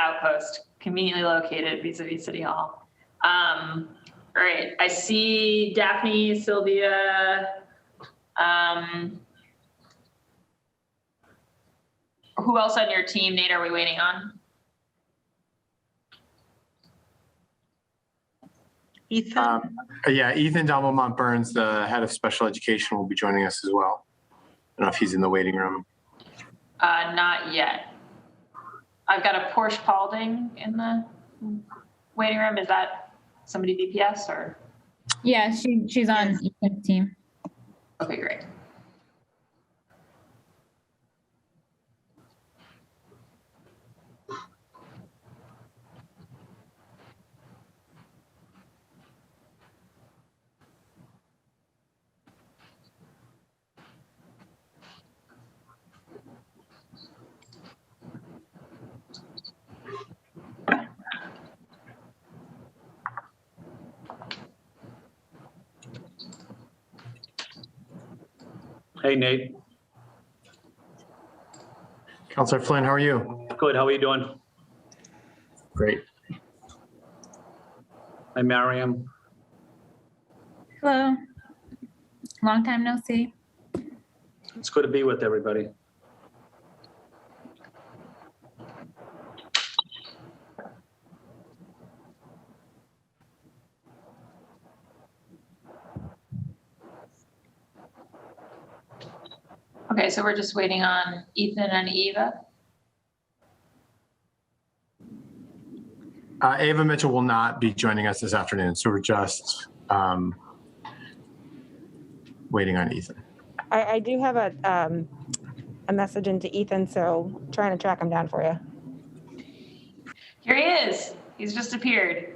outpost, conveniently located vis-a-vis City Hall. All right, I see Daphne, Sylvia. Who else on your team, Nate, are we waiting on? Ethan? Yeah, Ethan Domelmont-Burns, the head of special education, will be joining us as well. I don't know if he's in the waiting room. Not yet. I've got a Porsche Paulding in the waiting room. Is that somebody DPS or? Yeah, she's on Iep Team. Okay, great. Hey, Nate. Councilor Flynn, how are you? Good. How are you doing? Great. Hi, Mariam. Hello. Long time no see. It's good to be with everybody. Okay, so we're just waiting on Ethan and Eva. Ava Mitchell will not be joining us this afternoon, so we're just waiting on Ethan. I do have a message into Ethan, so trying to track him down for you. Here he is. He's just appeared.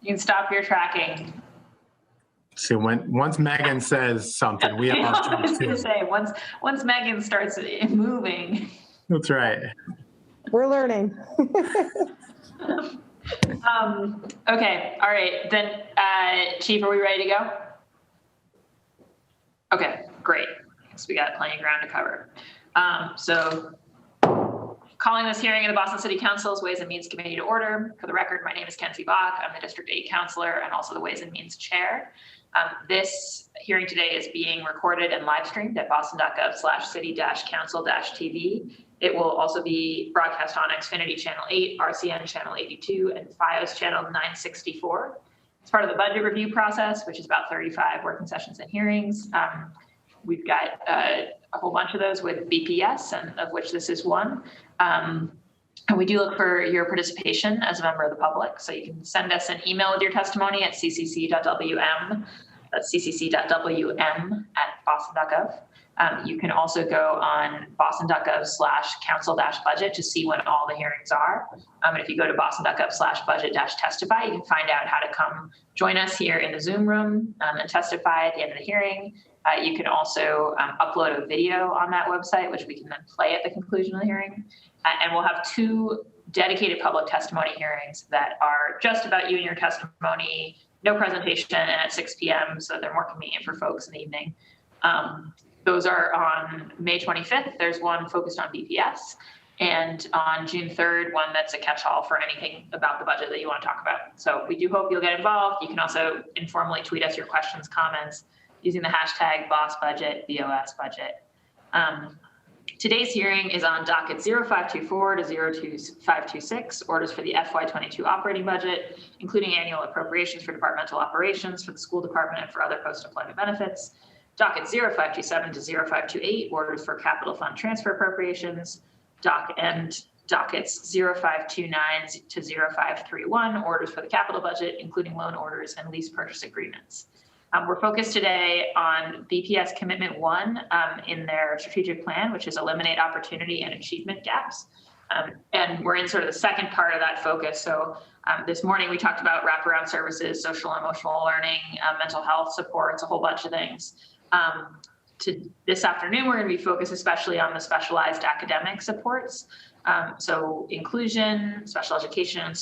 You can stop your tracking. So once Megan says something, we have I was options going to too. say, once Megan starts moving. That's right. We're learning. Okay, all right, then, Chief, are we ready to go? Okay, great. So we got plenty of ground to cover. So calling this hearing of the Boston City Council's Ways and Means Committee to order. For the record, my name is Kenzie Bach. I'm the District 8 Councilor and also the Ways and Means Chair. This hearing today is being recorded and live streamed at boston.gov/city-council-tv. It will also be broadcast on Xfinity Channel 8, RCN Channel 82, and FiOS Channel 964. It's part of the budget review process, which is about 35 working sessions and hearings. We've got a whole bunch of those with BPS, and of which this is one. And we do look for your participation as a member of the public. So you can send us an email with your testimony at ccc.wm. That's ccc.wm@boston.gov. You can also go on boston.gov/council-budget to see when all the hearings are. And if you go to boston.gov/budget-testify, you can find out how to come join us here in the Zoom room and testify at the end of the hearing. You can also upload a video on that website, which we can then play at the conclusion of the hearing. And we'll have 2 dedicated public testimony hearings that are just about you and your testimony, no presentation, and at 6 p.m. so they're more convenient for folks in the evening. Those are on May 25th. There's one focused on BPS, and on June 3rd, one that's a catch-all for anything about the budget that you want to talk about. So we do hope you'll get involved. You can also informally tweet us your questions, comments, using the hashtag BossBudget, BOSBudget. Today's hearing is on docket 0524 to 02526, orders for the FY22 operating budget, including annual appropriations for departmental operations for the school department and for other post-employment benefits. Docket 0527 to 0528, orders for capital fund transfer appropriations. Dockets 0529 to 0531, orders for the capital budget, including loan orders and lease purchase agreements. We're focused today on BPS Commitment 1 in their strategic plan, which is eliminate opportunity and achievement gaps. And we're in sort of the second part of that focus. So this morning we talked about wraparound services, social and emotional learning, mental health supports, a whole bunch of things. This afternoon, we're going to be focused especially on the specialized academic supports. So inclusion, special education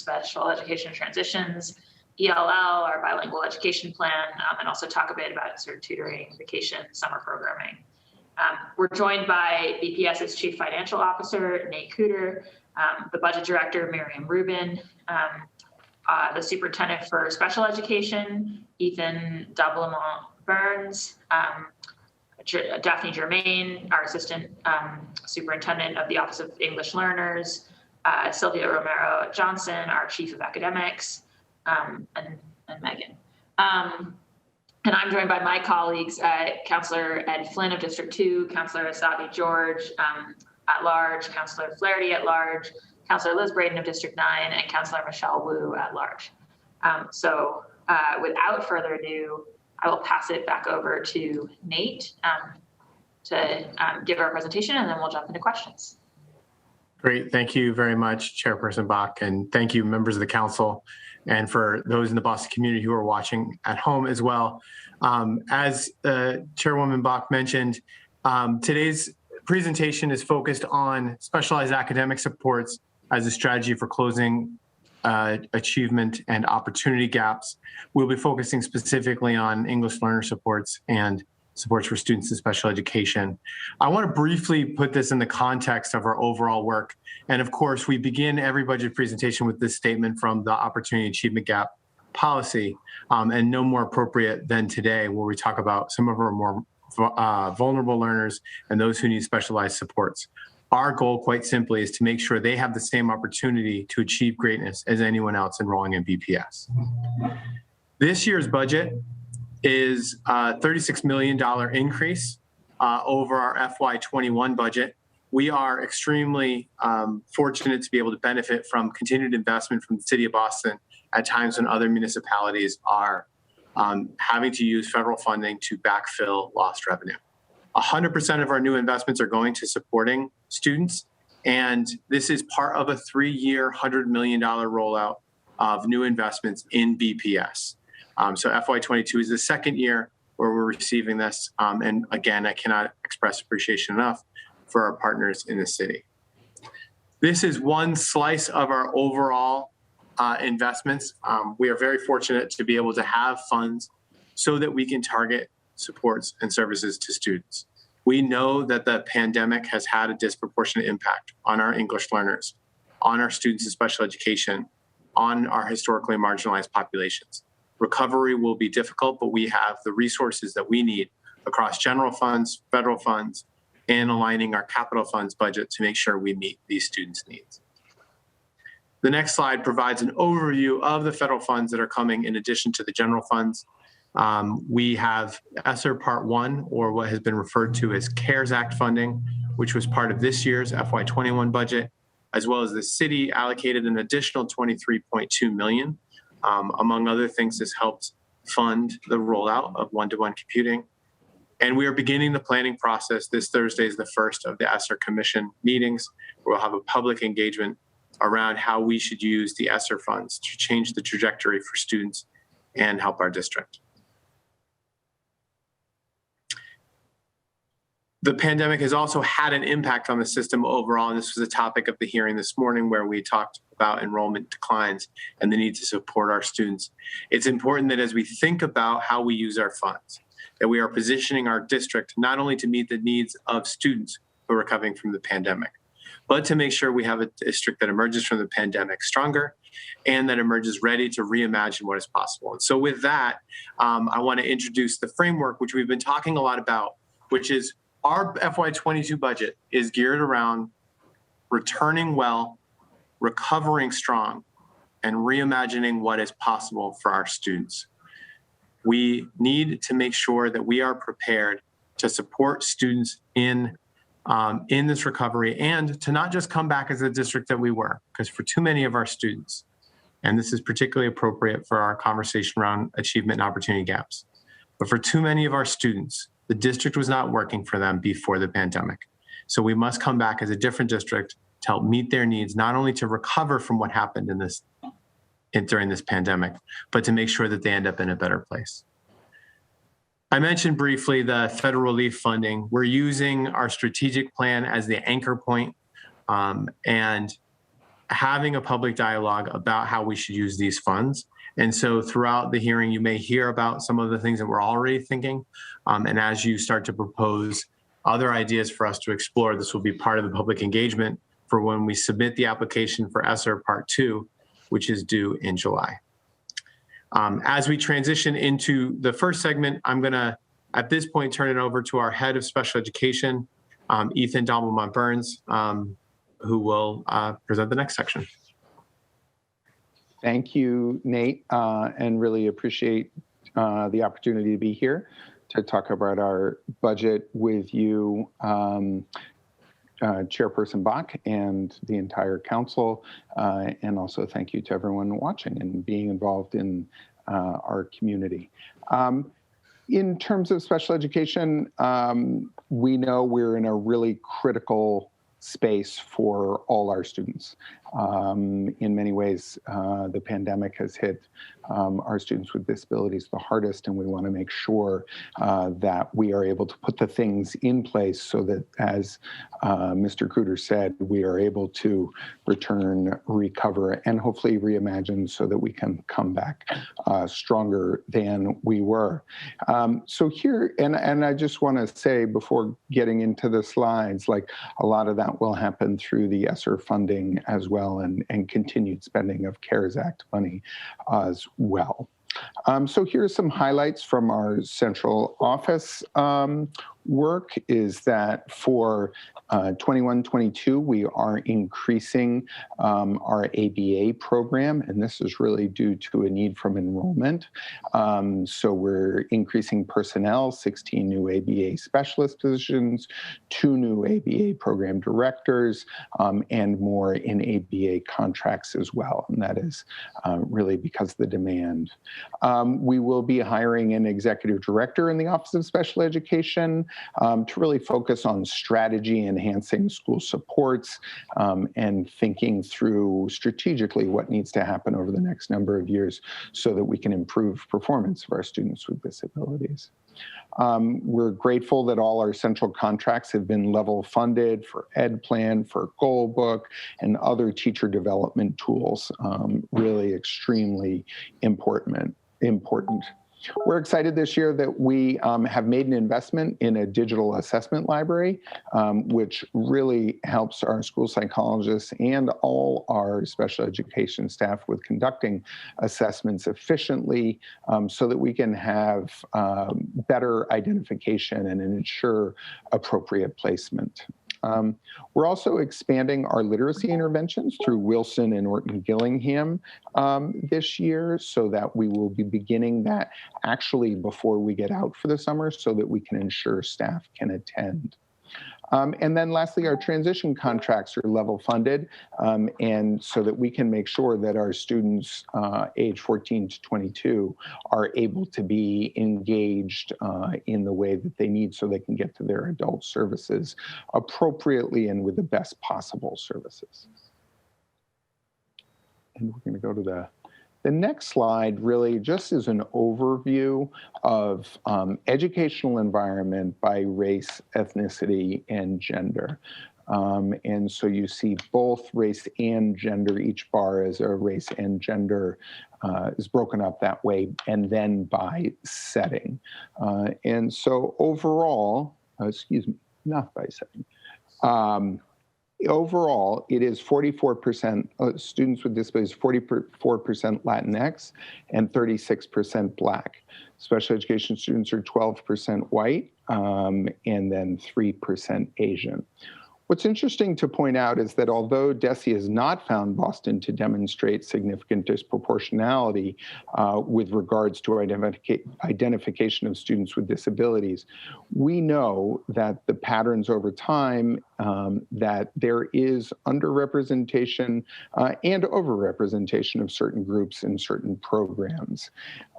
transitions, ELL, our bilingual education plan, and also talk a bit about sort of tutoring, vacation, summer programming. We're joined by BPS's Chief Financial Officer, Nate Cooter, the budget director, Miriam Rubin, the superintendent for special education, Ethan Doublemont Burns, Daphne Germain, our assistant superintendent of the Office of English Learners, Sylvia Romero Johnson, our chief of academics, and Megan. And I'm joined by my colleagues, Councillor Ed Flynn of District 2, Councillor Asabi George at large, Councillor Flaherty at large, Councillor Liz Braden of District 9, and Councillor Michelle Wu at large. So without further ado, I will pass it back over to Nate to give our presentation, and then we'll jump into questions. Great. Thank you very much, Chairperson Bach, and thank you, members of the council, and for those in the Boston community who are watching at home as well. As Chairwoman Bach mentioned, today's presentation is focused on specialized academic supports as a strategy for closing achievement and opportunity gaps. We'll be focusing specifically on English learner supports and supports for students in special education. I want to briefly put this in the context of our overall work. And of course, we begin every budget presentation with this statement from the Opportunity Achievement Gap policy, and no more appropriate than today, where we talk about some of our more vulnerable learners and those who need specialized supports. Our goal, quite simply, is to make sure they have the same opportunity to achieve greatness as anyone else enrolling in BPS. This year's budget is a $36 million increase over our FY21 budget. We are extremely fortunate to be able to benefit from continued investment from the City of Boston at times when other municipalities are having to use federal funding to backfill lost revenue. 100% of our new investments are going to supporting students, and this is part of a 3-year, $100 million rollout of new investments in BPS. So FY22 is the second year where we're receiving this, and again, I cannot express appreciation enough for our partners in the city. This is one slice of our overall investments. We are very fortunate to be able to have funds so that we can target supports and services to students. We know that the pandemic has had a disproportionate impact on our English learners, on our students in special education, on our historically marginalized populations. Recovery will be difficult, but we have the resources that we need across general funds, federal funds, and aligning our capital funds budget to make sure we meet these students' needs. The next slide provides an overview of the federal funds that are coming in addition to the general funds. We have ESSER Part 1, or what has been referred to as CARES Act funding, which was part of this year's FY21 budget, as well as the city allocated an additional $23.2 million. Among other things, this helped fund the rollout of one-to-one computing. And we are beginning the planning process. This Thursday is the first of the ESSER Commission meetings. We'll have a public engagement around how we should use the ESSER funds to change the trajectory for students and help our district. The pandemic has also had an impact on the system overall, and this was a topic of the hearing this morning where we talked about enrollment declines and the need to support our students. It's important that as we think about how we use our funds, that we are positioning our district not only to meet the needs of students who are coming from the pandemic, but to make sure we have a district that emerges from the pandemic stronger and that emerges ready to reimagine what is possible. And so with that, I want to introduce the framework, which we've been talking a lot about, which is our FY22 budget is geared around returning well, recovering strong, and reimagining what is possible for our students. We need to make sure that we are prepared to support students in this recovery and to not just come back as a district that we were, because for too many of our students, and this is particularly appropriate for our conversation around achievement and opportunity gaps, but for too many of our students, the district was not working for them before the pandemic. So we must come back as a different district to help meet their needs, not only to recover from what happened during this pandemic, but to make sure that they end up in a better place. I mentioned briefly the federal relief funding. We're using our strategic plan as the anchor point, and having a public dialogue about how we should use these funds. And so throughout the hearing, you may hear about some of the things that we're already thinking. And as you start to propose other ideas for us to explore, this will be part of the public engagement for when we submit the application for ESSER Part 2, which is due in July. As we transition into the first segment, I'm going to, at this point, turn it over to our head of special education, Ethan Domblemont-Burns, who will present the next section. Thank you, Nate, and really appreciate the opportunity to be here to talk about our budget with you, Chairperson Bach, and the entire council, and also thank you to everyone watching and being involved in our community. In terms of special education, we know we're in a really critical space for all our students. In many ways, the pandemic has hit our students with disabilities the hardest, and we want to make sure that we are able to put the things in place so that, as Mr. Cruder said, we are able to return, recover, and hopefully reimagine so that we can come back stronger than we were. So here, and I just want to say before getting into the slides, like a lot of that will happen through the ESSER funding as well, and continued spending of CARES Act money as well. So here are some highlights from our central office work is that for 21-22, we are increasing our ABA program, and this is really due to a need from enrollment. So we're increasing personnel, 16 new ABA specialist positions, 2 new ABA program directors, and more in ABA contracts as well. And that is really because of the demand. We will be hiring an executive director in the Office of Special Education to really focus on strategy, enhancing school supports, and thinking through strategically what needs to happen over the next number of years so that we can improve performance of our students with disabilities. We're grateful that all our central contracts have been level funded for EdPlan, for Goalbook, and other teacher development tools, really extremely important. We're excited this year that we have made an investment in a digital assessment library, which really helps our school psychologists and all our special education staff with conducting assessments efficiently so that we can have better identification and ensure appropriate placement. We're also expanding our literacy interventions through Wilson and Orton Gillingham this year so that we will be beginning that actually before we get out for the summer so that we can ensure staff can attend. And then lastly, our transition contracts are level funded, and so that we can make sure that our students age 14 to 22 are able to be engaged in the way that they need so they can get to their adult services appropriately and with the best possible services. And we're going to go to the next slide really just is an overview of educational environment by race, ethnicity, and gender. And so you see both race and gender, each bar as a race and gender is broken up that way, and then by setting. And so overall, excuse me, not by setting. Overall, it is 44% students with disabilities, 44% Latinx, and 36% Black. Special education students are 12% white, and then 3% Asian. What's interesting to point out is that although DESE has not found Boston to demonstrate significant disproportionality with regards to identification of students with disabilities, we know that the patterns over time that there is underrepresentation and overrepresentation of certain groups in certain programs.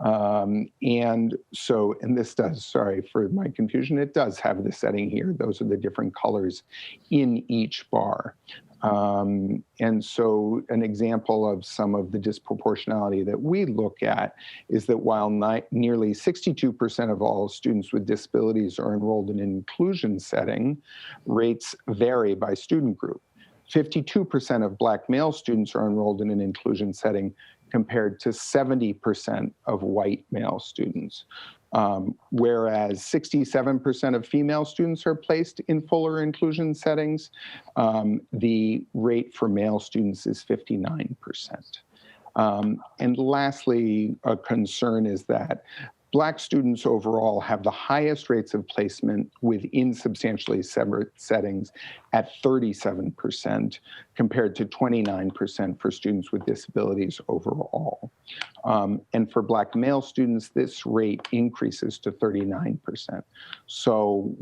And so, and this does, sorry for my confusion, it does have the setting here. Those are the different colors in each bar. And so an example of some of the disproportionality that we look at is that while nearly 62% of all students with disabilities are enrolled in an inclusion setting, rates vary by student group. 52% of Black male students are enrolled in an inclusion setting compared to 70% of white male students. Whereas 67% of female students are placed in fuller inclusion settings, the rate for male students is 59%. And lastly, a concern is that Black students overall have the highest rates of placement within substantially separate settings at 37%, compared to 29% for students with disabilities overall. And for Black male students, this rate increases to 39%. So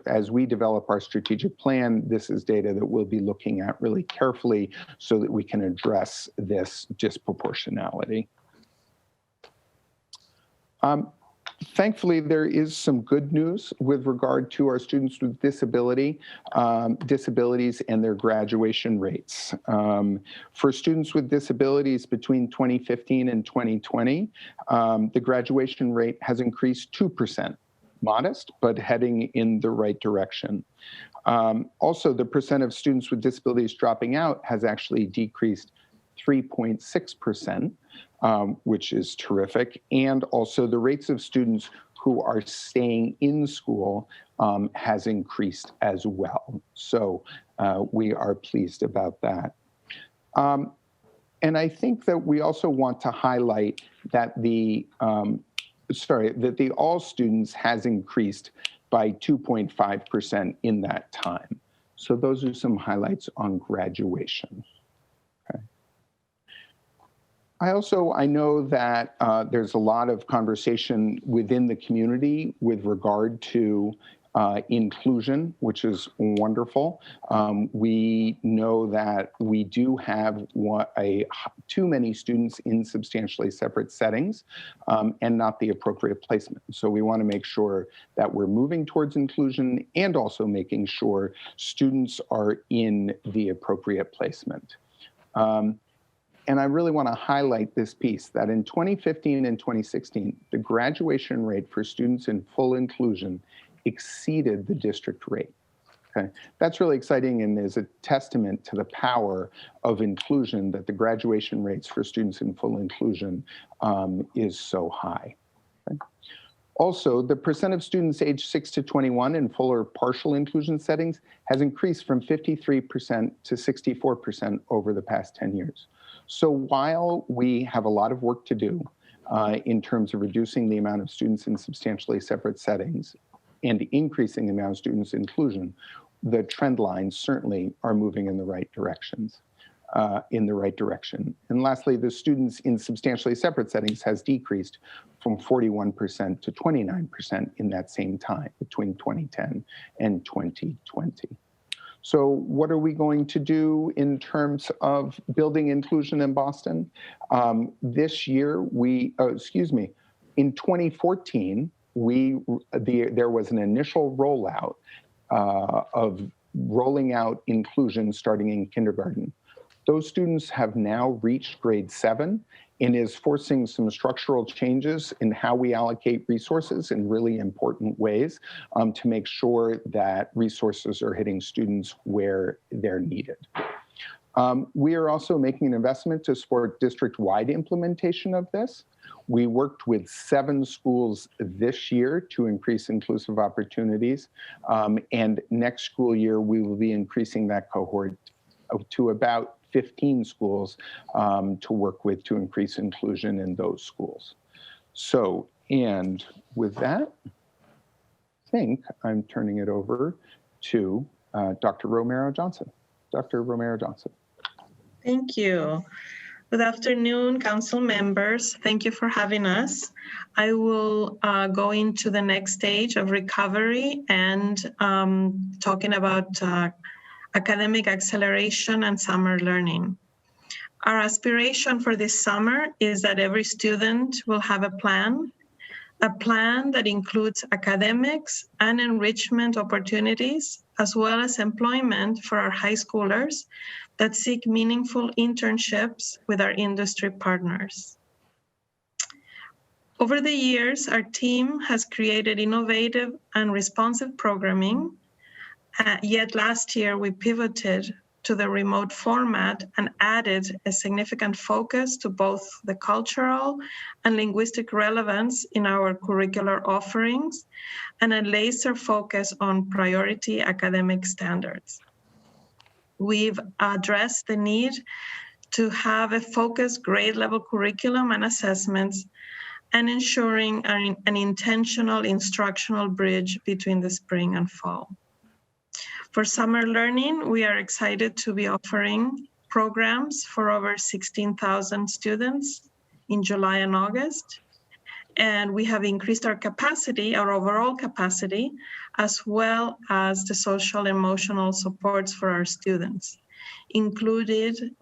as we develop our strategic plan, this is data that we'll be looking at really carefully so that we can address this disproportionality. Thankfully, there is some good news with regard to our students with disabilities and their graduation rates. For students with disabilities between 2015 and 2020, the graduation rate has increased 2%. Modest, but heading in the right direction. Also, the percent of students with disabilities dropping out has actually decreased 3.6%, which is terrific. And also the rates of students who are staying in school has increased as well. So we are pleased about that. And I think that we also want to highlight that the all students has increased by 2.5% in that time. So those are some highlights on graduation. I know that there's a lot of conversation within the community with regard to inclusion, which is wonderful. We know that we do have too many students in substantially separate settings and not the appropriate placement. So we want to make sure that we're moving towards inclusion and also making sure students are in the appropriate placement. And I really want to highlight this piece that in 2015 and 2016, the graduation rate for students in full inclusion exceeded the district rate. Okay, that's really exciting and is a testament to the power of inclusion that the graduation rates for students in full inclusion is so high. Okay. Also, the percent of students aged 6 to 21 in full or partial inclusion settings has increased from 53% to 64% over the past 10 years. So while we have a lot of work to do in terms of reducing the amount of students in substantially separate settings and increasing the amount of students in inclusion, the trend lines certainly are moving in the right directions. And lastly, the students in substantially separate settings has decreased from 41% to 29% in that same time between 2010 and 2020. So what are we going to do in terms of building inclusion in Boston? This year, in 2014, there was an initial rollout of rolling out inclusion starting in kindergarten. Those students have now reached grade 7 and is forcing some structural changes in how we allocate resources in really important ways to make sure that resources are hitting students where they're needed. We are also making an investment to support district-wide implementation of this. We worked with 7 schools this year to increase inclusive opportunities. And next school year, we will be increasing that cohort to about 15 schools to work with to increase inclusion in those schools. So, and with that, I think I'm turning it over to Dr. Romero-Johnson. Dr. Romero-Johnson. Thank you. Good afternoon, council members. Thank you for having us. I will go into the next stage of recovery and talking about academic acceleration and summer learning. Our aspiration for this summer is that every student will have a plan that includes academics and enrichment opportunities, as well as employment for our high schoolers that seek meaningful internships with our industry partners. Over the years, our team has created innovative and responsive programming. Yet last year, we pivoted to the remote format and added a significant focus to both the cultural and linguistic relevance in our curricular offerings and a laser focus on priority academic standards. We've addressed the need to have a focused grade level curriculum and assessments and ensuring an intentional instructional bridge between the spring and fall. For summer learning, we are excited to be offering programs for over 16,000 students in July and August. And we have increased our capacity, our overall capacity, as well as the social emotional supports for our students, included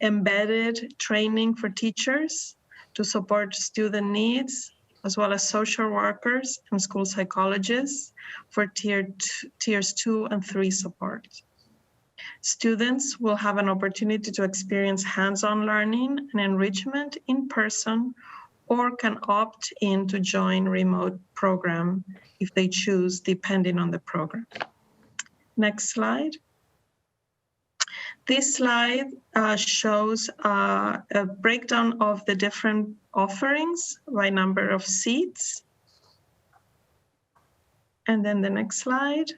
embedded training for teachers to support student needs, as well as social workers and school psychologists for tiers 2 and 3 support. Students will have an opportunity to experience hands-on learning and enrichment in person, or can opt in to join remote program if they choose, depending on the program. Next slide. This slide shows a breakdown of the different offerings by number of seats. And then the next slide.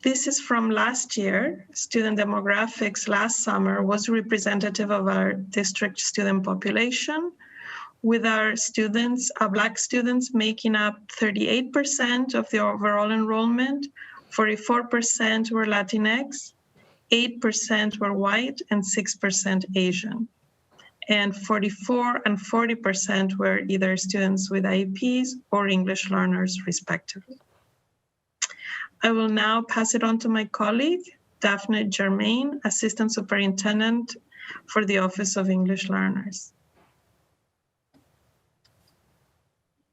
This is from last year. Student demographics last summer was representative of our district student population, with our students, Black students, making up 38% of the overall enrollment, 44% were Latinx, 8% were white, and 6% Asian. And 44 and 40% were either students with IEPs or English learners, respectively. I will now pass it on to my colleague, Daphne Germain, Assistant Superintendent for the Office of English Learners.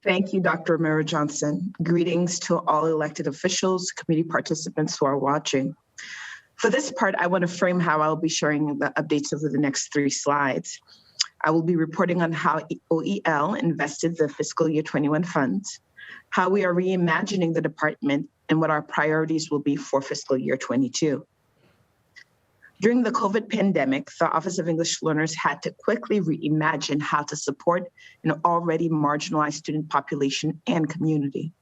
Thank you, Dr. Romero Johnson. Greetings to all elected officials, committee participants who are watching. For this part, I want to frame how I'll be sharing the updates over the next 3 slides. I will be reporting on how OEL invested the fiscal year 21 funds, how we are reimagining the department, and what our priorities will be for fiscal year 22. During the COVID pandemic, the Office of English Learners had to quickly reimagine how to support an already marginalized student population and community.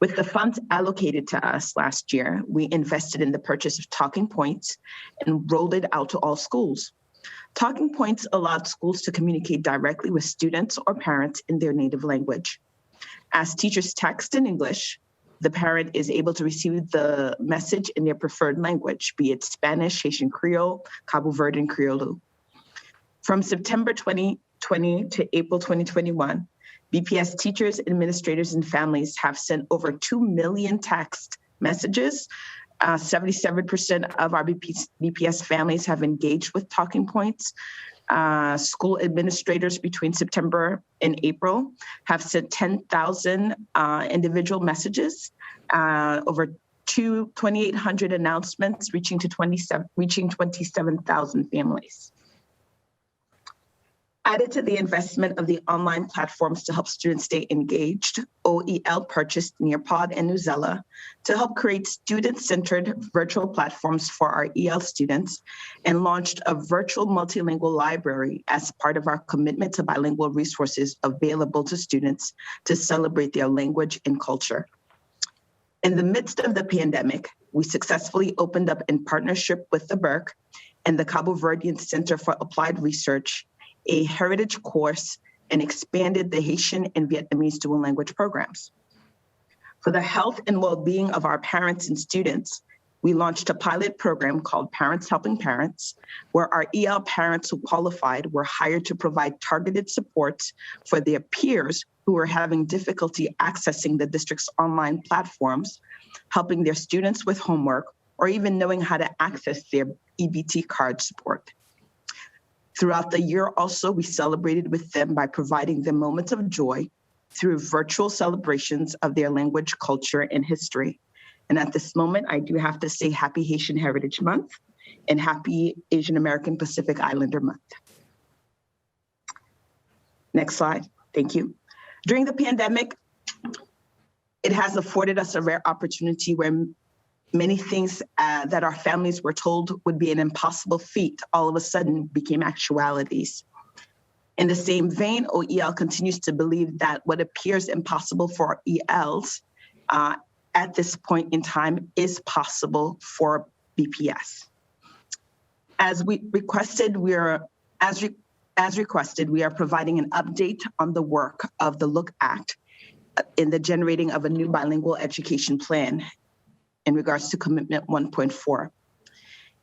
With the funds allocated to us last year, we invested in the purchase of talking points and rolled it out to all schools. Talking points allowed schools to communicate directly with students or parents in their native language. As teachers text in English, the parent is able to receive the message in their preferred language, be it Spanish, Haitian Creole, Cabo Verdean Creole. From September 2020 to April 2021, BPS teachers, administrators, and families have sent over 2 million text messages. 77% of our BPS families have engaged with talking points. School administrators between September and April have sent 10,000 individual messages, over 2,800 announcements reaching 27,000 families. Added to the investment of the online platforms to help students stay engaged, OEL purchased Nearpod and Newsella to help create student-centered virtual platforms for our EL students, and launched a virtual multilingual library as part of our commitment to bilingual resources available to students to celebrate their language and culture. In the midst of the pandemic, we successfully opened up in partnership with the Burke and the Cabo Verdean Center for Applied Research a heritage course and expanded the Haitian and Vietnamese dual language programs. For the health and well-being of our parents and students, we launched a pilot program called Parents Helping Parents, where our EL parents who qualified were hired to provide targeted supports for their peers who were having difficulty accessing the district's online platforms, helping their students with homework, or even knowing how to access their EBT card support. Throughout the year also, we celebrated with them by providing them moments of joy through virtual celebrations of their language, culture, and history. And at this moment, I do have to say Happy Haitian Heritage Month and Happy Asian American Pacific Islander Month. Next slide, thank you. During the pandemic, it has afforded us a rare opportunity where Many things that our families were told would be an impossible feat all of a sudden became actualities. In the same vein, OEL continues to believe that what appears impossible for ELs at this point in time is possible for BPS. As requested, we are providing an update on the work of the Look Act in the generating of a new bilingual education plan in regards to Commitment 1.4.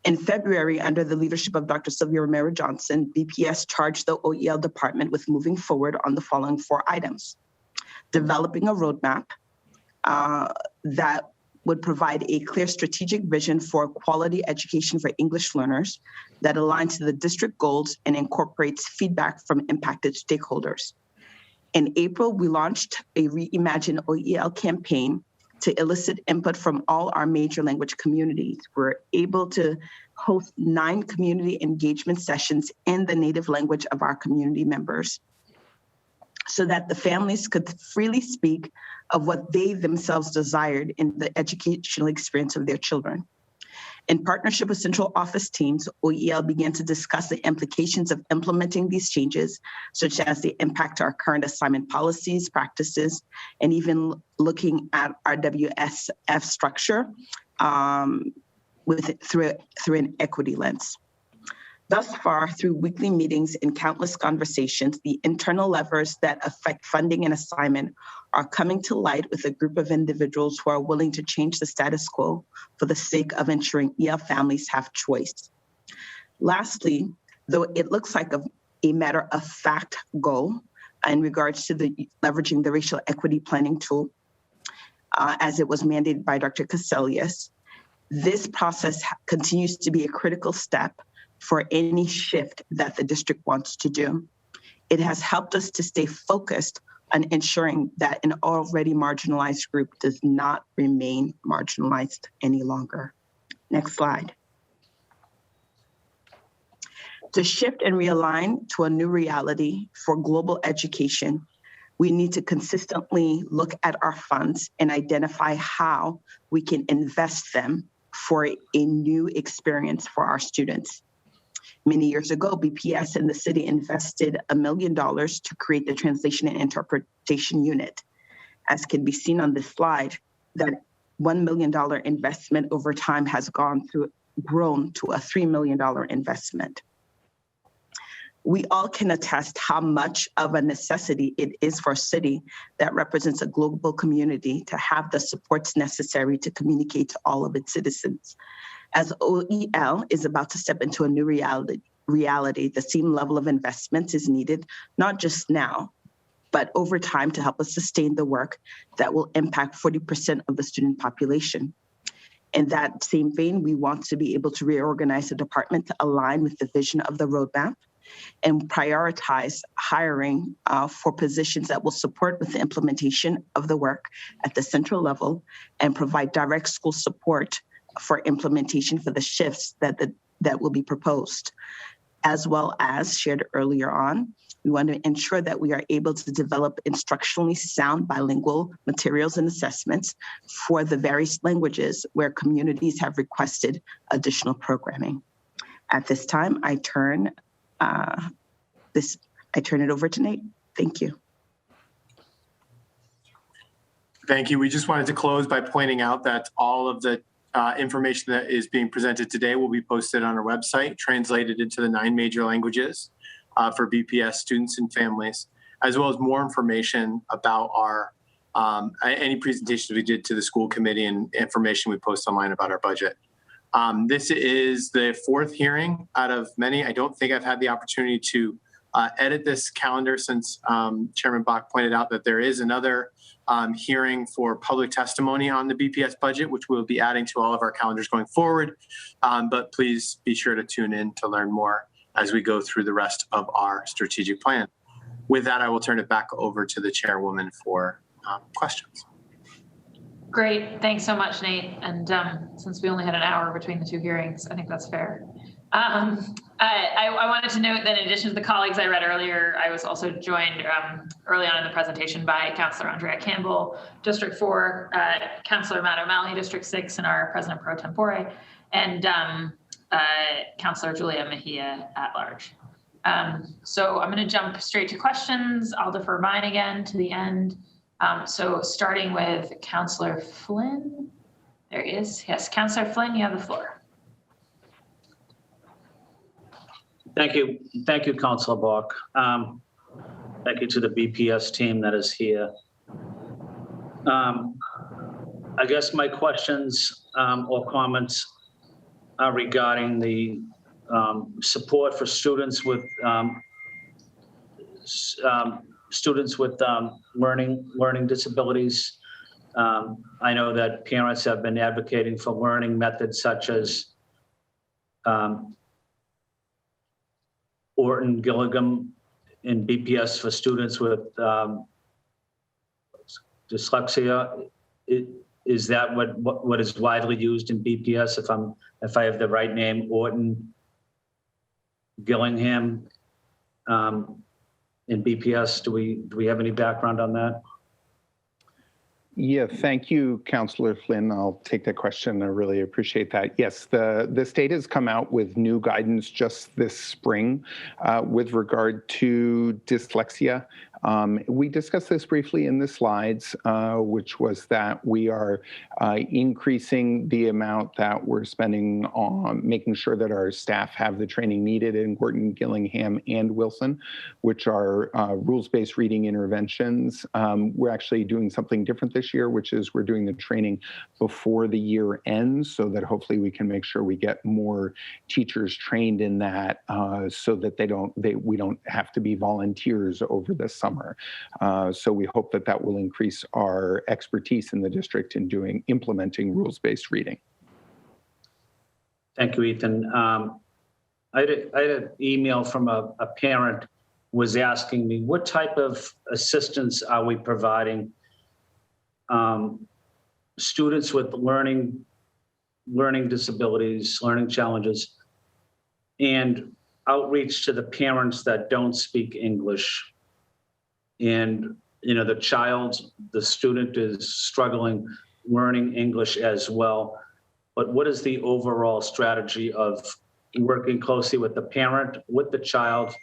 In February, under the leadership of Dr. Sylvia Romero-Johnson, BPS charged the OEL department with moving forward on the following 4 items. Developing a roadmap that would provide a clear strategic vision for quality education for English learners that aligns to the district goals and incorporates feedback from impacted stakeholders. In April, we launched a Reimagine OEL campaign to elicit input from all our major language communities. We're able to host 9 community engagement sessions in the native language of our community members so that the families could freely speak of what they themselves desired in the educational experience of their children. In partnership with central office teams, OEL began to discuss the implications of implementing these changes, such as the impact to our current assignment policies, practices, and even looking at our WSF structure through an equity lens. Thus far, through weekly meetings and countless conversations, the internal levers that affect funding and assignment are coming to light with a group of individuals who are willing to change the status quo for the sake of ensuring EL families have choice. Lastly, though it looks like a matter of fact goal in regards to leveraging the racial equity planning tool, as it was mandated by Dr. Caselius, this process continues to be a critical step for any shift that the district wants to do. It has helped us to stay focused on ensuring that an already marginalized group does not remain marginalized any longer. Next slide. To shift and realign to a new reality for global education, we need to consistently look at our funds and identify how we can invest them for a new experience for our students. Many years ago, BPS and the city invested $1 million to create the Translation and Interpretation Unit. As can be seen on this slide, that $1 million investment over time has grown to a $3 million investment. We all can attest how much of a necessity it is for a city that represents a global community to have the supports necessary to communicate to all of its citizens. As OEL is about to step into a new reality, the same level of investment is needed, not just now, but over time to help us sustain the work that will impact 40% of the student population. In that same vein, we want to be able to reorganize the department to align with the vision of the roadmap and prioritize hiring for positions that will support with the implementation of the work at the central level and provide direct school support for implementation for the shifts that will be proposed. As well as shared earlier on, we want to ensure that we are able to develop instructionally sound bilingual materials and assessments for the various languages where communities have requested additional programming. At this time, I turn it over to Nate. Thank you. Thank you. We just wanted to close by pointing out that all of the information that is being presented today will be posted on our website, translated into the 9 major languages for BPS students and families, as well as more information about our any presentations we did to the school committee and information we post online about our budget. This is the 4th hearing out of many. I don't think I've had the opportunity to edit this calendar since Chairman Bach pointed out that there is another hearing for public testimony on the BPS budget, which we'll be adding to all of our calendars going forward. But please be sure to tune in to learn more as we go through the rest of our strategic plan. With that, I will turn it back over to the chairwoman for questions. Great. Thanks so much, Nate. And since we only had an hour between the 2 hearings, I think that's fair. I wanted to note that in addition to the colleagues I read earlier, I was also joined early on in the presentation by Councillor Andrea Campbell, District 4, Councillor Matt O'Malley, District 6, and our President Pro Tempore, and Councillor Julia Mejia at large. So I'm going to jump straight to questions. I'll defer mine again to the end. So starting with Councillor Flynn. There he is. Yes, Councillor Flynn, you have the floor. Thank you. Thank you, Councillor Bach. Thank you to the BPS team that is here. I guess my questions or comments are regarding the support for students with learning disabilities. I know that parents have been advocating for learning methods such as Orton Gilligan in BPS for students with dyslexia. Is that what is widely used in BPS? If I have the right name, Orton Gillingham in BPS. Do we have any background on that? Yeah, thank you, Councillor Flynn. I'll take that question. I really appreciate that. Yes, the state has come out with new guidance just this spring with regard to dyslexia. We discussed this briefly in the slides, which was that we are increasing the amount that we're spending on making sure that our staff have the training needed in Orton, Gillingham, and Wilson, which are rules-based reading interventions. We're actually doing something different this year, which is we're doing the training before the year ends so that hopefully we can make sure we get more teachers trained in that so that we don't have to be volunteers over the summer. So we hope that that will increase our expertise in the district in implementing rules-based reading. Thank you, Ethan. I had an email from a parent was asking me, what type of assistance are we providing students with learning disabilities, learning challenges, and outreach to the parents that don't speak English. And, you know, the student is struggling learning English as well. But what is the overall strategy of working closely with the parent, with the child,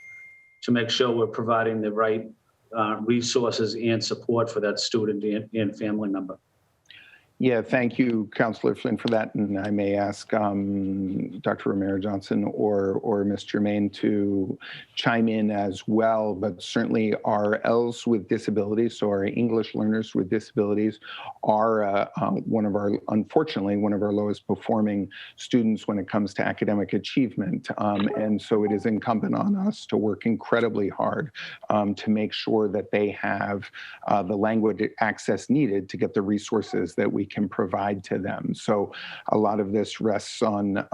to make sure we're providing the right resources and support for that student and family member? Yeah, thank you, Councillor Flynn, for that. And I may ask Dr. Romero-Johnson or Ms. Germain to chime in as well, but certainly our Ls with disabilities, so our English learners with disabilities, are unfortunately, one of our lowest performing students when it comes to academic achievement. And so it is incumbent on us to work incredibly hard to make sure that they have the language access needed to get the resources that we can provide to them. So a lot of this rests on,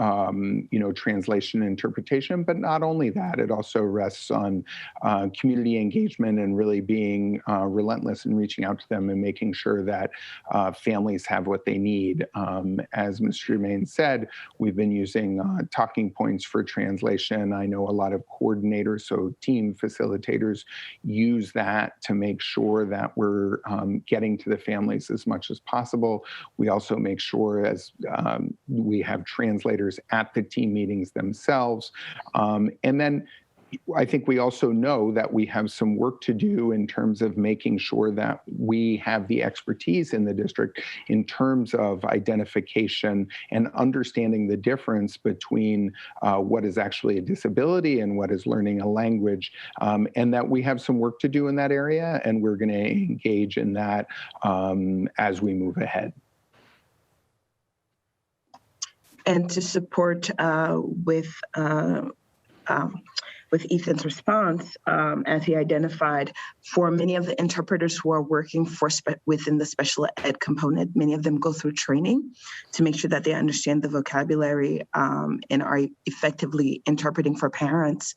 translation and interpretation, but not only that, it also rests on community engagement and really being relentless in reaching out to them and making sure that families have what they need. As Mr. Germain said, we've been using talking points for translation. I know a lot of coordinators, so team facilitators, use that to make sure that we're getting to the families as much as possible. We also make sure as we have translators at the team meetings themselves. And then I think we also know that we have some work to do in terms of making sure that we have the expertise in the district in terms of identification and understanding the difference between what is actually a disability and what is learning a language, and that we have some work to do in that area, and we're going to engage in that as we move ahead. And to support with with Ethan's response, as he identified, for many of the interpreters who are working within the special ed component, many of them go through training to make sure that they understand the vocabulary and are effectively interpreting for parents.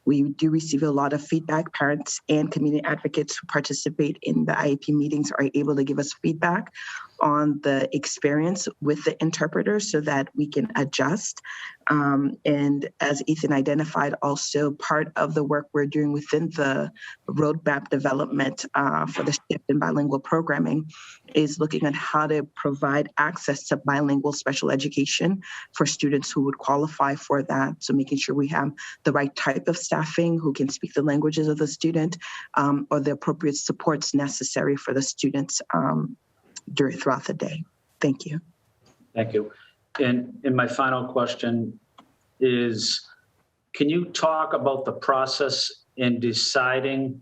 We do receive a lot of feedback. Parents and community advocates who participate in the IEP meetings are able to give us feedback on the experience with the interpreters so that we can adjust. And as Ethan identified, also part of the work we're doing within the roadmap development for the shift in bilingual programming is looking at how to provide access to bilingual special education for students who would qualify for that. So making sure we have the right type of staffing who can speak the languages of the student or the appropriate supports necessary for the students throughout the day. Thank you. Thank you. And my final question is, can you talk about the process in deciding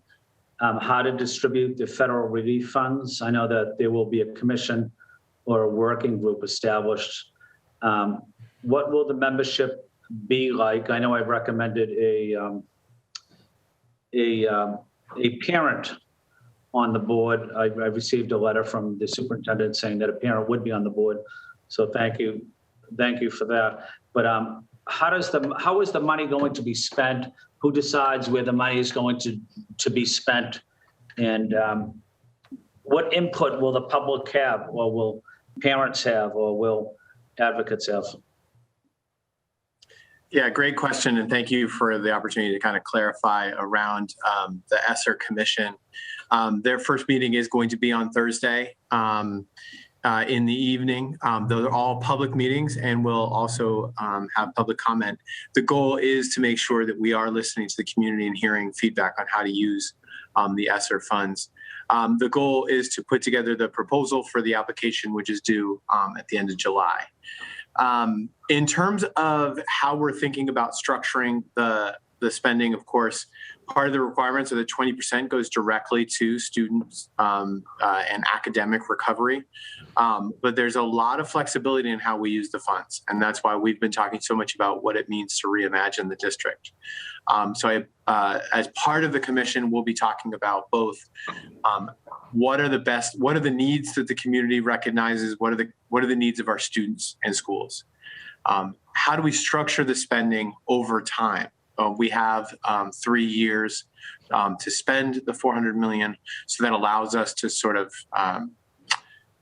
how to distribute the federal relief funds? I know that there will be a commission or a working group established. What will the membership be like? I know I recommended a parent on the board. I received a letter from the superintendent saying that a parent would be on the board. So thank you for that. But how is the money going to be spent? Who decides where the money is going to be spent? And what input will the public have, or will parents have, or will advocates have? Yeah, great question. And thank you for the opportunity to kind of clarify around the ESSER Commission. Their first meeting is going to be on Thursday in the evening. Those are all public meetings, and we'll also have public comment. The goal is to make sure that we are listening to the community and hearing feedback on how to use the ESSER funds. The goal is to put together the proposal for the application, which is due at the end of July. In terms of how we're thinking about structuring the spending, of course, part of the requirements of the 20% goes directly to students and academic recovery. But there's a lot of flexibility in how we use the funds. And that's why we've been talking so much about what it means to reimagine the district. As part of the commission, we'll be talking about both what are the needs that the community recognizes, what are the needs of our students and schools. How do we structure the spending over time? We have 3 years to spend the $400 million, so that allows us to sort of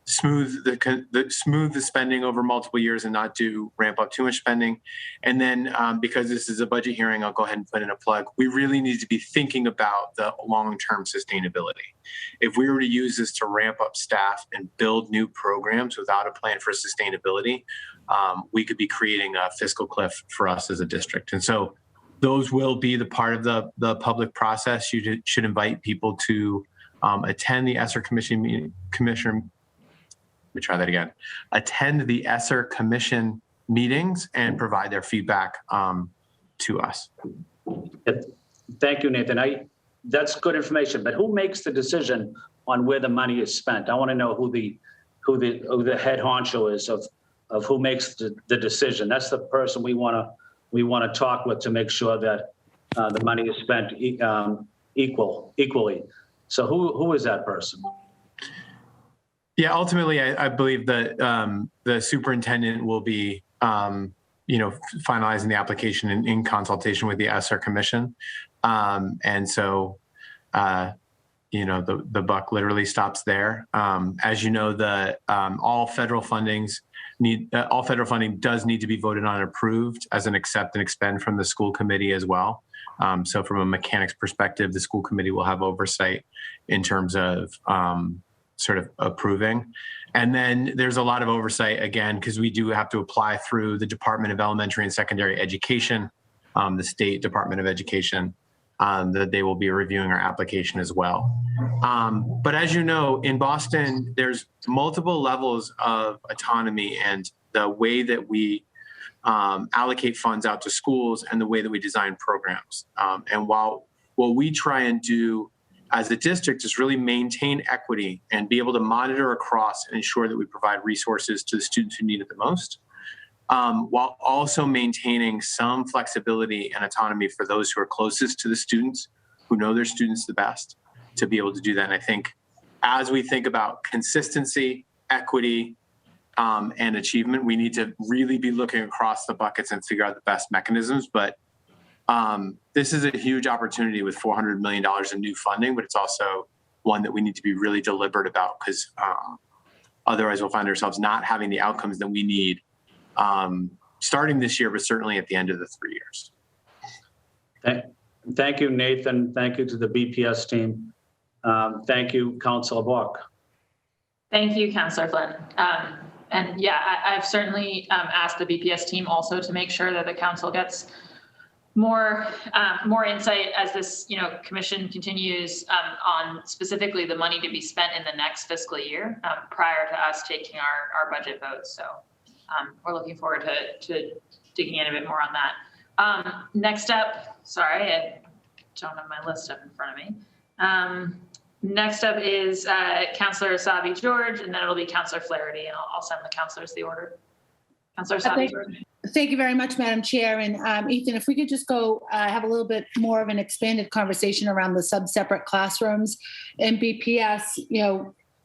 smooth the spending over multiple years and not ramp up too much spending. And then because this is a budget hearing, I'll go ahead and put in a plug. We really need to be thinking about the long-term sustainability. If we were to use this to ramp up staff and build new programs without a plan for sustainability, we could be creating a fiscal cliff for us as a district. And so those will be the part of the public process. You should invite people to attend the ESSER Commission. Let me try that again. Attend the ESSER Commission meetings and provide their feedback to us. Thank you, Nathan. That's good information, but who makes the decision on where the money is spent? I want to know who the head honcho is of who makes the decision. That's the person we want to talk with to make sure that the money is spent equally. So who is that person? Yeah, ultimately, I believe that the superintendent will be, finalizing the application in consultation with the ESSER Commission, and so, the buck literally stops there. As you know, all federal funding does need to be voted on and approved as an accept and expend from the school committee as well. So, from a mechanics perspective, the school committee will have oversight in terms of sort of approving. And then there's a lot of oversight, again, because we do have to apply through the Department of Elementary and Secondary Education, the State Department of Education, that they will be reviewing our application as well. But as you know, in Boston, there's multiple levels of autonomy, and the way that we allocate funds out to schools and the way that we design programs. And while what we try and do as a district is really maintain equity and be able to monitor across and ensure that we provide resources to the students who need it the most, while also maintaining some flexibility and autonomy for those who are closest to the students, who know their students the best, to be able to do that. And I think as we think about consistency, equity, and achievement, we need to really be looking across the buckets and figure out the best mechanisms. But this is a huge opportunity with $400 million in new funding, but it's also one that we need to be really deliberate about, because otherwise we'll find ourselves not having the outcomes that we need starting this year, but certainly at the end of the 3 years. Thank you, Nathan. Thank you to the BPS team. Thank you, Councilor Book. Thank you, Councilor Flynn. And yeah, I've certainly asked the BPS team also to make sure that the council gets more insight as this commission continues on specifically the money to be spent in the next fiscal year prior to us taking our budget votes. So we're looking forward to digging in a bit more on that. Next up, sorry, I don't have my list up in front of me. Next up is Councillor Asabi George, and then it'll be Councillor Flaherty, and I'll send the councillors the order. Councillor Asabi George. Thank you very much, Madam Chair. And Ethan, if we could just go have a little bit more of an expanded conversation around the sub-separate classrooms and BPS,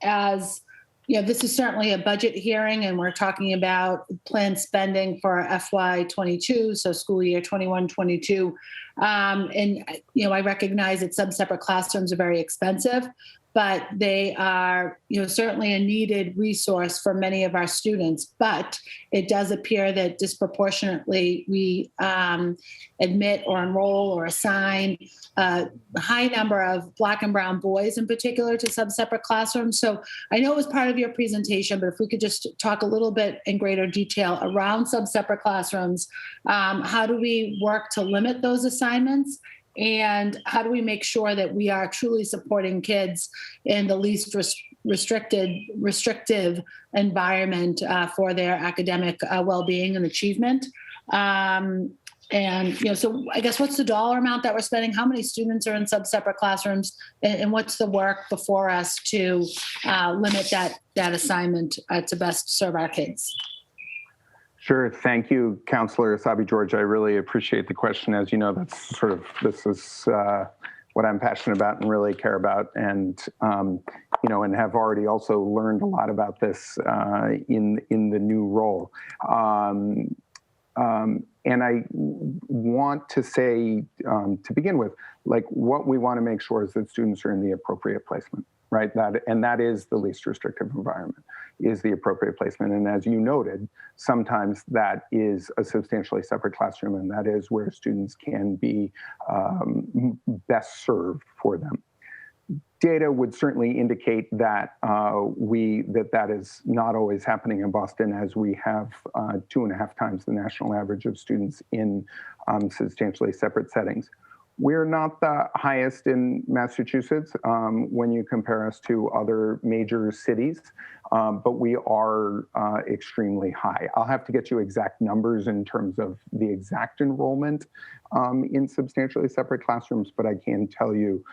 as this is certainly a budget hearing, and we're talking about planned spending for FY22, so school year 21-22. I recognize that sub-separate classrooms are very expensive, but they are, certainly a needed resource for many of our students. But it does appear that disproportionately we admit or enroll or assign a high number of Black and brown boys in particular to sub-separate classrooms. So I know it was part of your presentation, but if we could just talk a little bit in greater detail around sub-separate classrooms, how do we work to limit those assignments? And how do we make sure that we are truly supporting kids in the least restrictive environment for their academic well-being and achievement? So I guess what's the dollar amount that we're spending? How many students are in sub-separate classrooms? And what's the work before us to limit that assignment to best serve our kids? Sure. Thank you, Councillor Asabi George. I really appreciate the question. As you know, this is what I'm passionate about and really care about, and and have already also learned a lot about this in the new role. And I want to say, to begin with, what we want to make sure is that students are in the appropriate placement, right? That is the least restrictive environment, is the appropriate placement. And as you noted, sometimes that is a substantially separate classroom, and that is where students can be best served for them. Data would certainly indicate that that is not always happening in Boston, as we have 2.5 times the national average of students in substantially separate settings. We're not the highest in Massachusetts when you compare us to other major cities, but we are extremely high. I'll have to get you exact numbers in terms of the exact enrollment in substantially separate classrooms, but I can tell you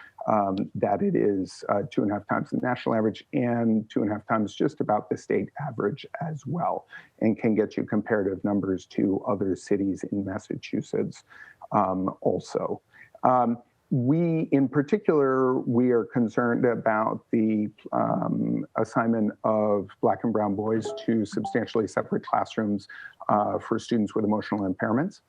that it is 2.5 times the national average and 2.5 times just about the state average as well, and can get you comparative numbers to other cities in Massachusetts also. We, in particular, we are concerned about the assignment of Black and brown boys to substantially separate classrooms for students with emotional impairments.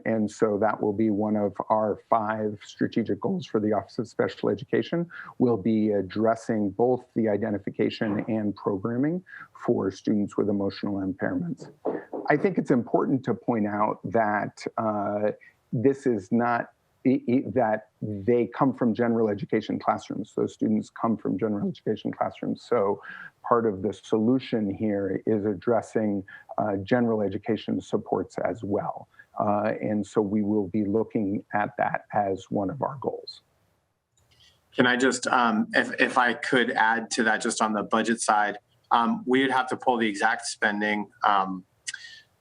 And so that will be one of our 5 strategic goals for the Office of Special Education. We'll be addressing both the identification and programming for students with emotional impairments. I think it's important to point out that this is not that they come from general education classrooms. Those students come from general education classrooms. So part of the solution here is addressing general education supports as well. And so we will be looking at that as one of our goals. Can I just, if I could add to that, just on the budget side, we would have to pull the exact spending.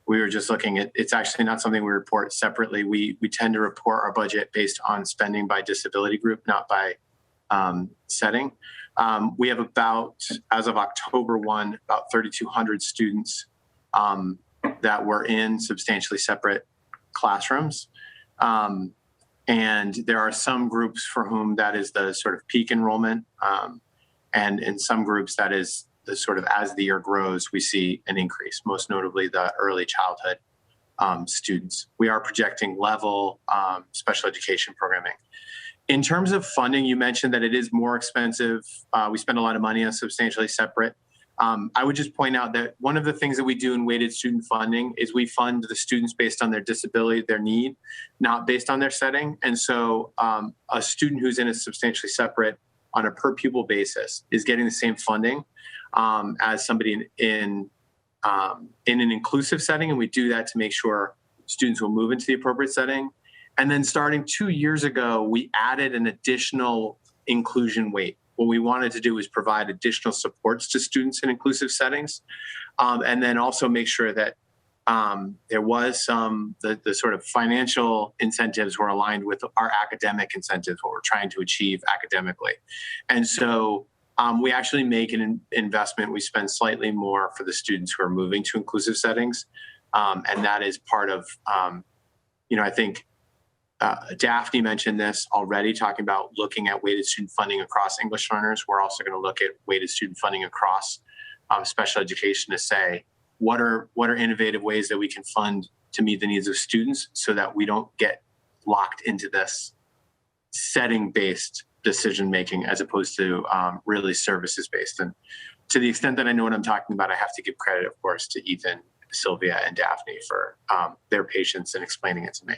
We were just looking at, it's actually not something we report separately. We tend to report our budget based on spending by disability group, not by setting. We have about, as of October 1, about 3,200 students that were in substantially separate classrooms. And there are some groups for whom that is the sort of peak enrollment. And in some groups that is the sort of, as the year grows, we see an increase, most notably the early childhood students. We are projecting level special education programming. In terms of funding, you mentioned that it is more expensive. We spend a lot of money on substantially separate. I would just point out that one of the things that we do in weighted student funding is we fund the students based on their disability, their need, not based on their setting. And so a student who's in a substantially separate on a per pupil basis is getting the same funding as somebody in an inclusive setting. And we do that to make sure students will move into the appropriate setting. And then starting 2 years ago, we added an additional inclusion weight. What we wanted to do was provide additional supports to students in inclusive settings, and then also make sure that there was the sort of financial incentives were aligned with our academic incentives, what we're trying to achieve academically. And so we actually make an investment. We spend slightly more for the students who are moving to inclusive settings. And that is part of, I think, Daphne mentioned this already, talking about looking at weighted student funding across English learners. We're also going to look at weighted student funding across special education to say, what are innovative ways that we can fund to meet the needs of students so that we don't get locked into this setting-based decision-making as opposed to really services-based. And to the extent that I know what I'm talking about, I have to give credit, of course, to Ethan, Sylvia, and Daphne for their patience in explaining it to me.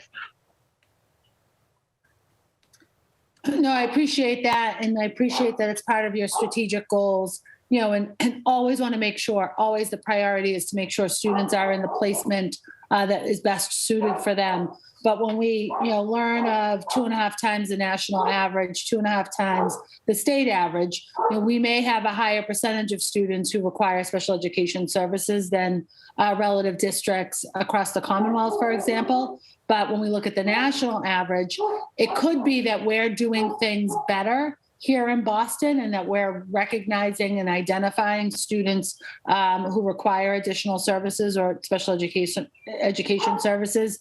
No, I appreciate that. And I appreciate that it's part of your strategic goals, and always want to make sure, always the priority is to make sure students are in the placement that is best suited for them. But when we, learn of 2.5 times the national average, 2.5 times the state average, we may have a higher percentage of students who require special education services than relative districts across the Commonwealth, for example. But when we look at the national average, it could be that we're doing things better here in Boston and that we're recognizing and identifying students who require additional services or special education services,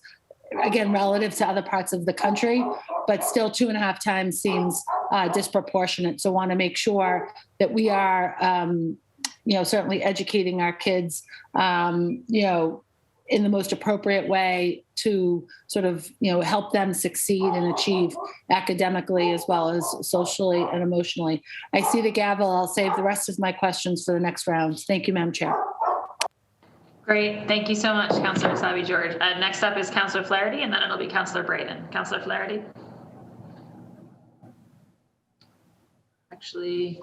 again, relative to other parts of the country, but still 2.5 times seems disproportionate. So want to make sure that we are, certainly educating our kids, in the most appropriate way to sort of, help them succeed and achieve academically as well as socially and emotionally. I see the gavel. I'll save the rest of my questions for the next round. Thank you, Madam Chair. Great. Thank you so much, Councillor Sabi George. Next up is Councillor Flaherty, and then it'll be Councillor Braden. Councillor Flaherty. Actually,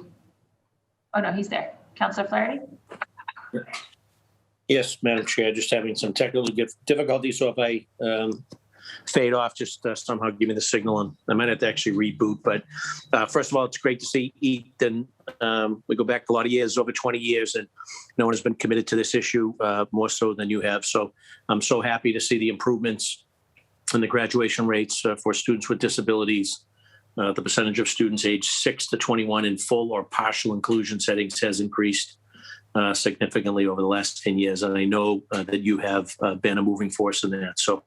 oh no, he's there. Councillor Flaherty. Yes, Madam Chair, just having some technical difficulties. So if I fade off, just somehow give me the signal, and I might have to actually reboot. But first of all, it's great to see Ethan. We go back a lot of years, over 20 years, and no one has been committed to this issue more so than you have. So I'm so happy to see the improvements in the graduation rates for students with disabilities. The percentage of students aged 6 to 21 in full or partial inclusion settings has increased significantly over the last 10 years. And I know that you have been a moving force in that. So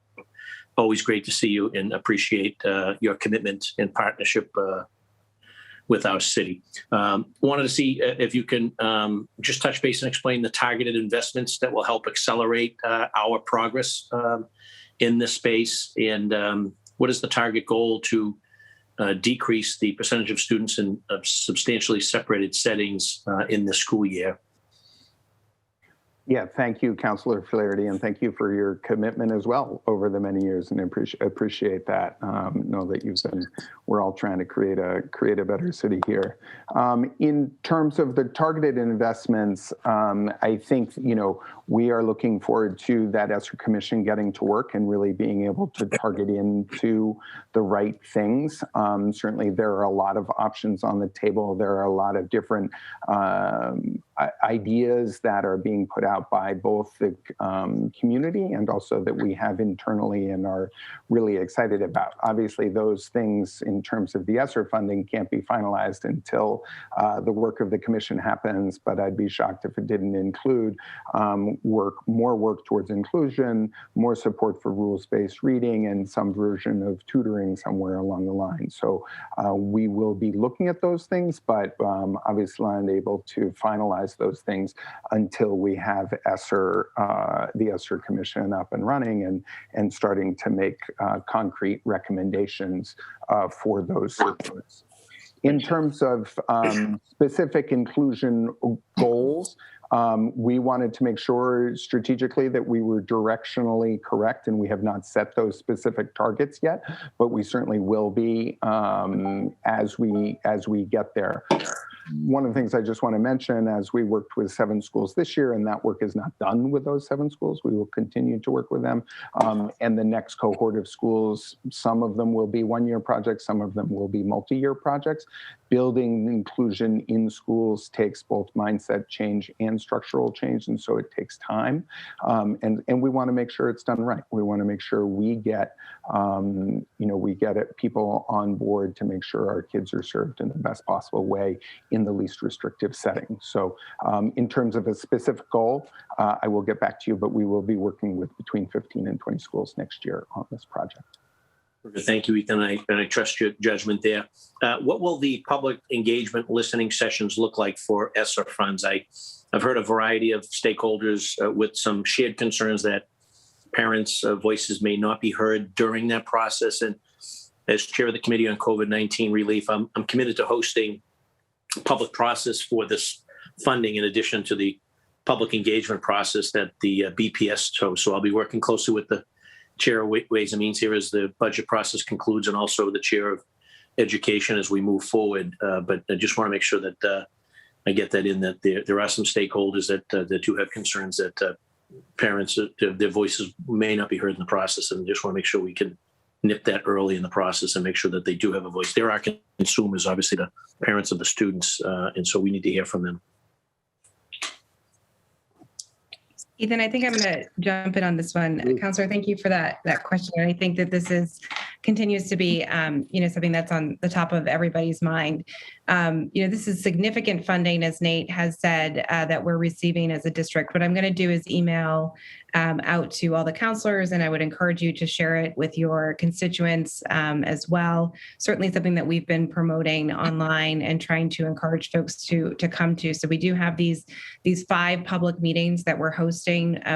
always great to see you and appreciate your commitment and partnership with our city. Wanted to see if you can just touch base and explain the targeted investments that will help accelerate our progress in this space. And what is the target goal to decrease the percentage of students in substantially separated settings in the school year? Yeah, thank you, Councillor Flaherty, and thank you for your commitment as well over the many years, and appreciate that. Know that we're all trying to create a better city here. In terms of the targeted investments, I think we are looking forward to that ESSER Commission getting to work and really being able to target into the right things. Certainly, there are a lot of options on the table. There are a lot of different ideas that are being put out by both the community and also that we have internally and are really excited about. Obviously, those things in terms of the ESSER funding can't be finalized until the work of the commission happens, but I'd be shocked if it didn't include more work towards inclusion, more support for rules-based reading, and some version of tutoring somewhere along the line. So we will be looking at those things, but obviously unable to finalize those things until we have the ESSER Commission up and running and starting to make concrete recommendations for those supports. In terms of specific inclusion goals, we wanted to make sure strategically that we were directionally correct, and we have not set those specific targets yet, but we certainly will be as we get there. One of the things I just want to mention, as we worked with 7 schools this year, and that work is not done with those 7 schools, we will continue to work with them. And the next cohort of schools, some of them will be one-year projects, some of them will be multi-year projects. Building inclusion in schools takes both mindset change and structural change, and so it takes time. And we want to make sure it's done right. We want to make sure we get, people on board to make sure our kids are served in the best possible way in the least restrictive setting. So in terms of a specific goal, I will get back to you, but we will be working with between 15 and 20 schools next year on this project. Thank you, Ethan. I trust your judgment there. What will the public engagement listening sessions look like for ESSER funds? I've heard a variety of stakeholders with some shared concerns that parents' voices may not be heard during that process. And as chair of the Committee on COVID-19 Relief, I'm committed to hosting a public process for this funding in addition to the public engagement process that the BPS hosts. So I'll be working closely with the chair of Ways and Means here as the budget process concludes, and also the chair of education as we move forward. But I just want to make sure that I get that in, that there are some stakeholders that do have concerns that parents, their voices may not be heard in the process, and just want to make sure we can nip that early in the process and make sure that they do have a voice. There are consumers, obviously, the parents of the students, and so we need to hear from them. Ethan, I think I'm going to jump in on this one. Counselor, thank you for that question. I think that this continues to be, something that's on the top of everybody's mind. This is significant funding, as Nate has said, that we're receiving as a district. What I'm going to do is email out to all the counselors, and I would encourage you to share it with your constituents as well. Certainly something that we've been promoting online and trying to encourage folks to come to. So we do have these 5 public meetings that we're hosting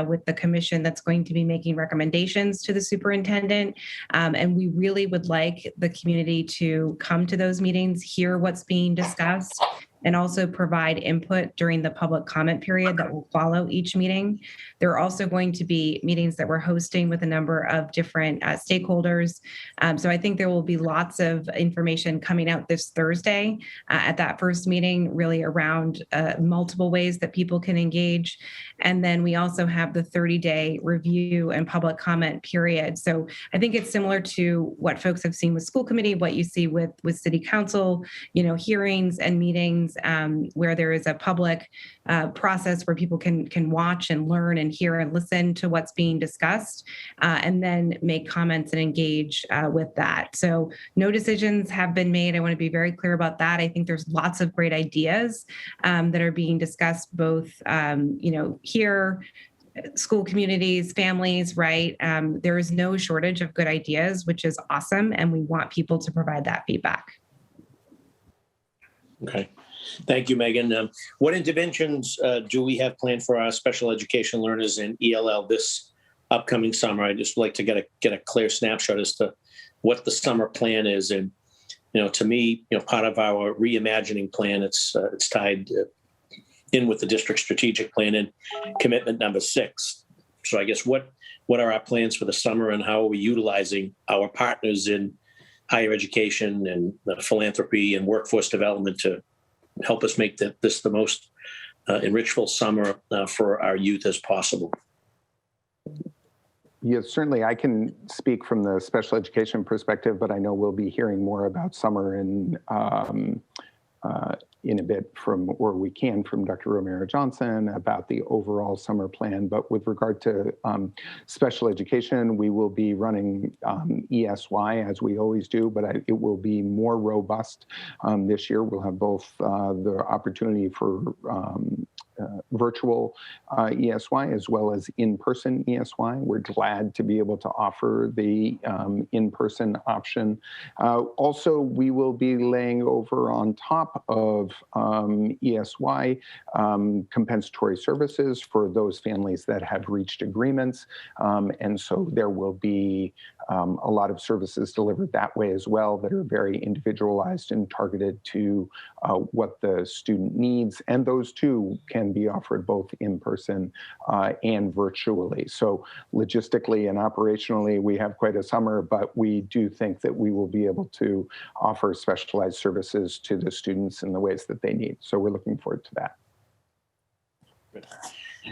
with the commission that's going to be making recommendations to the superintendent. And we really would like the community to come to those meetings, hear what's being discussed, and also provide input during the public comment period that will follow each meeting. There are also going to be meetings that we're hosting with a number of different stakeholders. So I think there will be lots of information coming out this Thursday at that first meeting, really around multiple ways that people can engage. And then we also have the 30-day review and public comment period. So I think it's similar to what folks have seen with school committee, what you see with city council, hearings and meetings where there is a public process where people can watch and learn and hear and listen to what's being discussed, and then make comments and engage with that. So no decisions have been made. I want to be very clear about that. I think there's lots of great ideas that are being discussed both, here, school communities, families, right? There is no shortage of good ideas, which is awesome. And we want people to provide that feedback. Okay. Thank you, Megan. What interventions do we have planned for our special education learners in ELL this upcoming summer? I'd just like to get a clear snapshot as to what the summer plan is. And, to me, part of our reimagining plan, it's tied in with the district strategic plan and commitment number 6. So I guess what are our plans for the summer, and how are we utilizing our partners in higher education and philanthropy and workforce development to help us make this the most enrichful summer for our youth as possible? Yes, certainly. I can speak from the special education perspective, but I know we'll be hearing more about summer in a bit from Dr. Romero-Johnson about the overall summer plan. But with regard to special education, we will be running ESY as we always do, but it will be more robust this year. We'll have both the opportunity for virtual ESY as well as in-person ESY. We're glad to be able to offer the in-person option. Also, we will be laying over on top of ESY compensatory services for those families that have reached agreements. And so there will be a lot of services delivered that way as well that are very individualized and targeted to what the student needs. And those too can be offered both in person and virtually. So logistically and operationally, we have quite a summer, but we do think that we will be able to offer specialized services to the students in the ways that they need. So we're looking forward to that.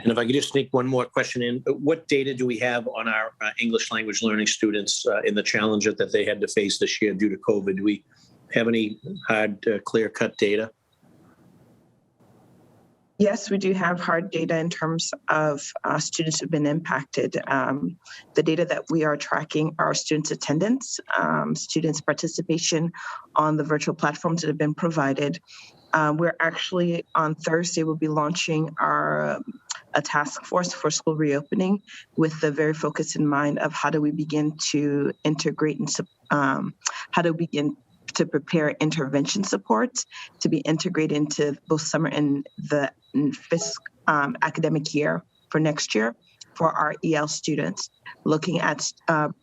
And if I could just sneak one more question in, what data do we have on our English language learning students in the challenge that they had to face this year due to COVID? Do we have any hard, clear-cut data? Yes, we do have hard data in terms of students who've been impacted. The data that we are tracking are students' attendance, students' participation on the virtual platforms that have been provided. We're actually on Thursday, we'll be launching a task force for school reopening with the very focus in mind of how do we begin to integrate and how do we begin to prepare intervention supports to be integrated into both summer and the academic year for next year for our EL students, looking at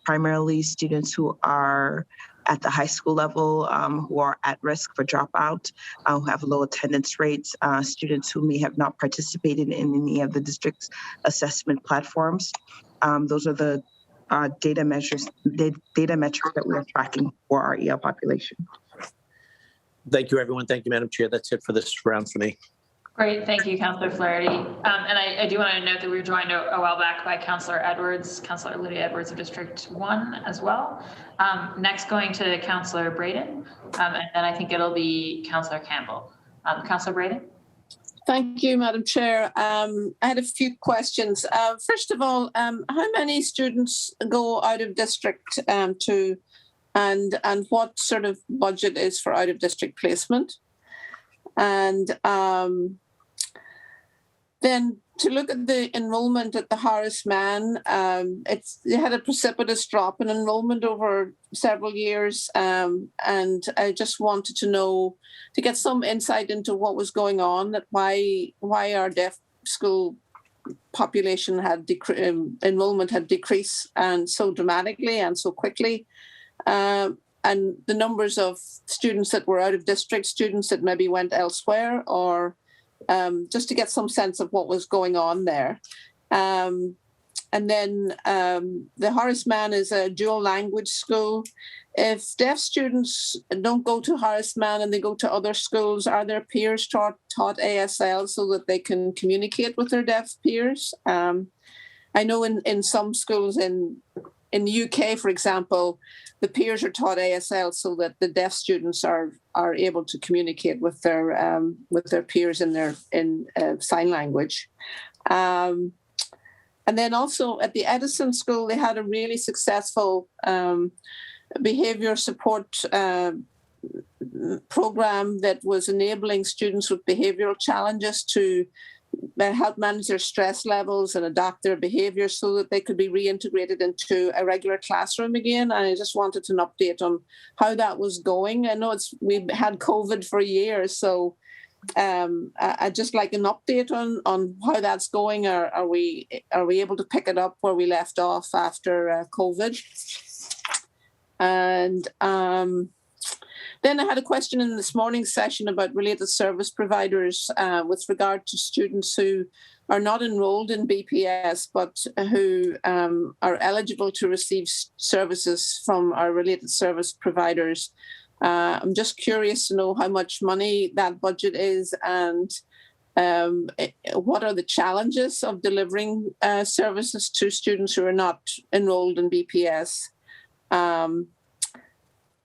primarily students who are at the high school level, who are at risk for dropout, who have low attendance rates, students who may have not participated in any of the district's assessment platforms. Those are the data metrics that we are tracking for our EL population. Thank you, everyone. Thank you, Madam Chair. That's it for this round for me. Great, thank you, Councillor Flaherty. And I do want to note that we were joined a while back by Councillor Lydia Edwards of District 1 as well. Next going to Councillor Braden, and then I think it'll be Councillor Campbell. Councillor Braden. Thank you, Madam Chair. I had a few questions. First of all, how many students go out of district and what sort of budget is for out of district placement? And then to look at the enrollment at the Horace Mann, they had a precipitous drop in enrollment over several years, and I just wanted to get some insight into what was going on, that why our deaf school population enrollment had decreased and so dramatically and so quickly, and the numbers of students that were out of district, students that maybe went elsewhere, or just to get some sense of what was going on there. And then the Horace Mann is a dual language school. If deaf students don't go to Horace Mann and they go to other schools, are their peers taught ASL so that they can communicate with their deaf peers? I know in some schools in the UK, for example, the peers are taught ASL so that the deaf students are able to communicate with their peers in sign language. And then also at the Edison School, they had a really successful behavior support program that was enabling students with behavioral challenges to help manage their stress levels and adapt their behavior so that they could be reintegrated into a regular classroom again. And I just wanted an update on how that was going. I know we've had COVID for years, so I'd just like an update on how that's going. Are we able to pick it up where we left off after COVID? And then I had a question in this morning's session about related service providers with regard to students who are not enrolled in BPS, but who are eligible to receive services from our related service providers. I'm just curious to know how much money that budget is and what are the challenges of delivering services to students who are not enrolled in BPS.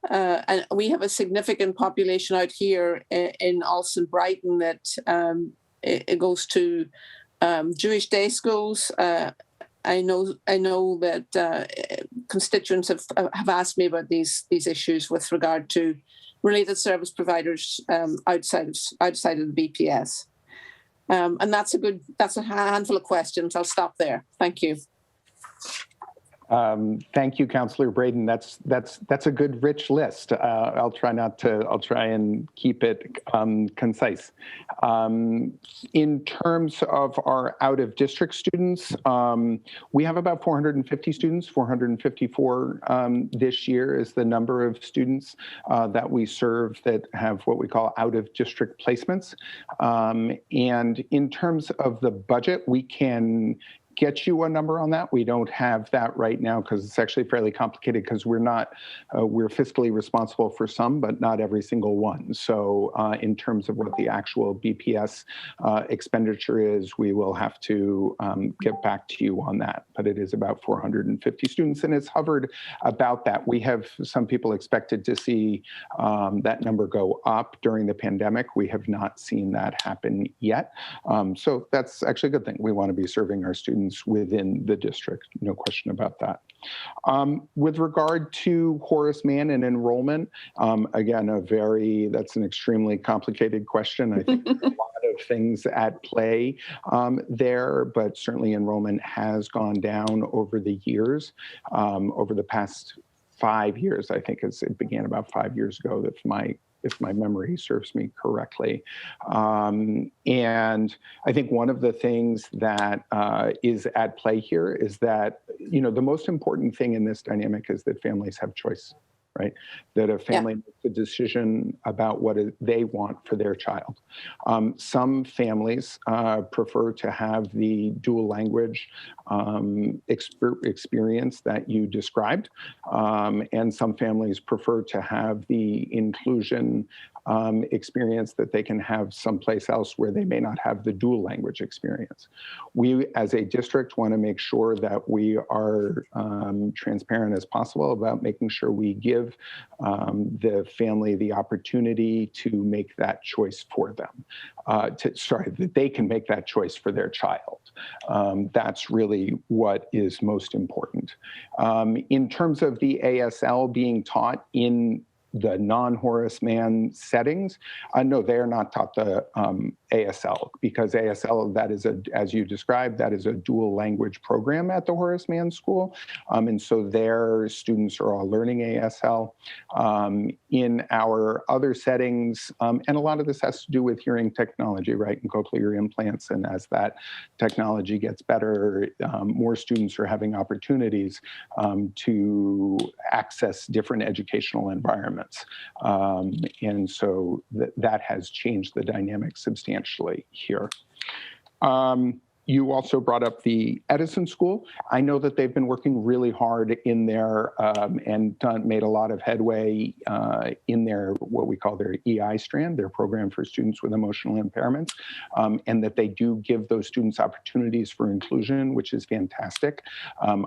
And we have a significant population out here in Alston Brighton that it goes to Jewish day schools. I know that constituents have asked me about these issues with regard to related service providers outside of the BPS. And that's a handful of questions. I'll stop there. Thank you. Thank you, Councillor Braden. That's a good, rich list. I'll try and keep it concise. In terms of our out-of-district students, we have about 450 students. 454 this year is the number of students that we serve that have what we call out-of-district placements. And in terms of the budget, we can get you a number on that. We don't have that right now because it's actually fairly complicated because we're fiscally responsible for some, but not every single one. So in terms of what the actual BPS expenditure is, we will have to get back to you on that. But it is about 450 students and it's hovered about that. We have some people expected to see that number go up during the pandemic. We have not seen that happen yet. So that's actually a good thing. We want to be serving our students within the district, no question about that. With regard to Horace Mann and enrollment, again, that's an extremely complicated question. I think there's a lot of things at play there, but certainly enrollment has gone down over the years, over the past 5 years. I think it began about 5 years ago, if my memory serves me correctly. And I think one of the things that is at play here is that, the most important thing in this dynamic is that families have choice, right? That a family makes a decision about what they want for their child. Some families prefer to have the dual language experience that you described, and some families prefer to have the inclusion experience that they can have someplace else where they may not have the dual language experience. We, as a district, want to make sure that we are transparent as possible about making sure we give the family the opportunity to make that choice for them, that they can make that choice for their child. That's really what is most important. In terms of the ASL being taught in the non-Horace Mann settings, no, they are not taught the ASL, because ASL, that is as you described, that is a dual language program at the Horace Mann School. And so their students are all learning ASL. In our other settings, and a lot of this has to do with hearing technology, right, and cochlear implants. And as that technology gets better, more students are having opportunities to access different educational environments. And so that has changed the dynamic substantially here. You also brought up the Edison School. I know that they've been working really hard in there and made a lot of headway in their, what we call their EI strand, their program for students with emotional impairments, and that they do give those students opportunities for inclusion, which is fantastic.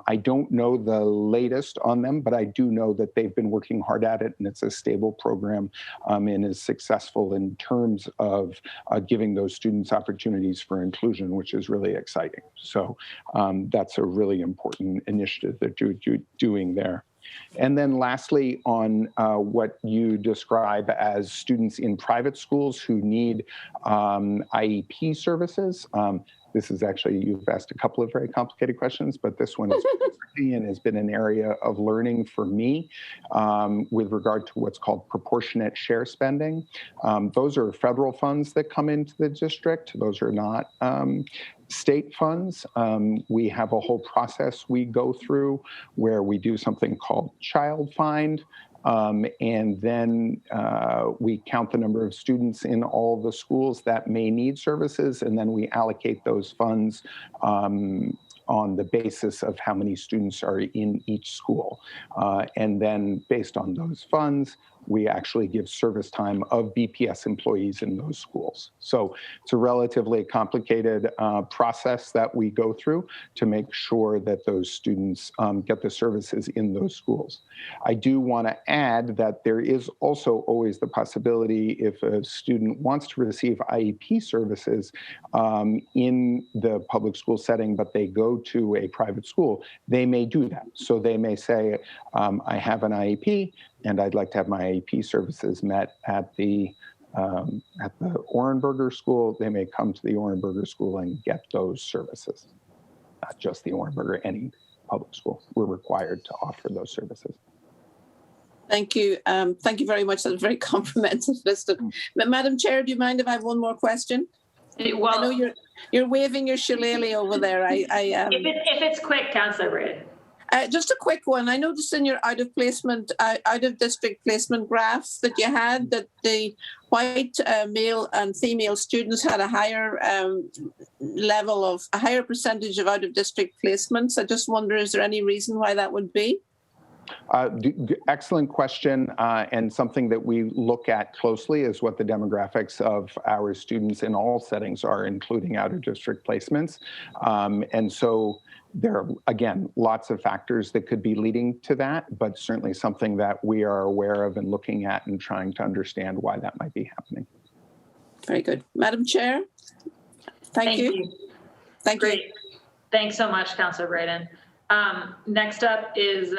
I don't know the latest on them, but I do know that they've been working hard at it, and it's a stable program and is successful in terms of giving those students opportunities for inclusion, which is really exciting. So that's a really important initiative that you're doing there. And then lastly, on what you describe as students in private schools who need IEP services. This is actually, you've asked a couple of very complicated questions, but this one is and has been an area of learning for me with regard to what's called proportionate share spending. Those are federal funds that come into the district. Those are not state funds. We have a whole process we go through where we do something called child find. And then we count the number of students in all the schools that may need services, and then we allocate those funds on the basis of how many students are in each school. And then based on those funds, we actually give service time of BPS employees in those schools. So it's a relatively complicated process that we go through to make sure that those students get the services in those schools. I do want to add that there is also always the possibility, if a student wants to receive IEP services in the public school setting, but they go to a private school, they may do that. So they may say, I have an IEP, and I'd like to have my IEP services met at the at the Orenburger School, they may come to the Orenburger School and get those services. Not just the Orenburger, any public school. We're required to offer those services. Thank you. Thank you very much. That's a very comprehensive list of. Madam Chair, do you mind if I have one more question? Well, I know you're waving your shillelagh over there. If it's quick, Councillor Braden. Just a quick one. I noticed in your out of district placement graph that you had that the white male and female students had a higher percentage of out of district placements. I just wonder, is there any reason why that would be? Excellent question, and something that we look at closely is what the demographics of our students in all settings are, including out of district placements. And so there are, again, lots of factors that could be leading to that, but certainly something that we are aware of and looking at and trying to understand why that might be happening. Very good. Madam Chair, thank you. Thank you. Thanks so much, Councillor Braden. Next up is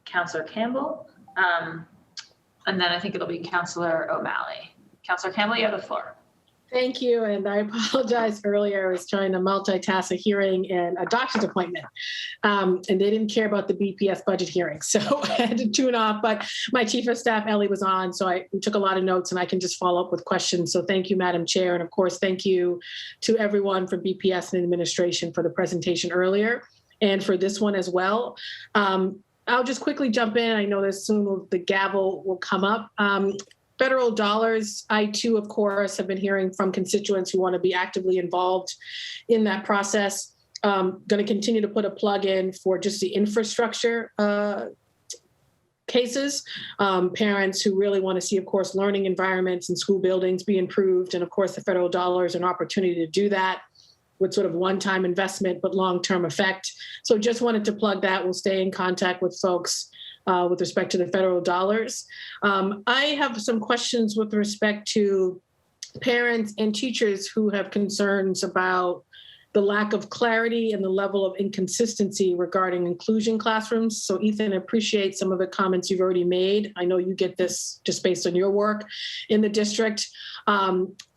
Councillor Campbell, and then I think it'll be Councillor O'Malley. Councillor Campbell, you have the floor. Thank you, and I apologize earlier. I was trying to multitask a hearing and a doctor's appointment, and they didn't care about the BPS budget hearing, so I had to tune off, but my Chief of Staff, Ellie, was on, so I took a lot of notes, and I can just follow up with questions. So thank you, Madam Chair, and of course, thank you to everyone from BPS and administration for the presentation earlier, and for this one as well. I'll just quickly jump in. I know that soon the gavel will come up. Federal dollars, I too, of course, have been hearing from constituents who want to be actively involved in that process. Going to continue to put a plug in for just the infrastructure cases. Parents who really want to see, of course, learning environments and school buildings be improved. And of course, the federal dollars are an opportunity to do that with sort of one-time investment, but long-term effect. So just wanted to plug that. We'll stay in contact with folks with respect to the federal dollars. I have some questions with respect to parents and teachers who have concerns about the lack of clarity and the level of inconsistency regarding inclusion classrooms. So Ethan, I appreciate some of the comments you've already made. I know you get this just based on your work in the district.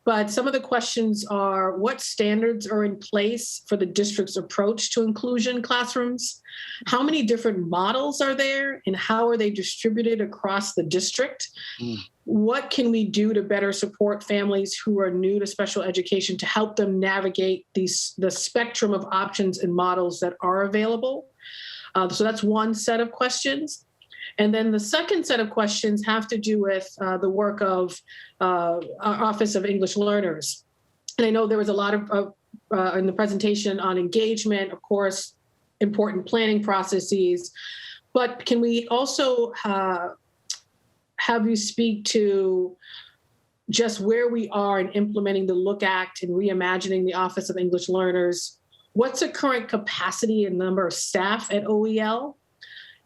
But some of the questions are, what standards are in place for the district's approach to inclusion classrooms? How many different models are there, and how are they distributed across the district? What can we do to better support families who are new to special education to help them navigate the spectrum of options and models that are available? So that's one set of questions. And then the second set of questions have to do with the work of our Office of English Learners. And I know there was a lot of in the presentation on engagement, of course, important planning processes, but can we also have you speak to just where we are in implementing the Look Act and reimagining the Office of English Learners? What's the current capacity and number of staff at OEL?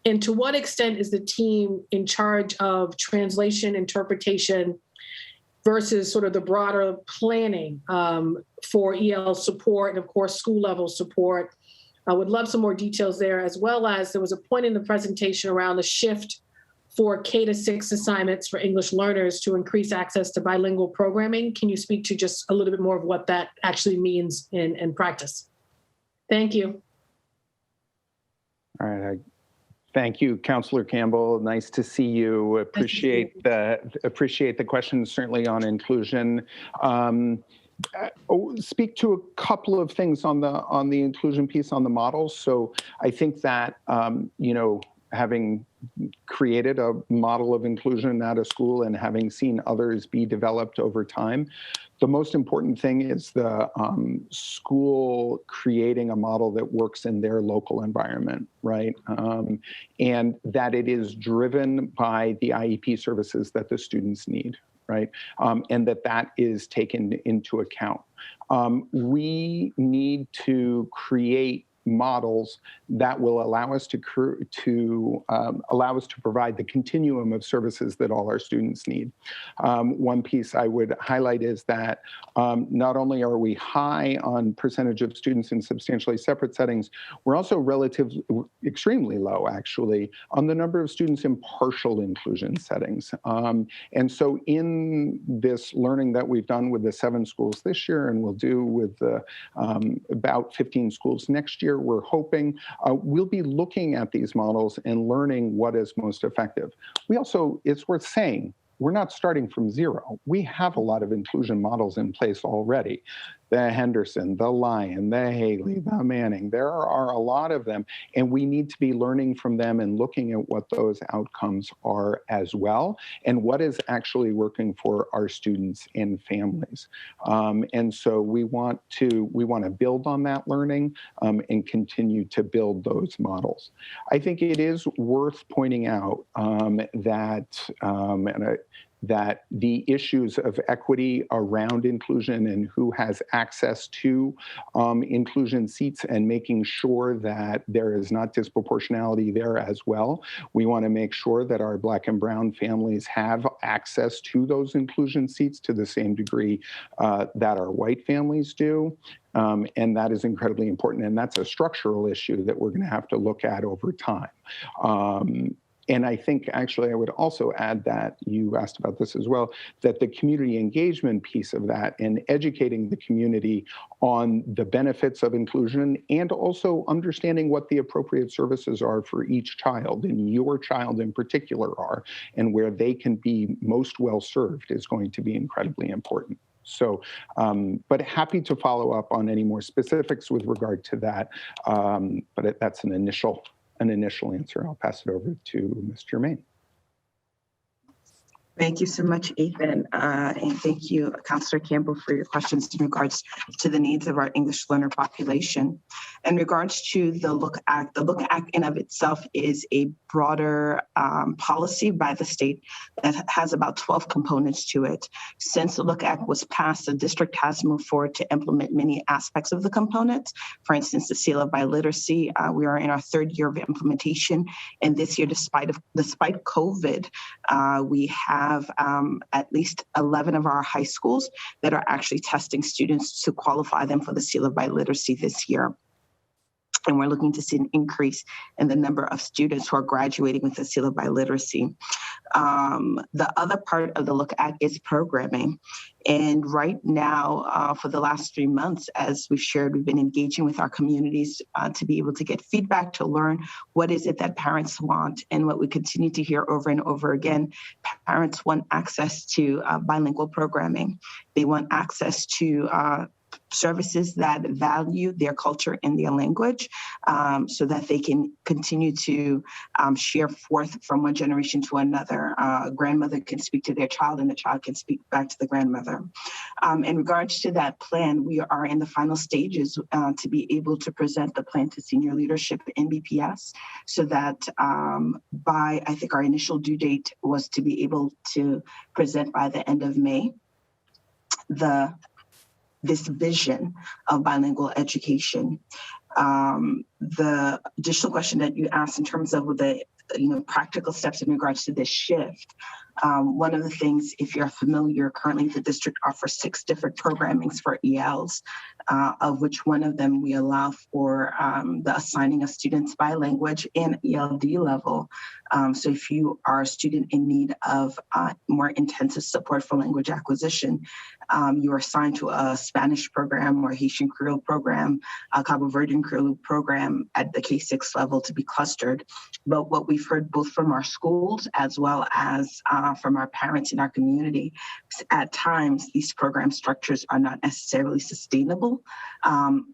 And to what extent is the team in charge of translation, interpretation, versus sort of the broader planning for EL support and, of course, school level support? I would love some more details there, as well as there was a point in the presentation around the shift for K-6 assignments for English learners to increase access to bilingual programming. Can you speak to just a little bit more of what that actually means in practice? Thank you. All right. Thank you, Councillor Campbell. Nice to see you. Appreciate the questions, certainly on inclusion. Speak to a couple of things on the inclusion piece on the models. So I think that having created a model of inclusion at a school and having seen others be developed over time, the most important thing is the school creating a model that works in their local environment, right? And that it is driven by the IEP services that the students need, right? And that is taken into account. We need to create models that will allow us to provide the continuum of services that all our students need. One piece I would highlight is that not only are we high on percentage of students in substantially separate settings, we're also extremely low, actually, on the number of students in partial inclusion settings. And so in this learning that we've done with the 7 schools this year, and we'll do with the about 15 schools next year, we're hoping we'll be looking at these models and learning what is most effective. We also, it's worth saying, we're not starting from zero. We have a lot of inclusion models in place already. The Henderson, the Lyon, the Haley, the Manning, there are a lot of them, and we need to be learning from them and looking at what those outcomes are as well, and what is actually working for our students and families. And so we want to build on that learning and continue to build those models. I think it is worth pointing out that the issues of equity around inclusion and who has access to inclusion seats and making sure that there is not disproportionality there as well. We want to make sure that our Black and Brown families have access to those inclusion seats to the same degree that our white families do. And that is incredibly important. And that's a structural issue that we're going to have to look at over time. And I think, actually, I would also add that, you asked about this as well, that the community engagement piece of that and educating the community on the benefits of inclusion and also understanding what the appropriate services are for each child, and your child in particular are, and where they can be most well served is going to be incredibly important. So, but happy to follow up on any more specifics with regard to that. But that's an initial answer. I'll pass it over to Ms. Germain. Thank you so much, Ethan. And thank you, Councillor Campbell, for your questions in regards to the needs of our English learner population. In regards to the Look Act in of itself is a broader policy by the state that has about 12 components to it. Since the Look Act was passed, the district has moved forward to implement many aspects of the components. For instance, the seal of biliteracy, we are in our 3rd year of implementation. And this year, despite COVID, we have at least 11 of our high schools that are actually testing students to qualify them for the seal of biliteracy this year. And we're looking to see an increase in the number of students who are graduating with the seal of biliteracy. The other part of the Look Act is programming. And right now, for the last 3 months, as we've shared, we've been engaging with our communities to be able to get feedback, to learn what is it that parents want. And what we continue to hear over and over again, parents want access to bilingual programming. They want access to services that value their culture and their language, so that they can continue to share forth from one generation to another. A grandmother can speak to their child and the child can speak back to the grandmother. In regards to that plan, we are in the final stages to be able to present the plan to senior leadership in BPS, so that by, I think our initial due date was to be able to present by the end of May this vision of bilingual education. The additional question that you asked in terms of the practical steps in regards to this shift. One of the things, if you're familiar, currently the district offers 6 different programmings for ELs, of which one of them we allow for the assigning of students by language and ELD level. So if you are a student in need of more intensive support for language acquisition, you are assigned to a Spanish program or Haitian Creole program, a Cabo Verdean Creole program at the K6 level to be clustered. But what we've heard both from our schools as well as from our parents in our community, at times these program structures are not necessarily sustainable,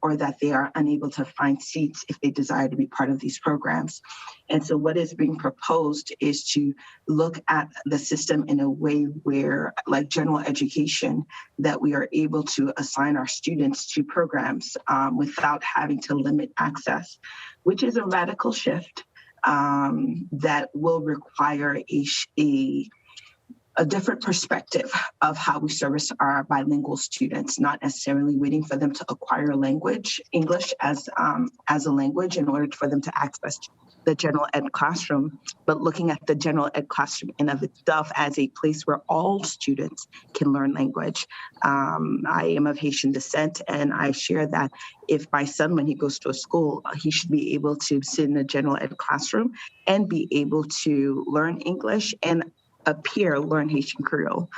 or that they are unable to find seats if they desire to be part of these programs. And so what is being proposed is to look at the system in a way where, like general education, that we are able to assign our students to programs without having to limit access, which is a radical shift that will require a different perspective of how we service our bilingual students, not necessarily waiting for them to acquire language, English as a language in order for them to access the general ed classroom, but looking at the general ed classroom in of itself as a place where all students can learn language. I am of Haitian descent, and I share that if my son, when he goes to a school, he should be able to sit in a general ed classroom and be able to learn English and learn Haitian Creole.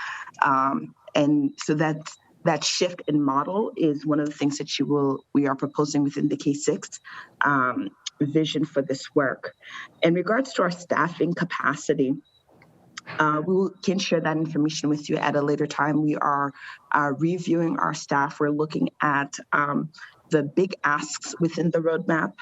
And so that shift in model is one of the things that we are proposing within the K-6 vision for this work. In regards to our staffing capacity, we can share that information with you at a later time. We are reviewing our staff. We're looking at the big asks within the roadmap,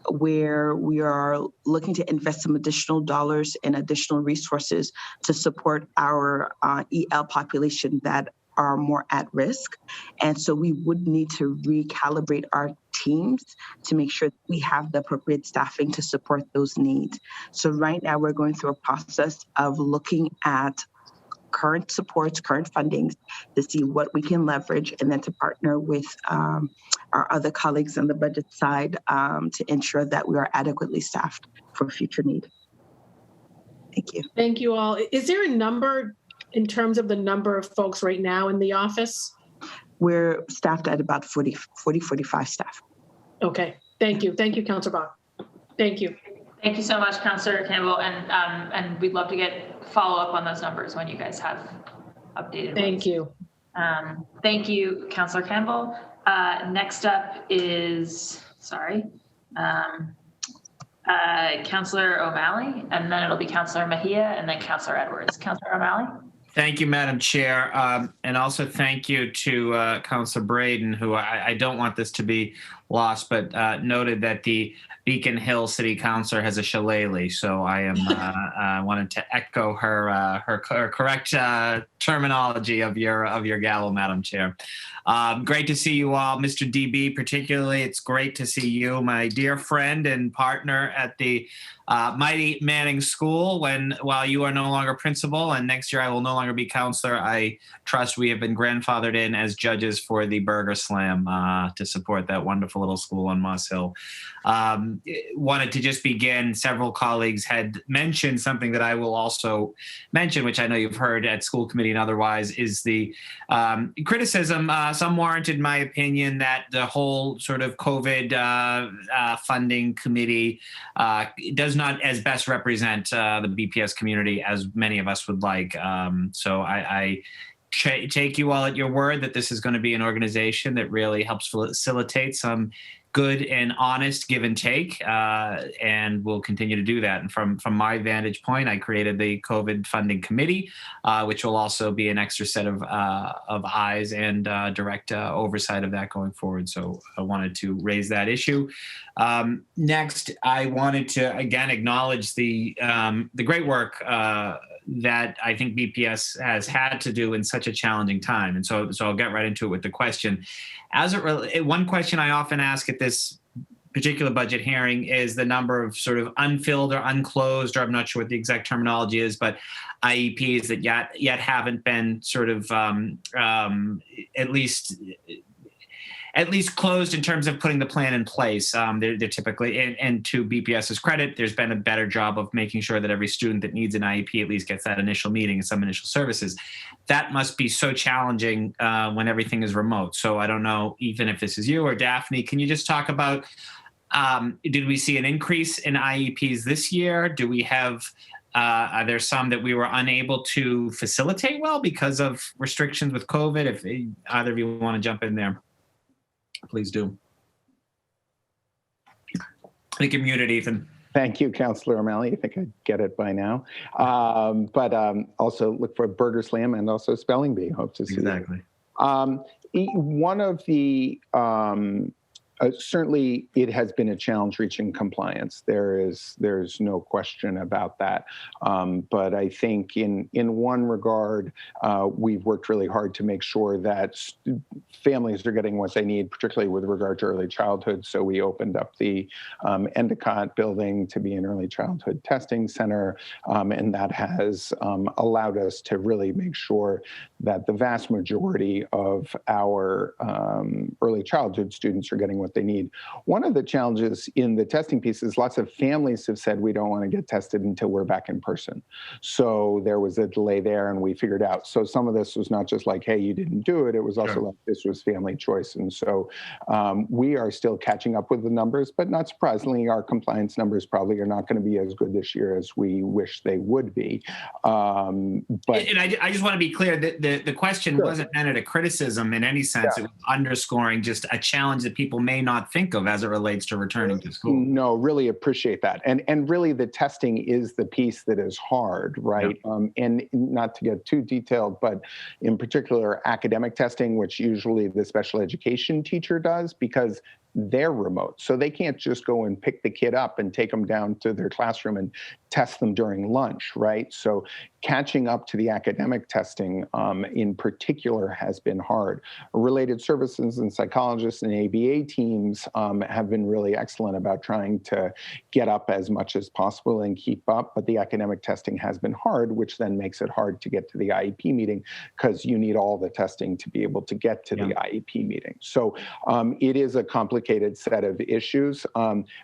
where we are looking to invest some additional dollars and additional resources to support our EL population that are more at risk. And so we would need to recalibrate our teams to make sure that we have the appropriate staffing to support those needs. So right now we're going through a process of looking at current supports, current fundings to see what we can leverage, and then to partner with our other colleagues on the budget side to ensure that we are adequately staffed for future need. Thank you. Thank you all. Is there a number in terms of the number of folks right now in the office? We're staffed at about 45 staff. Okay, thank you. Thank you, Councilor Bach. Thank you. Thank you so much, Councilor Campbell, and we'd love to get follow up on those numbers when you guys have updated. Thank you. Thank you, Councilor Campbell. Next up is, Councilor O'Malley, and then it'll be Councilor Mejia, and then Councilor Edwards. Councilor O'Malley. Thank you, Madam Chair. And also thank you to Councilor Braden, who I don't want this to be lost, but noted that the Beacon Hill City Councilor has a shillelagh. So I am wanted to echo her correct terminology of your gavel, Madam Chair. Great to see you all, Mr. DB particularly. It's great to see you, my dear friend and partner at the mighty Manning School while you are no longer principal, and next year I will no longer be counselor. I trust we have been grandfathered in as judges for the Burger Slam to support that wonderful little school on Moss Hill. Wanted to just begin, several colleagues had mentioned something that I will also mention, which I know you've heard at school committee and otherwise, is the criticism, some warranted in my opinion, that the whole sort of COVID funding committee does not as best represent the BPS community as many of us would like. So I take you all at your word that this is going to be an organization that really helps facilitate some good and honest give and take, and we'll continue to do that. And from my vantage point, I created the COVID funding committee, which will also be an extra set of eyes and direct oversight of that going forward. So I wanted to raise that issue. Next, I wanted to again acknowledge the great work that I think BPS has had to do in such a challenging time. And so I'll get right into it with the question. One question I often ask at this particular budget hearing is the number of sort of unfilled or unclosed, or I'm not sure what the exact terminology is, but IEPs that yet haven't been sort of at least closed in terms of putting the plan in place. They're typically, and to BPS's credit, there's been a better job of making sure that every student that needs an IEP at least gets that initial meeting and some initial services. That must be so challenging when everything is remote. So I don't know, even if this is you or Daphne, can you just talk about, did we see an increase in IEPs this year? Do we have, are there some that we were unable to facilitate well because of restrictions with COVID? If either of you want to jump in there. Please do. I think you're muted, Ethan. Thank you, Councilor O'Malley. I think I get it by now. But also look for Burger Slam and also Spelling Bee. Hope to see exactly. One of the certainly it has been a challenge reaching compliance. There's no question about that. But I think in one regard, we've worked really hard to make sure that families are getting what they need, particularly with regard to early childhood. So we opened up the Endicott building to be an early childhood testing center, and that has allowed us to really make sure that the vast majority of our early childhood students are getting what they need. One of the challenges in the testing piece is lots of families have said we don't want to get tested until we're back in person. So there was a delay there, and we figured out. So some of this was not just like, hey, you didn't do it. It was also like this was family choice. And so we are still catching up with the numbers, but not surprisingly, our compliance numbers probably are not going to be as good this year as we wish they would be. But and I just want to be clear that the question wasn't meant at a criticism in any sense. It was underscoring just a challenge that people may not think of as it relates to returning to school. No, really appreciate that. And really the testing is the piece that is hard, right? And not to get too detailed, but in particular academic testing, which usually the special education teacher does, because they're remote. So they can't just go and pick the kid up and take them down to their classroom and test them during lunch, right? So catching up to the academic testing in particular has been hard. Related services and psychologists and ABA teams have been really excellent about trying to get up as much as possible and keep up, but the academic testing has been hard, which then makes it hard to get to the IEP meeting because you need all the testing to be able to get to the IEP meeting. So it is a complicated set of issues,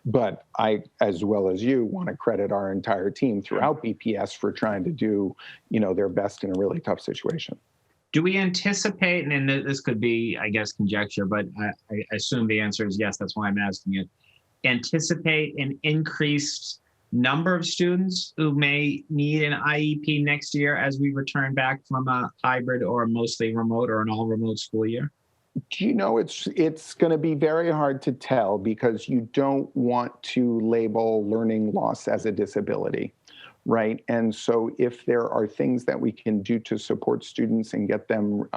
but I, as well as you, want to credit our entire team throughout BPS for trying to do, their best in a really tough situation. Do we anticipate, and this could be, I guess, conjecture, but I assume the answer is yes, that's why I'm asking it, anticipate an increased number of students who may need an IEP next year as we return back from a hybrid or mostly remote or an all remote school year? It's going to be very hard to tell because you don't want to label learning loss as a disability, right? And so if there are things that we can do to support students and get them,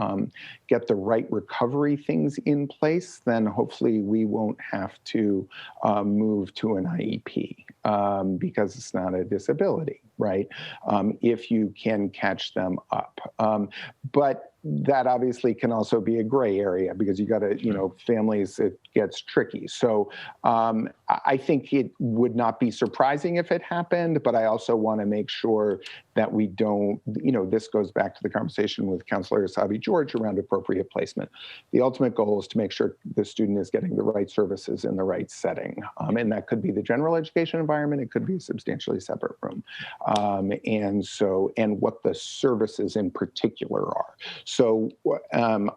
get the right recovery things in place, then hopefully we won't have to move to an IEP because it's not a disability, right? If you can catch them up. But that obviously can also be a gray area because you got to, families, it gets tricky. So I think it would not be surprising if it happened, but I also want to make sure that we don't, this goes back to the conversation with Counselor Sabi George around appropriate placement. The ultimate goal is to make sure the student is getting the right services in the right setting. And that could be the general education environment. It could be a substantially separate room. And what the services in particular are. So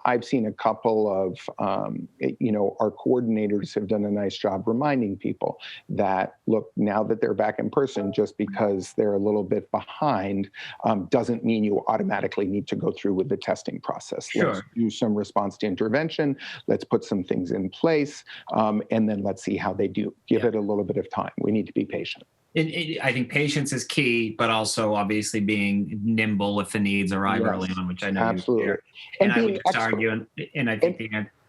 I've seen a couple of, our coordinators have done a nice job reminding people that, look, now that they're back in person, just because they're a little bit behind doesn't mean you automatically need to go through with the testing process. Sure. Let's do some response to intervention. Let's put some things in place, and then let's see how they do. Give it a little bit of time. We need to be patient. I think patience is key, but also obviously being nimble if the needs arrive early on, which I know you share. And I would just argue, and I think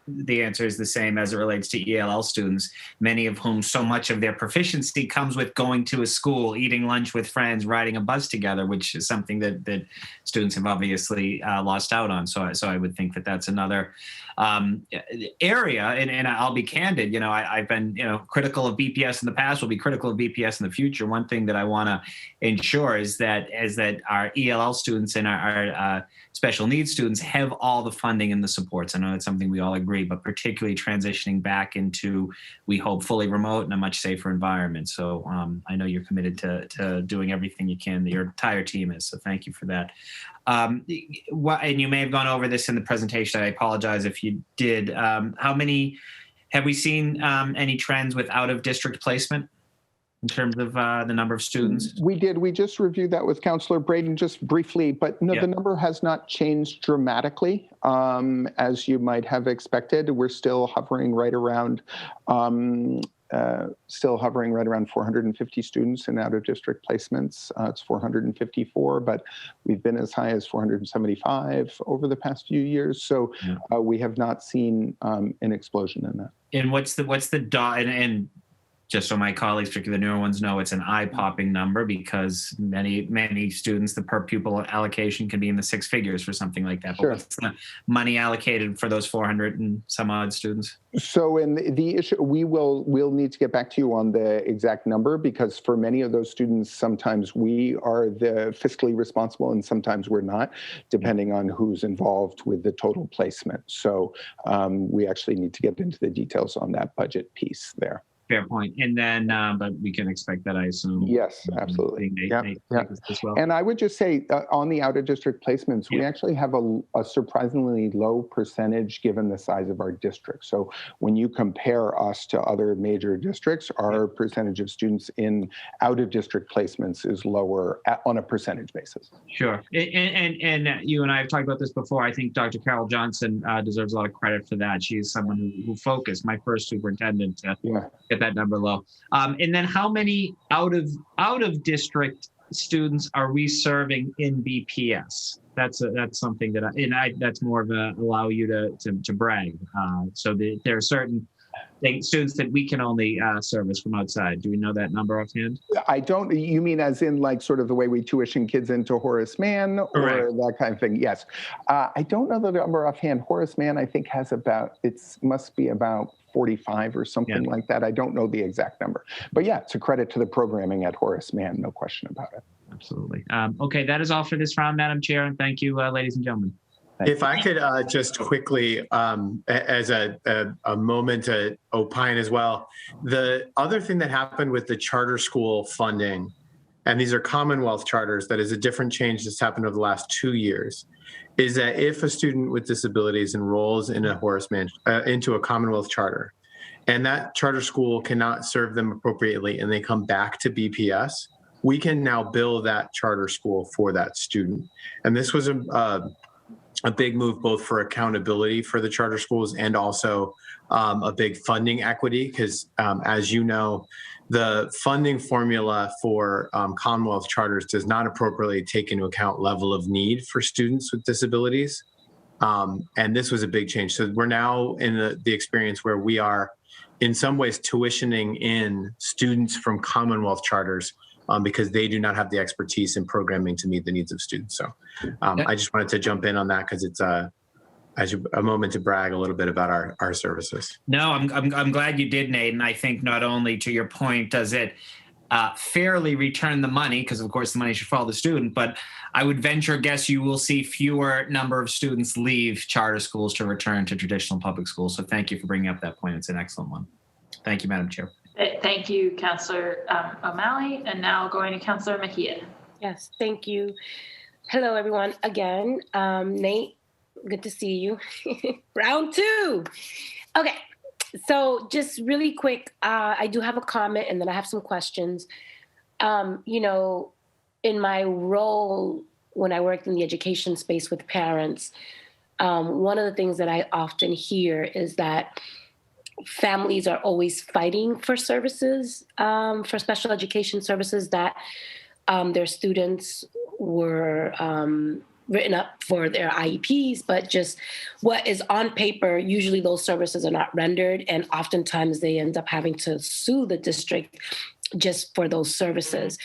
the answer is the same as it relates to ELL students, many of whom so much of their proficiency comes with going to a school, eating lunch with friends, riding a bus together, which is something that students have obviously lost out on. So I would think that that's another area, and I'll be candid, I've been, critical of BPS in the past, will be critical of BPS in the future. One thing that I want to ensure is that our ELL students and our special needs students have all the funding and the supports. I know that's something we all agree, but particularly transitioning back into, we hope, fully remote and a much safer environment. So I know you're committed to doing everything you can, your entire team is, so thank you for that. And you may have gone over this in the presentation. I apologize if you did. Have we seen any trends with out of district placement in terms of the number of students? We did. We just reviewed that with Counselor Braden just briefly, but no, the number has not changed dramatically, as you might have expected. We're still hovering right around still hovering right around 450 students in out-of-district placements. It's 454, but we've been as high as 475 over the past few years. So we have not seen an explosion in that. And what's the and just so my colleagues, particularly the newer ones, know, it's an eye-popping number because many students, the per pupil allocation can be in the six figures for something like that. Sure. But what's the money allocated for those 400 and some odd students? So in the issue, we'll need to get back to you on the exact number, because for many of those students, sometimes we are the fiscally responsible and sometimes we're not, depending on who's involved with the total placement. So we actually need to get into the details on that budget piece there. Fair point. And then, but we can expect that, I assume. Yes, absolutely. Yeah. As well. And I would just say on the out-of-district placements, we actually have a surprisingly low percentage given the size of our district. So when you compare us to other major districts, our percentage of students in out-of-district placements is lower on a percentage basis. Sure. And you and I have talked about this before. I think Dr. Carol Johnson deserves a lot of credit for that. She's someone who focused, my first superintendent, get that number low. And then how many out of district students are we serving in BPS? That's something that that's more of a allow you to brag. So there are certain students that we can only service from outside. Do we know that number offhand? I don't. You mean as in like sort of the way we tuition kids into Horace Mann or that kind of thing? Yes. I don't know the number offhand. Horace Mann, I think, has must be about 45 or something like that. I don't know the exact number. But yeah, it's a credit to the programming at Horace Mann, no question about it. Absolutely. Okay, that is all for this round, Madam Chair, and thank you, ladies and gentlemen. If I could just quickly, as a moment to opine as well, the other thing that happened with the charter school funding, and these are Commonwealth charters, that is a different change that's happened over the last 2 years, is that if a student with disabilities enrolls in a Horace Mann, into a Commonwealth charter, and that charter school cannot serve them appropriately and they come back to BPS, we can now bill that charter school for that student. And this was a big move both for accountability for the charter schools and also a big funding equity, because as you know, the funding formula for Commonwealth charters does not appropriately take into account level of need for students with disabilities. And this was a big change. So we're now in the experience where we are in some ways tuitioning in students from Commonwealth charters because they do not have the expertise in programming to meet the needs of students. So I just wanted to jump in on that because it's a moment to brag a little bit about our services. No, I'm glad you did, Nate. And I think not only to your point does it fairly return the money, because of course the money should follow the student, but I would venture a guess you will see fewer number of students leave charter schools to return to traditional public schools. So thank you for bringing up that point. It's an excellent one. Thank you, Madam Chair. Thank you, Councillor O'Malley. And now going to Councillor Mejia. Yes, thank you. Hello, everyone. Again, Nate, good to see you. Round two. Okay, so just really quick, I do have a comment and then I have some questions. You know, in my role when I worked in the education space with parents, one of the things that I often hear is that families are always fighting for services, for special education services that their students were written up for their IEPs, but just what is on paper, usually those services are not rendered, and oftentimes they end up having to sue the district just for those services.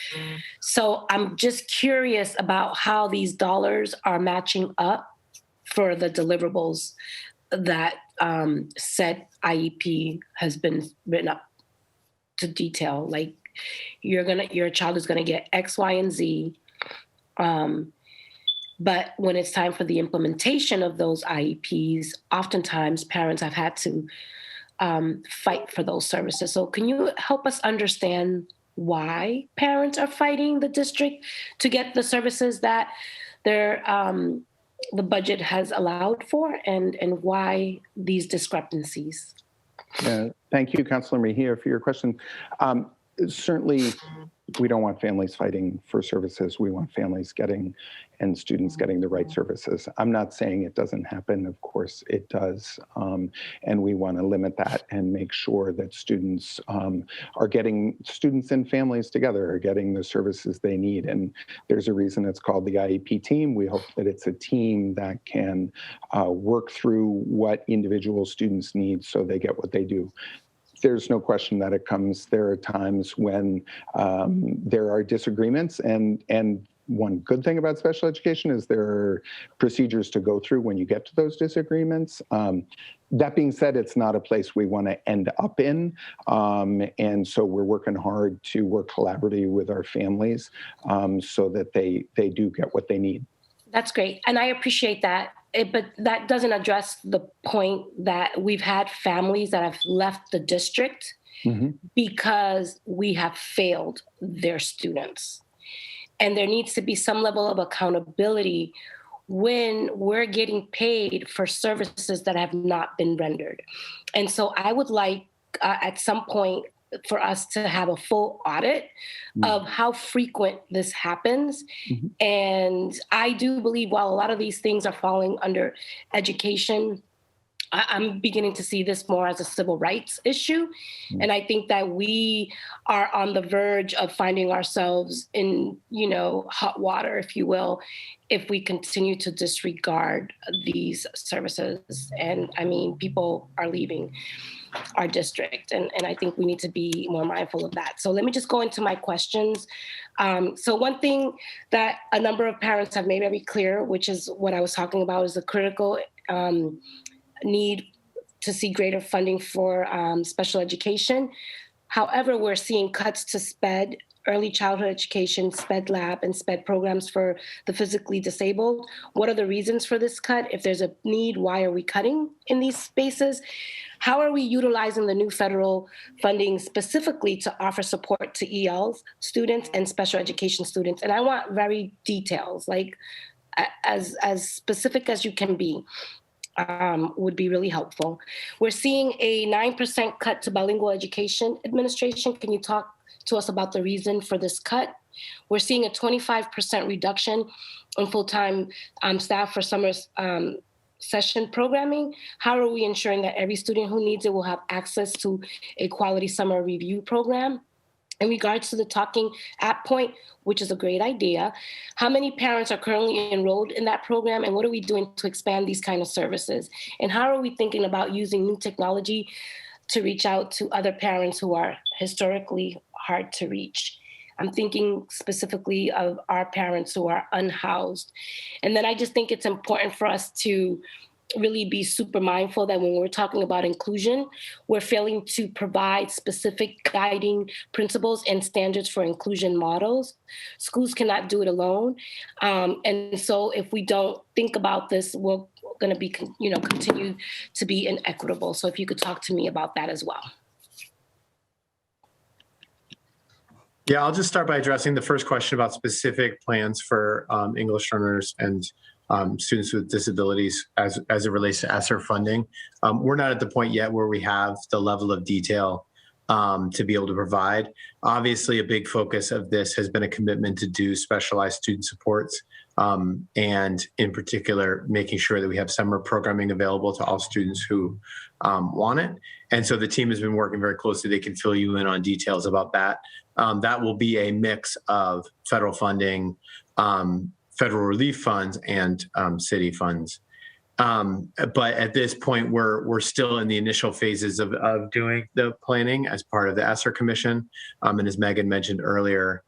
So I'm just curious about how these dollars are matching up for the deliverables that said IEP has been written up to detail. Like your child is gonna get X, Y, and Z. But when it's time for the implementation of those IEPs, oftentimes parents have had to fight for those services. So can you help us understand why parents are fighting the district to get the services that the budget has allowed for, and why these discrepancies? Thank you, Councilor Mejia, for your question. Certainly, we don't want families fighting for services. We want families getting and students getting the right services. I'm not saying it doesn't happen. Of course it does. And we want to limit that and make sure that students students and families together are getting the services they need. And there's a reason it's called the Iep Team. We hope that it's a team that can work through what individual students need so they get what they do. There's no question that there are times when there are disagreements, and one good thing about special education is there are procedures to go through when you get to those disagreements. That being said, it's not a place we want to end up in. And so we're working hard to work collaboratively with our families so that they do get what they need. That's great. And I appreciate that. But that doesn't address the point that we've had families that have left the district because we have failed their students. And there needs to be some level of accountability when we're getting paid for services that have not been rendered. And so I would like at some point for us to have a full audit of how frequent this happens. And I do believe while a lot of these things are falling under education, I'm beginning to see this more as a civil rights issue. And I think that we are on the verge of finding ourselves in, hot water, if you will, if we continue to disregard these services. And I mean, people are leaving our district. And I think we need to be more mindful of that. So let me just go into my questions. So one thing that a number of parents have made very clear, which is what I was talking about, is the critical need to see greater funding for special education. However, we're seeing cuts to SPED, early childhood education, SPED lab, and SPED programs for the physically disabled. What are the reasons for this cut? If there's a need, why are we cutting in these spaces? How are we utilizing the new federal funding specifically to offer support to ELs students and special education students? And I want very details, like as specific as you can be. Would be really helpful. We're seeing a 9% cut to Bilingual Education Administration. Can you talk to us about the reason for this cut? We're seeing a 25% reduction in full-time staff for summer session programming. How are we ensuring that every student who needs it will have access to a quality summer review program? In regards to the Talking App Point, which is a great idea, how many parents are currently enrolled in that program, and what are we doing to expand these kind of services? And how are we thinking about using new technology to reach out to other parents who are historically hard to reach? I'm thinking specifically of our parents who are unhoused. And then I just think it's important for us to really be super mindful that when we're talking about inclusion, we're failing to provide specific guiding principles and standards for inclusion models. Schools cannot do it alone. And so if we don't think about this, we're going to be, continue to be inequitable. So if you could talk to me about that as well. Yeah, I'll just start by addressing the first question about specific plans for English learners and students with disabilities as it relates to ESSER funding. We're not at the point yet where we have the level of detail to be able to provide. Obviously, a big focus of this has been a commitment to do specialized student supports, and in particular, making sure that we have summer programming available to all students who want it. And so the team has been working very closely. They can fill you in on details about that. That will be a mix of federal funding, federal relief funds, and city funds. But at this point, we're still in the initial phases of doing the planning as part of the ESSER Commission. And as Megan mentioned earlier,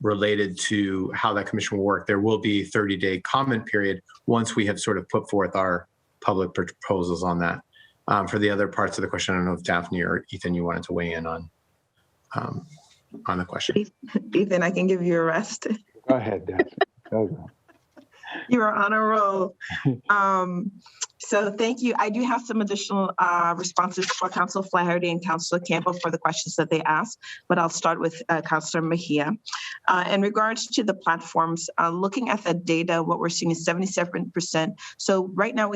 related to how that commission will work, there will be a 30-day comment period once we have sort of put forth our public proposals on that. For the other parts of the question, I don't know if Daphne or Ethan, you wanted to weigh in on the question. Ethan, I can give you a rest. Go ahead, Daphne. Go. You are on a roll. So thank you. I do have some additional responses for Councilor Flaherty and Councilor Campbell for the questions that they asked, but I'll start with Councilor Mejia. In regards to the platforms, looking at the data, what we're seeing is 77%. So right now,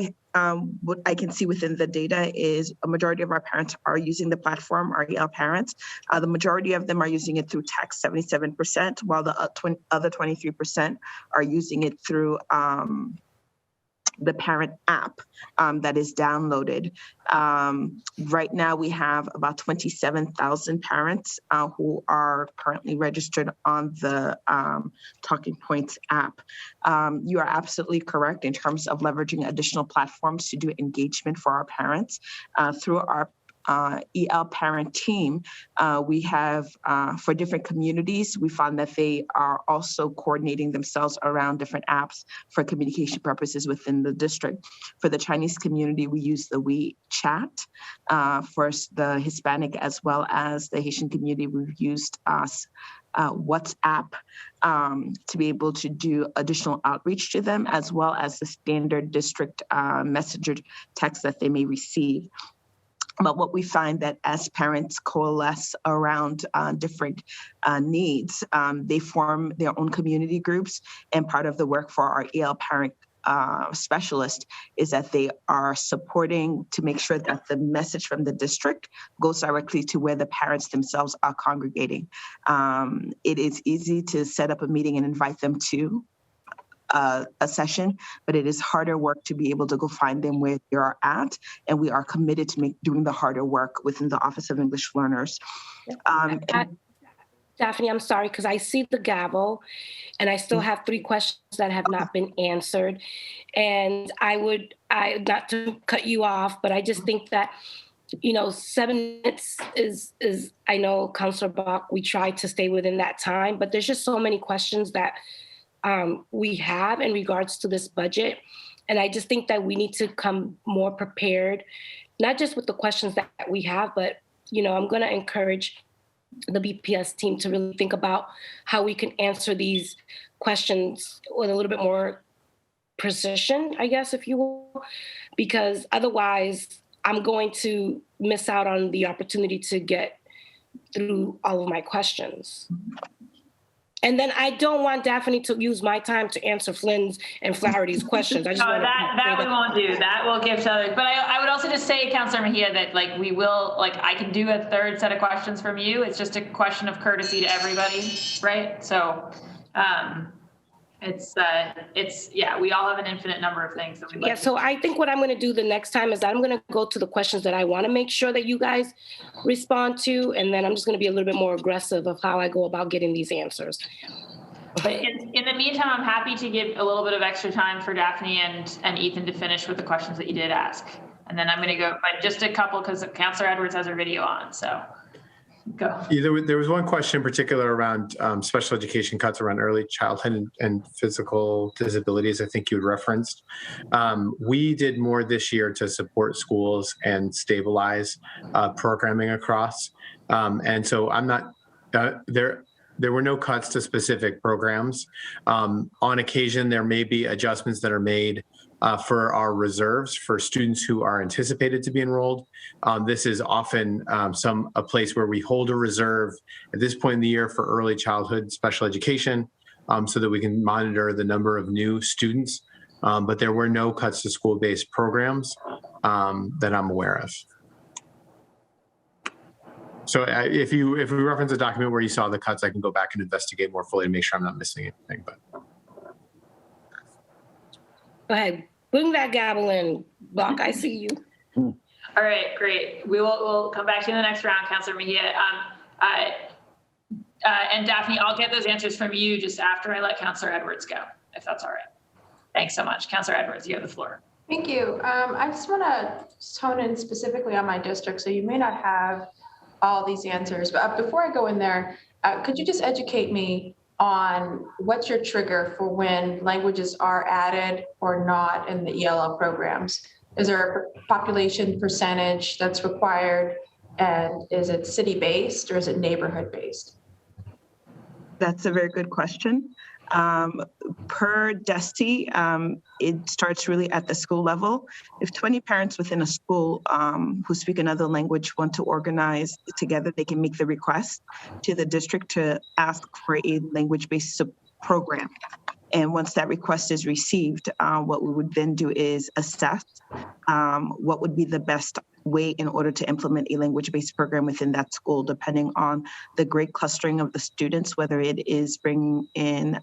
what I can see within the data is a majority of our parents are using the platform, our EL parents. The majority of them are using it through text, 77%, while the other 23% are using it through the parent app that is downloaded. Right now, we have about 27,000 parents who are currently registered on the Talking Points app. You are absolutely correct in terms of leveraging additional platforms to do engagement for our parents. Through our EL parent team, we have, for different communities, we found that they are also coordinating themselves around different apps for communication purposes within the district. For the Chinese community, we use the WeChat. For the Hispanic as well as the Haitian community, we've used WhatsApp to be able to do additional outreach to them, as well as the standard district messenger text that they may receive. But what we find that as parents coalesce around different needs, they form their own community groups. And part of the work for our EL parent specialist is that they are supporting to make sure that the message from the district goes directly to where the parents themselves are congregating. It is easy to set up a meeting and invite them to a session, but it is harder work to be able to go find them where they are at, and we are committed to doing the harder work within the Office of English Learners. Daphne, I'm sorry, because I see the gavel and I still have 3 questions that have not been answered. And I not to cut you off, but I just think that, 7 minutes is I know, Councilor Bach, we try to stay within that time, but there's just so many questions that we have in regards to this budget. And I just think that we need to come more prepared, not just with the questions that we have, but, I'm going to encourage the BPS team to really think about how we can answer these questions with a little bit more precision, I guess, if you will, because otherwise I'm going to miss out on the opportunity to get through all of my questions. And then I don't want Daphne to use my time to answer Flynn's and Flaherty's questions. I just want that we won't do. That we'll give to others. But I would also just say, Councilor Mejia, that we will, I can do a 3rd set of questions from you. It's just a question of courtesy to everybody, right? So we all have an infinite number of things that we like. Yeah, so I think what I'm going to do the next time is I'm going to go to the questions that I want to make sure that you guys respond to, and then I'm just going to be a little bit more aggressive of how I go about getting these answers. But in the meantime, I'm happy to give a little bit of extra time for Daphne and Ethan to finish with the questions that you did ask. And then I'm going to go, but just a couple, because Councilor Edwards has her video on, so. Go. Yeah, there was one question in particular around special education cuts around early childhood and physical disabilities. I think you had referenced. We did more this year to support schools and stabilize programming across. And so I'm not there. There were no cuts to specific programs. On occasion, there may be adjustments that are made for our reserves for students who are anticipated to be enrolled. This is often a place where we hold a reserve at this point in the year for early childhood special education so that we can monitor the number of new students. But there were no cuts to school-based programs that I'm aware of. So if we reference a document where you saw the cuts, I can go back and investigate more fully to make sure I'm not missing anything. But go ahead, bring that gavel in, Bach. I see you. All right, great. We'll come back to you in the next round, Councilor Mejia. And Daphne, I'll get those answers from you just after I let Councilor Edwards go, if that's all right. Thanks so much. Councilor Edwards, you have the floor. Thank you. I just want to hone in specifically on my district. So you may not have all these answers, but before I go in there, could you just educate me on what's your trigger for when languages are added or not in the ELL programs? Is there a population percentage that's required? And is it city-based or is it neighborhood-based? That's a very good question. Per DESTI, it starts really at the school level. If 20 parents within a school who speak another language want to organize together, they can make the request to the district to ask for a language-based program. And once that request is received, what we would then do is assess what would be the best way in order to implement a language-based program within that school, depending on the grade clustering of the students, whether it is bringing in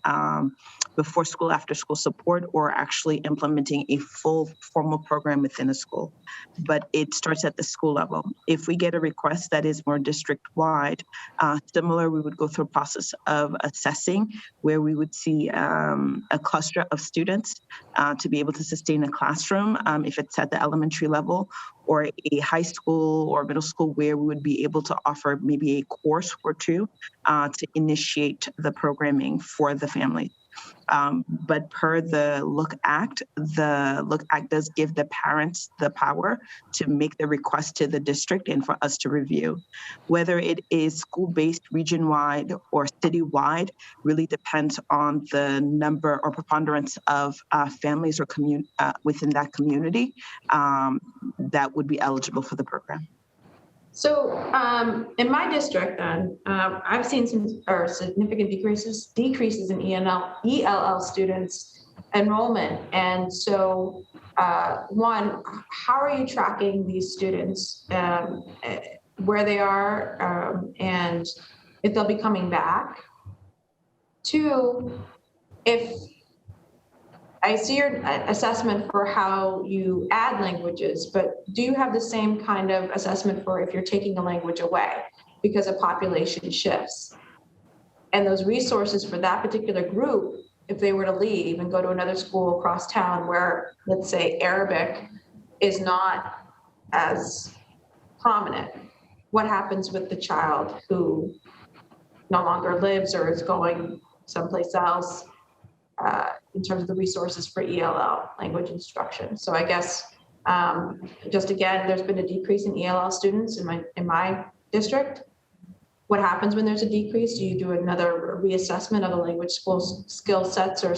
before school, after school support, or actually implementing a full formal program within a school. But it starts at the school level. If we get a request that is more district-wide, similar, we would go through a process of assessing where we would see a cluster of students to be able to sustain a classroom, if it's at the elementary level, or a high school or middle school where we would be able to offer maybe a course or two to initiate the programming for the family. But per the Look Act does give the parents the power to make the request to the district and for us to review. Whether it is school-based, region-wide, or city-wide really depends on the number or preponderance of families or within that community that would be eligible for the program. So in my district, then I've seen some significant decreases in ELL students enrollment. And so, one, how are you tracking these students, where they are, and if they'll be coming back? Two, if I see your assessment for how you add languages, but do you have the same kind of assessment for if you're taking a language away because a population shifts? And those resources for that particular group, if they were to leave and go to another school across town where, let's say, Arabic is not as prominent, what happens with the child who no longer lives or is going someplace else? In terms of the resources for ELL language instruction. So I guess just again, there's been a decrease in ELL students in my district. What happens when there's a decrease? Do you do another reassessment of the language skill sets or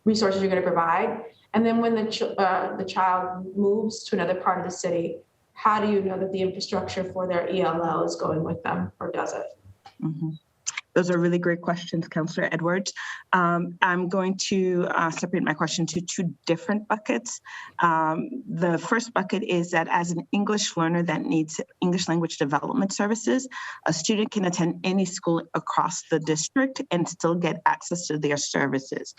resources you're going to provide? And then when the child moves to another part of the city, how do you know that the infrastructure for their ELL is going with them, or does it? Mm-hmm. Those are really great questions, Councillor Edwards. I'm going to separate my question to two different buckets. The first bucket is that as an English learner that needs English language development services, a student can attend any school across the district and still get access to their services.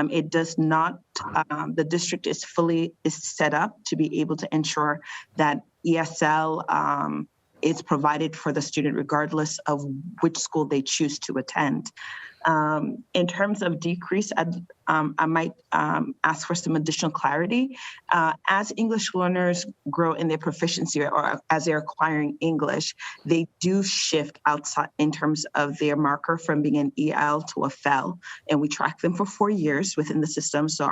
It does not, the district is set up to be able to ensure that ESL is provided for the student regardless of which school they choose to attend. In terms of decrease, I might ask for some additional clarity. As English learners grow in their proficiency or as they're acquiring English, they do shift outside in terms of their marker from being an EL to a FEL, and we track them for 4 years within the system. So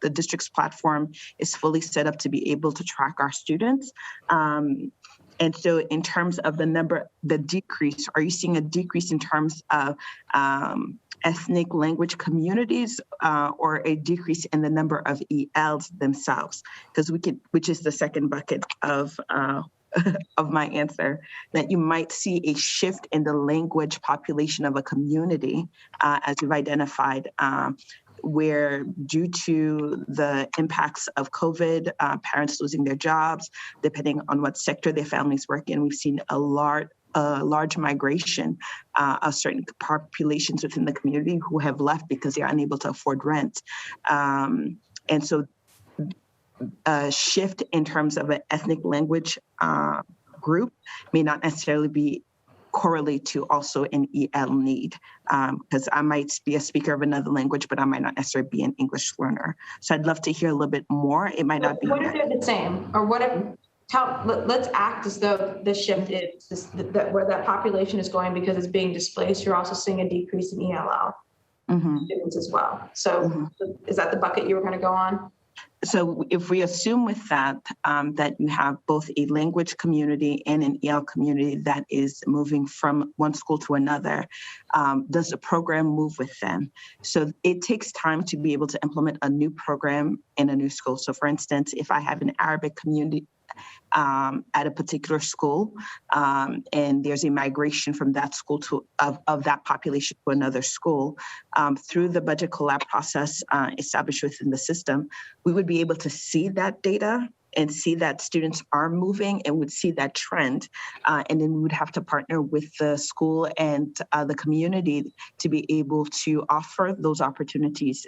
the district's platform is fully set up to be able to track our students. And so in terms of the decrease, are you seeing a decrease in terms of ethnic language communities or a decrease in the number of ELs themselves? Because which is the second bucket of my answer, that you might see a shift in the language population of a community as we've identified, where due to the impacts of COVID, parents losing their jobs, depending on what sector their families work in, we've seen a large migration of certain populations within the community who have left because they are unable to afford rent. And so a shift in terms of an ethnic language group may not necessarily be correlate to also an EL need, because I might be a speaker of another language, but I might not necessarily be an English learner. So I'd love to hear a little bit more. It might not be. What if they're the same? Or what if, let's act as though the shift is where that population is going because it's being displaced. You're also seeing a decrease in ELL students as well. So is that the bucket you were going to go on? So if we assume with that, that you have both a language community and an EL community that is moving from one school to another, does the program move with them? So it takes time to be able to implement a new program in a new school. So for instance, if I have an Arabic community at a particular school, and there's a migration from that school of that population to another school, through the budget collab process established within the system, we would be able to see that data and see that students are moving and would see that trend. And then we would have to partner with the school and the community to be able to offer those opportunities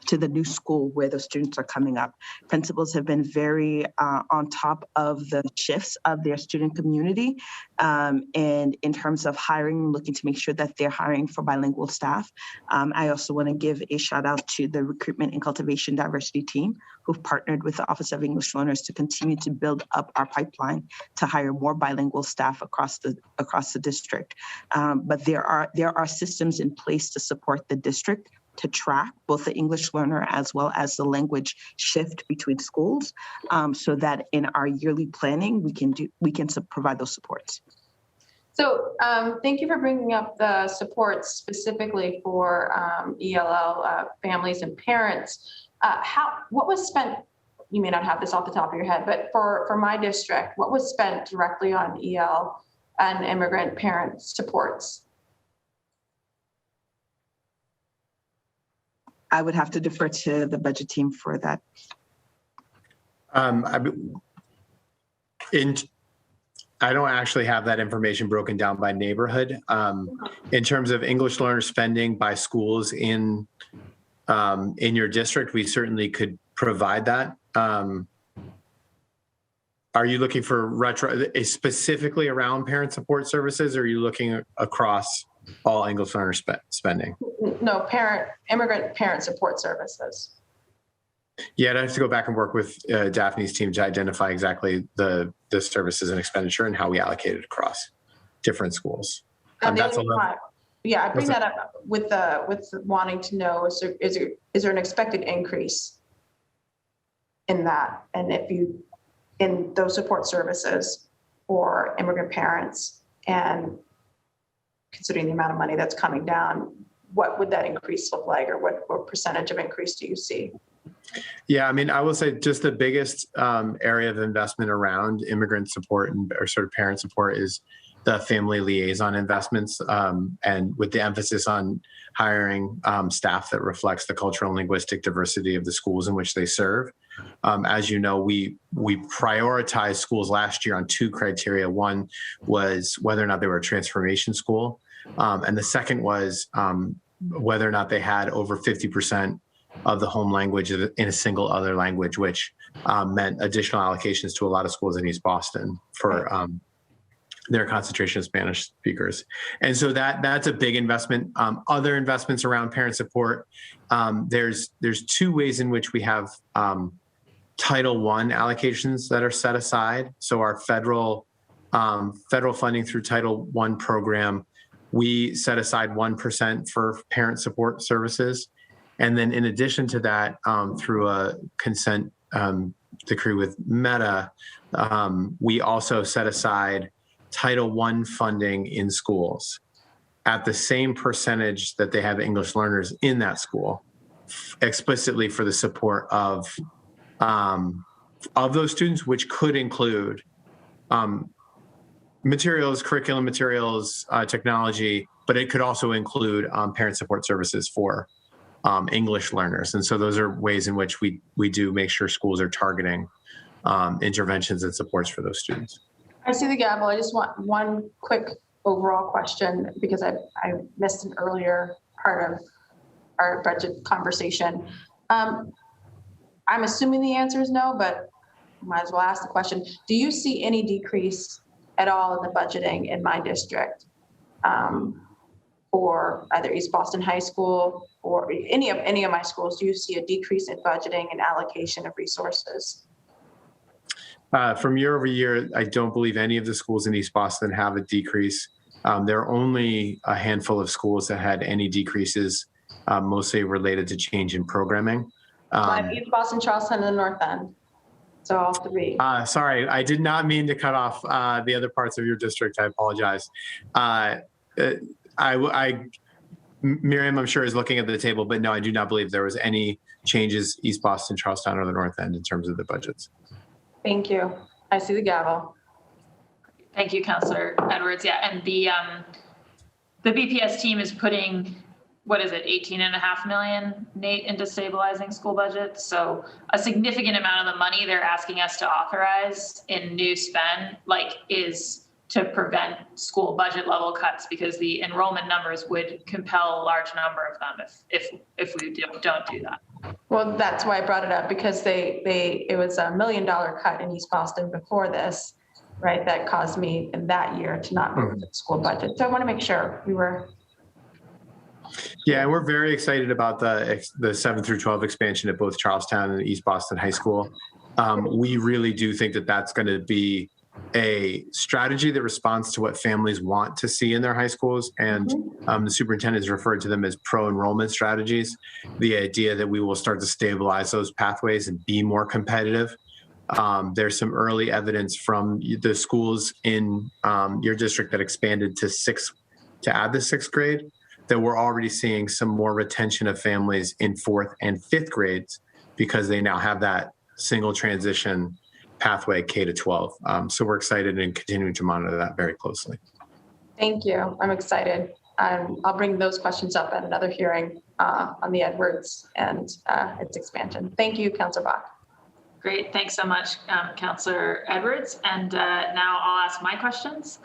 to the new school where the students are coming up. Principals have been very on top of the shifts of their student community, and in terms of hiring, looking to make sure that they're hiring for bilingual staff. I also want to give a shout out to the Recruitment and Cultivation Diversity team, who've partnered with the Office of English Learners to continue to build up our pipeline to hire more bilingual staff across the district. But there are systems in place to support the district to track both the English learner as well as the language shift between schools, so that in our yearly planning, we can provide those supports. So thank you for bringing up the supports specifically for ELL families and parents. What was spent, you may not have this off the top of your head, but for my district, what was spent directly on EL and immigrant parent supports? I would have to defer to the budget team for that. I don't actually have that information broken down by neighborhood. In terms of English learner spending by schools in your district, we certainly could provide that. Are you looking for specifically around parent support services, or are you looking across all English learner spending? No, immigrant parent support services. Yeah, I'd have to go back and work with Daphne's team to identify exactly the services and expenditure and how we allocate it across different schools. That's I bring that up with wanting to know, is there an expected increase in that, and in those support services for immigrant parents, and considering the amount of money that's coming down, what would that increase look like, or what percentage of increase do you see? Yeah, I mean, I will say just the biggest area of investment around immigrant support or sort of parent support is the family liaison investments, and with the emphasis on hiring staff that reflects the cultural and linguistic diversity of the schools in which they serve. As you know, we prioritized schools last year on two criteria. One was whether or not they were a transformation school, and the second was whether or not they had over 50% of the home language in a single other language, which meant additional allocations to a lot of schools in East Boston for their concentration of Spanish speakers. And so that's a big investment. Other investments around parent support, there's two ways in which we have Title I allocations that are set aside. So our federal funding through Title I program, we set aside 1% for parent support services. And then in addition to that, through a consent decree with Meta, we also set aside Title I funding in schools at the same percentage that they have English learners in that school, explicitly for the support of those students, which could include materials, curriculum materials, technology, but it could also include parent support services for English learners. And so those are ways in which we do make sure schools are targeting interventions and supports for those students. I see the gavel. I just want one quick overall question, because I missed an earlier part of our budget conversation. I'm assuming the answer is no, but might as well ask the question. Do you see any decrease at all in the budgeting in my district for either East Boston High School or any of my schools? Do you see a decrease in budgeting and allocation of resources? From year over year, I don't believe any of the schools in East Boston have a decrease. There are only a handful of schools that had any decreases, mostly related to change in programming. East Boston, Charlestown, and the North End. So all three. Sorry, I did not mean to cut off the other parts of your district. I apologize. Miriam, I'm sure, is looking at the table, but no, I do not believe there was any changes East Boston, Charlestown, or the North End in terms of the budgets. Thank you. I see the gavel. Thank you, Councillor Edwards. Yeah, and the BPS team is putting, what is it, 18.5 million, Nate, into stabilizing school budgets. So a significant amount of the money they're asking us to authorize in new spend, is to prevent school budget level cuts, because the enrollment numbers would compel a large number of them if we don't do that. Well, that's why I brought it up, because it was $1 million cut in East Boston before this, right? That caused me in that year to not move the school budget. So I want to make sure we were. Yeah, and we're very excited about the 7 through 12 expansion at both Charlestown and East Boston High School. We really do think that that's going to be a strategy that responds to what families want to see in their high schools. And the superintendent has referred to them as pro-enrollment strategies. The idea that we will start to stabilize those pathways and be more competitive. There's some early evidence from the schools in your district that expanded to add the sixth grade, that we're already seeing some more retention of families in 4th and 5th grades because they now have that single transition pathway K to 12. So we're excited and continuing to monitor that very closely. Thank you. I'm excited. I'll bring those questions up at another hearing on the Edwards and its expansion. Thank you, Councillor Bach. Great. Thanks so much, Councillor Edwards. And now I'll ask my questions.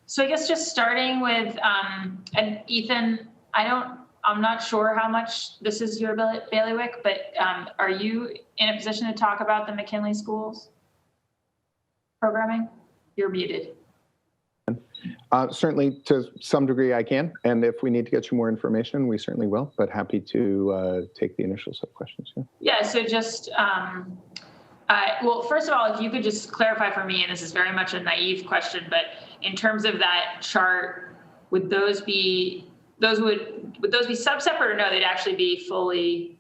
So I guess just starting with, and Ethan, I'm not sure how much this is your bailiwick, but are you in a position to talk about the McKinley schools programming? You're muted. Certainly, to some degree I can. And if we need to get you more information, we certainly will, but happy to take the initial set of questions. Yeah, so just, well, first of all, if you could just clarify for me, and this is very much a naive question, but in terms of that chart, would those be sub-separate, or no, they'd actually be fully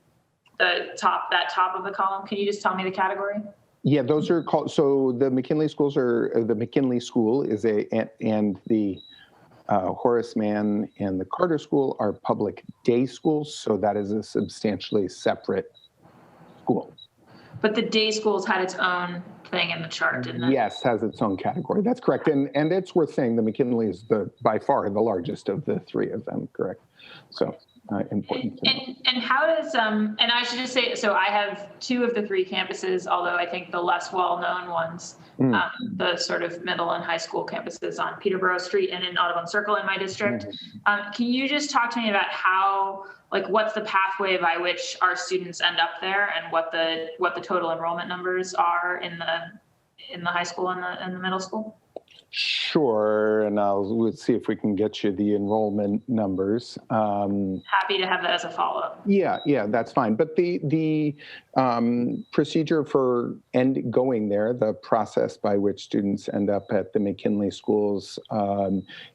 that top of the column? Can you just tell me the category? Yeah, those are called, so the McKinley schools the McKinley School is and the Horace Mann and the Carter School are public day schools. So that is a substantially separate school. But the day schools had its own thing in the chart, didn't it? Yes, has its own category. That's correct. And it's worth saying the McKinley is by far the largest of the three of them, correct? So important. And how does, and I should just say, so I have 2 of the 3 campuses, although I think the less well-known ones, the sort of middle and high school campuses on Peterborough Street and in Audubon Circle in my district. Can you just talk to me about how, what's the pathway by which our students end up there, and what the total enrollment numbers are in the high school and the middle school? Sure, and we'll see if we can get you the enrollment numbers. Happy to have that as a follow-up. Yeah, that's fine. But the procedure for going there, the process by which students end up at the McKinley schools,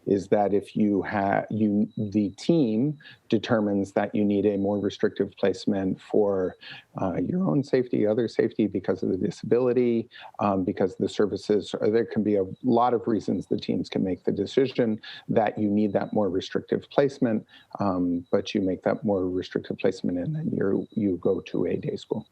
is that if the team determines that you need a more restrictive placement for your own safety, other safety, because of the disability, because the services, there can be a lot of reasons the teams can make the decision that you need that more restrictive placement, but you make that more restrictive placement and then you go to a day school.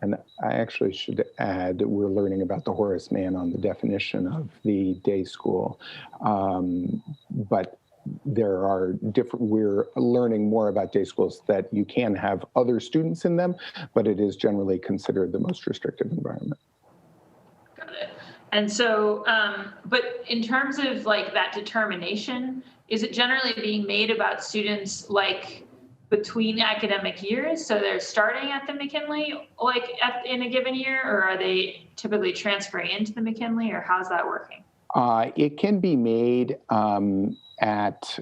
And I actually should add, we're learning about the Horace Mann on the definition of the day school, but there are we're learning more about day schools that you can have other students in them, but it is generally considered the most restrictive environment. Got it. And so, but in terms of that determination, is it generally being made about students between academic years? So they're starting at the McKinley in a given year, or are they typically transferring into the McKinley, or how's that working? It can be made at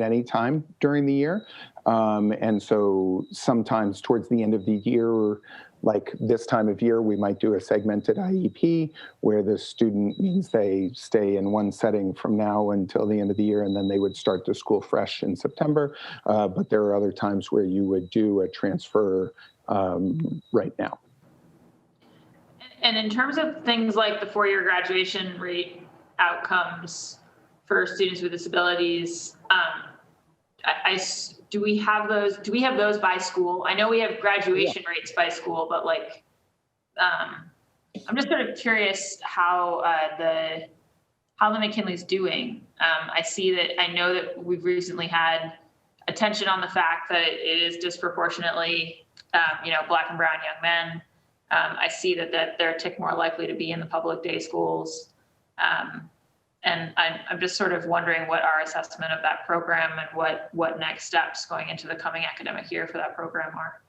any time during the year. And so sometimes towards the end of the year, like this time of year, we might do a segmented IEP where the student means they stay in one setting from now until the end of the year, and then they would start the school fresh in September. But there are other times where you would do a transfer right now. And in terms of things like the 4-year graduation rate outcomes for students with disabilities, do we have those? Do we have those by school? I know we have graduation rates by school, but like, I'm just sort of curious how the McKinley's doing. I know that we've recently had attention on the fact that it is disproportionately, Black and brown young men. I see that they're a tick more likely to be in the public day schools. And I'm just sort of wondering what our assessment of that program and what next steps going into the coming academic year for that program are.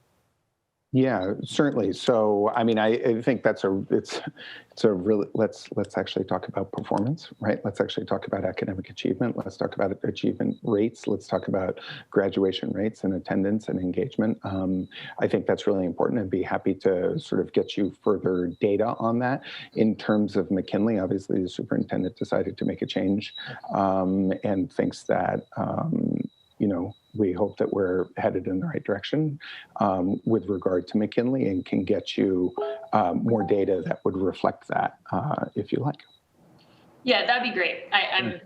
Yeah, certainly. So, I mean, I think it's a really, let's actually talk about performance, right? Let's actually talk about academic achievement. Let's talk about achievement rates. Let's talk about graduation rates and attendance and engagement. I think that's really important. I'd be happy to sort of get you further data on that. In terms of McKinley, obviously the superintendent decided to make a change and thinks that, we hope that we're headed in the right direction with regard to McKinley and can get you more data that would reflect that if you like. Yeah, that'd be great. I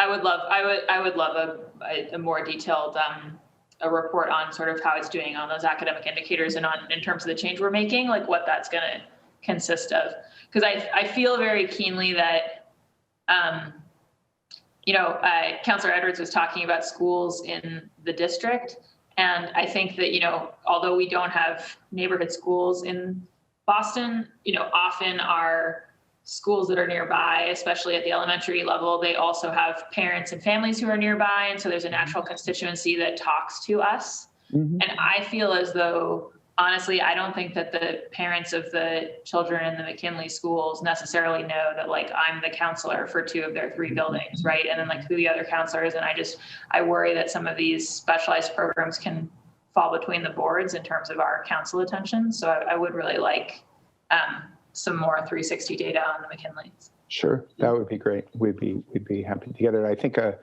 would love a more detailed a report on sort of how it's doing on those academic indicators and in terms of the change we're making, like what that's going to consist of. Because I feel very keenly that Councilor Edwards was talking about schools in the district. And I think that, although we don't have neighborhood schools in Boston, often our schools that are nearby, especially at the elementary level, they also have parents and families who are nearby. And so there's a natural constituency that talks to us. Mm-hmm. And I feel as though, honestly, I don't think that the parents of the children in the McKinley schools necessarily know that, like, I'm the counselor for 2 of their 3 buildings, right? And then, like, who the other counselor is. And I worry that some of these specialized programs can fall between the boards in terms of our council attention. So I would really like some more 360 data on the McKinleys. Sure, that would be great. We'd be happy to get it. I think a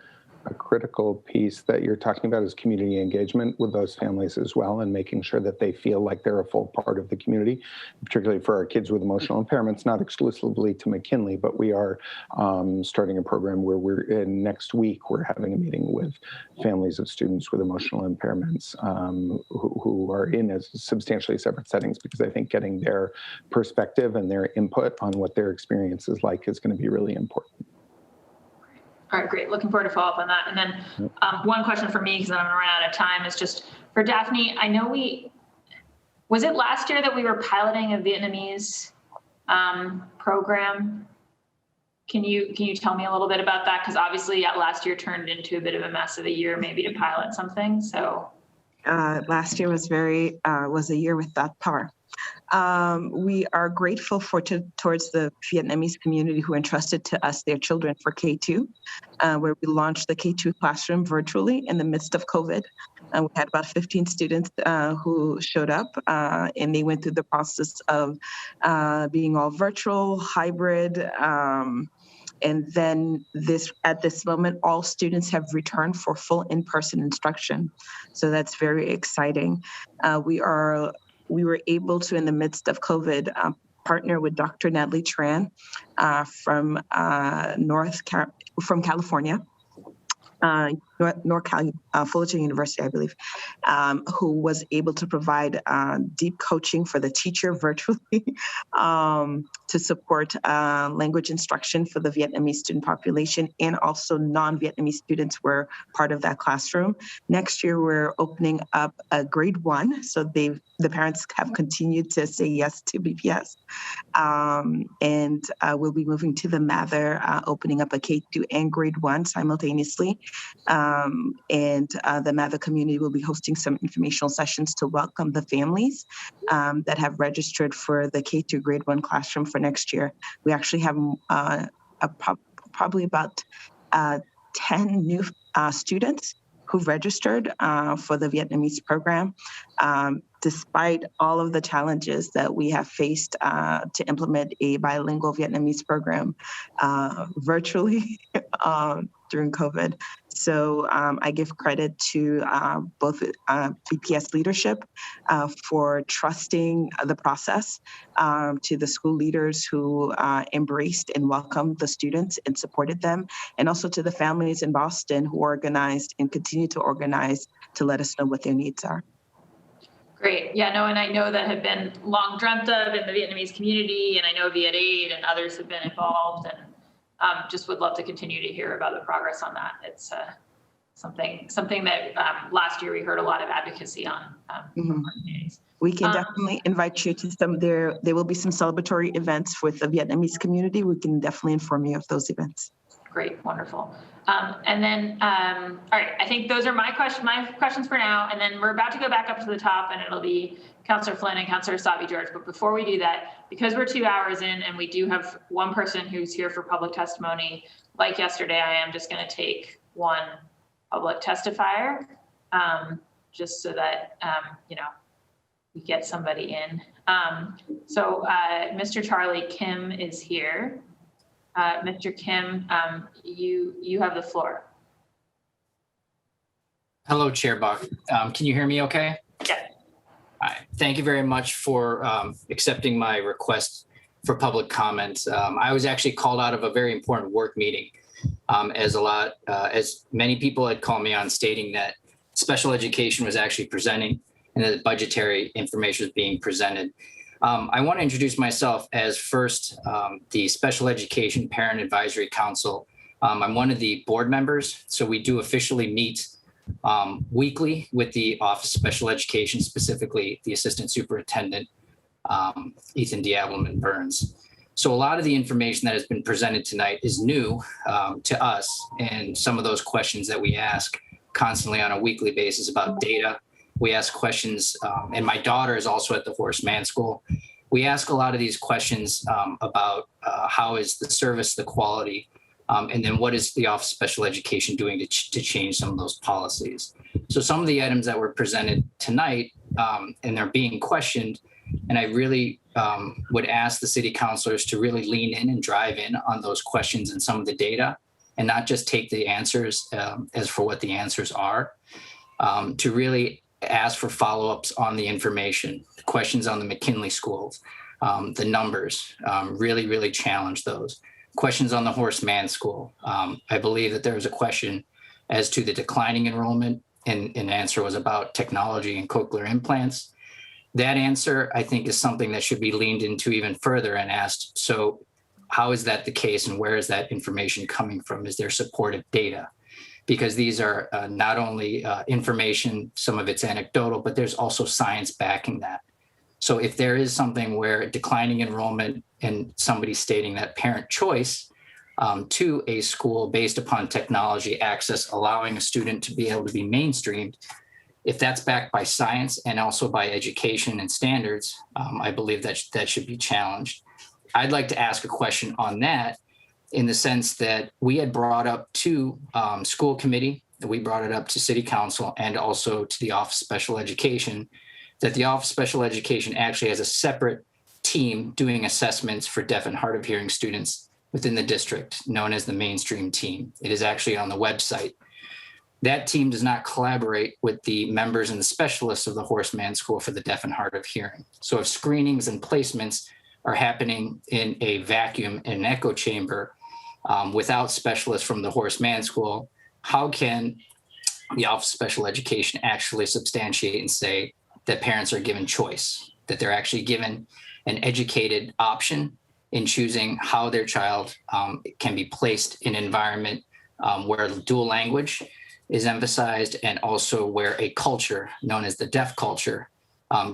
critical piece that you're talking about is community engagement with those families as well, and making sure that they feel like they're a full part of the community, particularly for our kids with emotional impairments, not exclusively to McKinley, but we are starting a program where next week, we're having a meeting with families of students with emotional impairments who are in substantially separate settings, because I think getting their perspective and their input on what their experience is like is going to be really important. All right, great. Looking forward to follow up on that. And then one question for me, because then I'm gonna run out of time, is just for Daphne. I know was it last year that we were piloting a Vietnamese program? Can you tell me a little bit about that? Because obviously last year turned into a bit of a mess of a year, maybe to pilot something. So last year was was a year without power. We are grateful towards the Vietnamese community who entrusted to us their children for K2, where we launched the K2 classroom virtually in the midst of COVID. We had about 15 students who showed up, and they went through the process of being all virtual, hybrid, and then at this moment, all students have returned for full in-person instruction. So that's very exciting. We were able to, in the midst of COVID, partner with Dr. Natalie Tran from California, Fullerton University, I believe, who was able to provide deep coaching for the teacher virtually to support language instruction for the Vietnamese student population, and also non-Vietnamese students were part of that classroom. Next year, we're opening up a grade 1, so the parents have continued to say yes to BPS, and we'll be moving to the Mather, opening up a K2 and grade 1 simultaneously. And the Mather community will be hosting some informational sessions to welcome the families that have registered for the K2 grade 1 classroom for next year. We actually have probably about 10 new students who registered for the Vietnamese program. Despite all of the challenges that we have faced to implement a bilingual Vietnamese program virtually during COVID. So I give credit to both VPS leadership for trusting the process, to the school leaders who embraced and welcomed the students and supported them, and also to the families in Boston who organized and continue to organize to let us know what their needs are. Great. Yeah, no, and I know that have been long dreamt of in the Vietnamese community, and I know Viet Aid and others have been involved, and just would love to continue to hear about the progress on that. It's something that last year we heard a lot of advocacy on from our communities. We can definitely invite you to some. There will be some celebratory events with the Vietnamese community. We can definitely inform you of those events. Great, wonderful. And then, all right, I think those are my questions for now. And then we're about to go back up to the top, and it'll be Councillor Flynn and Councillor Sabi-George. But before we do that, because we're 2 hours in and we do have one person who's here for public testimony, like yesterday, I am just going to take one public testifier, just so that, we get somebody in. So Mr. Charlie Kim is here. Mr. Kim, you have the floor. Hello, Chair Buck. Can you hear me okay? Yeah. Hi. Thank you very much for accepting my request for public comment. I was actually called out of a very important work meeting, as many people had called me on stating that special education was actually presenting and that budgetary information was being presented. I want to introduce myself as first the Special Education Parent Advisory Council. I'm one of the board members, so we do officially meet weekly with the Office of Special Education, specifically the Assistant Superintendent, Ethan Diableman Burns. So a lot of the information that has been presented tonight is new to us, and some of those questions that we ask constantly on a weekly basis about data. We ask questions, and my daughter is also at the Horace Mann School. We ask a lot of these questions about how is the service, the quality, and then what is the Office of Special Education doing to change some of those policies. So some of the items that were presented tonight, and they're being questioned, and I really would ask the city councilors to really lean in and drive in on those questions and some of the data, and not just take the answers as for what the answers are, to really ask for follow-ups on the information, questions on the McKinley schools, the numbers, really challenge those. Questions on the Horace Mann School. I believe that there was a question as to the declining enrollment, and an answer was about technology and cochlear implants. That answer, I think, is something that should be leaned into even further and asked, so how is that the case, and where is that information coming from? Is there supportive data? Because these are not only information, some of it's anecdotal, but there's also science backing that. So if there is something where declining enrollment and somebody stating that parent choice to a school based upon technology access, allowing a student to be able to be mainstreamed, if that's backed by science and also by education and standards, I believe that that should be challenged. I'd like to ask a question on that, in the sense that we had brought up to school committee, we brought it up to city council, and also to the Office of Special Education, that the Office of Special Education actually has a separate team doing assessments for deaf and hard of hearing students within the district, known as the mainstream team. It is actually on the website. That team does not collaborate with the members and the specialists of the Horace Mann School for the deaf and hard of hearing. So if screenings and placements are happening in a vacuum, in an echo chamber, without specialists from the Horace Mann School, how can the Office of Special Education actually substantiate and say that parents are given choice, that they're actually given an educated option in choosing how their child can be placed in an environment where dual language is emphasized, and also where a culture known as the deaf culture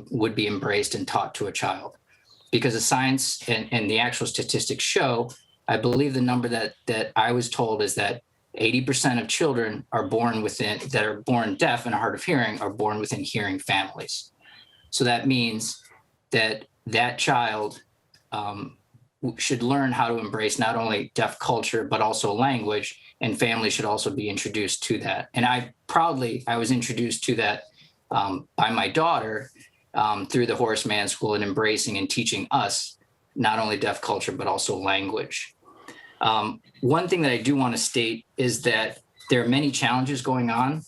would be embraced and taught to a child? Because the science and the actual statistics show, I believe the number that I was told is that 80% of children are born deaf and hard of hearing are born within hearing families. So that means that that child should learn how to embrace not only deaf culture, but also language, and families should also be introduced to that. And I proudly, I was introduced to that by my daughter through the Horace Mann School and embracing and teaching us not only deaf culture, but also language. One thing that I do want to state is that there are many challenges going on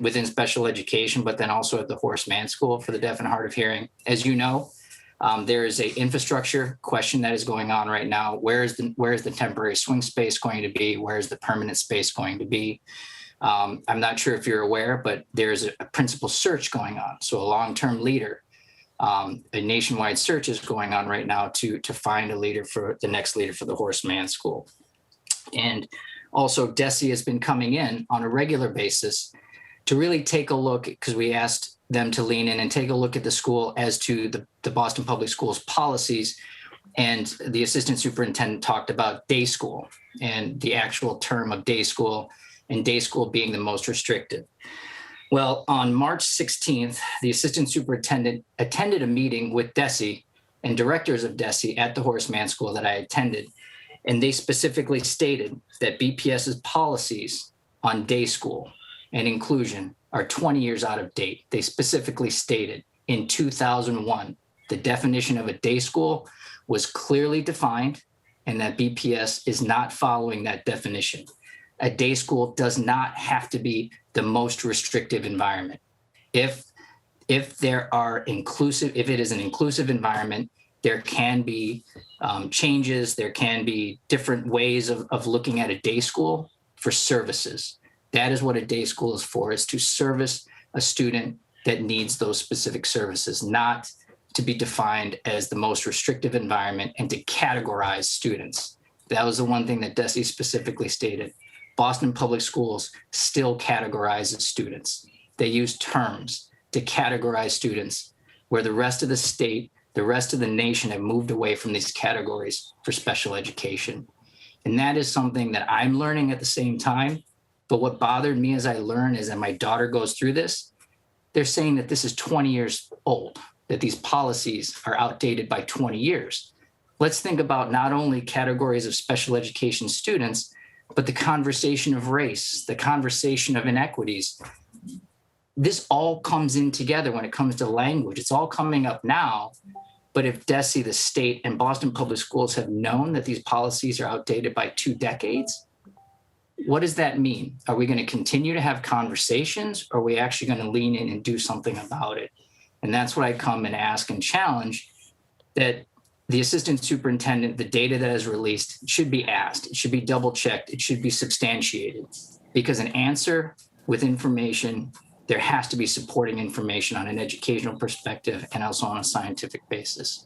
within special education, but then also at the Horace Mann School for the deaf and hard of hearing. As you know, there is a infrastructure question that is going on right now. Where is the temporary swing space going to be? Where is the permanent space going to be? I'm not sure if you're aware, but there's a principal search going on. So a long-term leader, a nationwide search is going on right now to find a leader for the next leader for the Horace Mann School. And also DESE has been coming in on a regular basis to really take a look, because we asked them to lean in and take a look at the school as to the Boston Public Schools policies. And the assistant superintendent talked about day school and the actual term of day school, and day school being the most restrictive. Well, on March 16th, the assistant superintendent attended a meeting with DESE and directors of DESE at the Horace Mann School that I attended. And they specifically stated that BPS's policies on day school and inclusion are 20 years out of date. They specifically stated in 2001, the definition of a day school was clearly defined and that BPS is not following that definition. A day school does not have to be the most restrictive environment. If there are inclusive, if it is an inclusive environment, there can be changes, there can be different ways of looking at a day school for services. That is what a day school is for, is to service a student that needs those specific services, not to be defined as the most restrictive environment and to categorize students. That was the one thing that DESE specifically stated. Boston Public Schools still categorizes students. They use terms to categorize students, where the rest of the state, the rest of the nation have moved away from these categories for special education. And that is something that I'm learning at the same time. But what bothered me as I learn is that my daughter goes through this. They're saying that this is 20 years old, that these policies are outdated by 20 years. Let's think about not only categories of special education students, but the conversation of race, the conversation of inequities. This all comes in together when it comes to language. It's all coming up now. But if DESE, the state, and Boston Public Schools have known that these policies are outdated by 2 decades, what does that mean? Are we going to continue to have conversations, or are we actually going to lean in and do something about it? And that's what I come and ask and challenge, that the assistant superintendent, the data that is released should be asked. It should be double checked. It should be substantiated, because an answer with information, there has to be supporting information on an educational perspective and also on a scientific basis.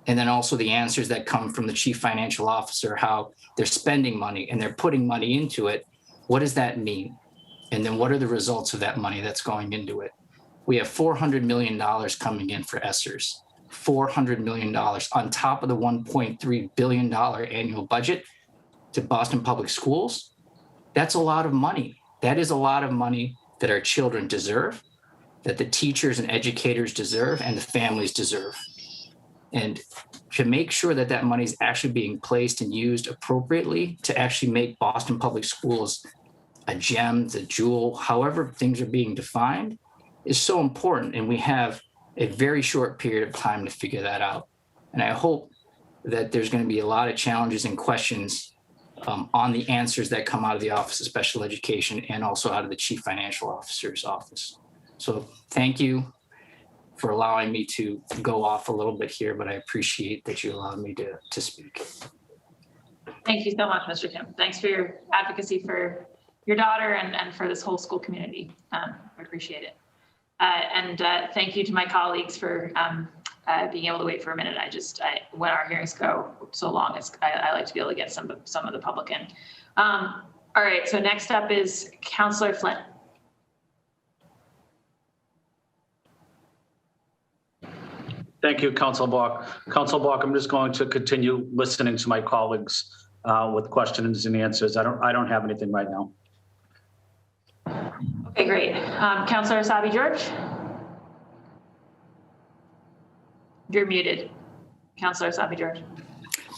And then also the answers that come from the chief financial officer, how they're spending money and they're putting money into it. What does that mean? And then what are the results of that money that's going into it? We have $400 million coming in for ESSERs, $400 million on top of the $1.3 billion annual budget to Boston Public Schools. That's a lot of money. That is a lot of money that our children deserve, that the teachers and educators deserve, and the families deserve. And to make sure that that money is actually being placed and used appropriately to actually make Boston Public Schools a gem, the jewel, however things are being defined, is so important. And we have a very short period of time to figure that out. And I hope that there's going to be a lot of challenges and questions on the answers that come out of the Office of Special Education and also out of the Chief Financial Officer's office. So thank you for allowing me to go off a little bit here, but I appreciate that you allowed me to speak. Thank you so much, Mr. Kim. Thanks for your advocacy for your daughter and for this whole school community. I appreciate it. And thank you to my colleagues for being able to wait for a minute. When our hearings go so long, I like to be able to get some of the public in. All right, so next up is Councillor Flynn. Thank you, Council Block. Council Block, I'm just going to continue listening to my colleagues with questions and answers. I don't have anything right now. Okay, great. Councillor Asabi George. You're muted, Councillor Asabi George.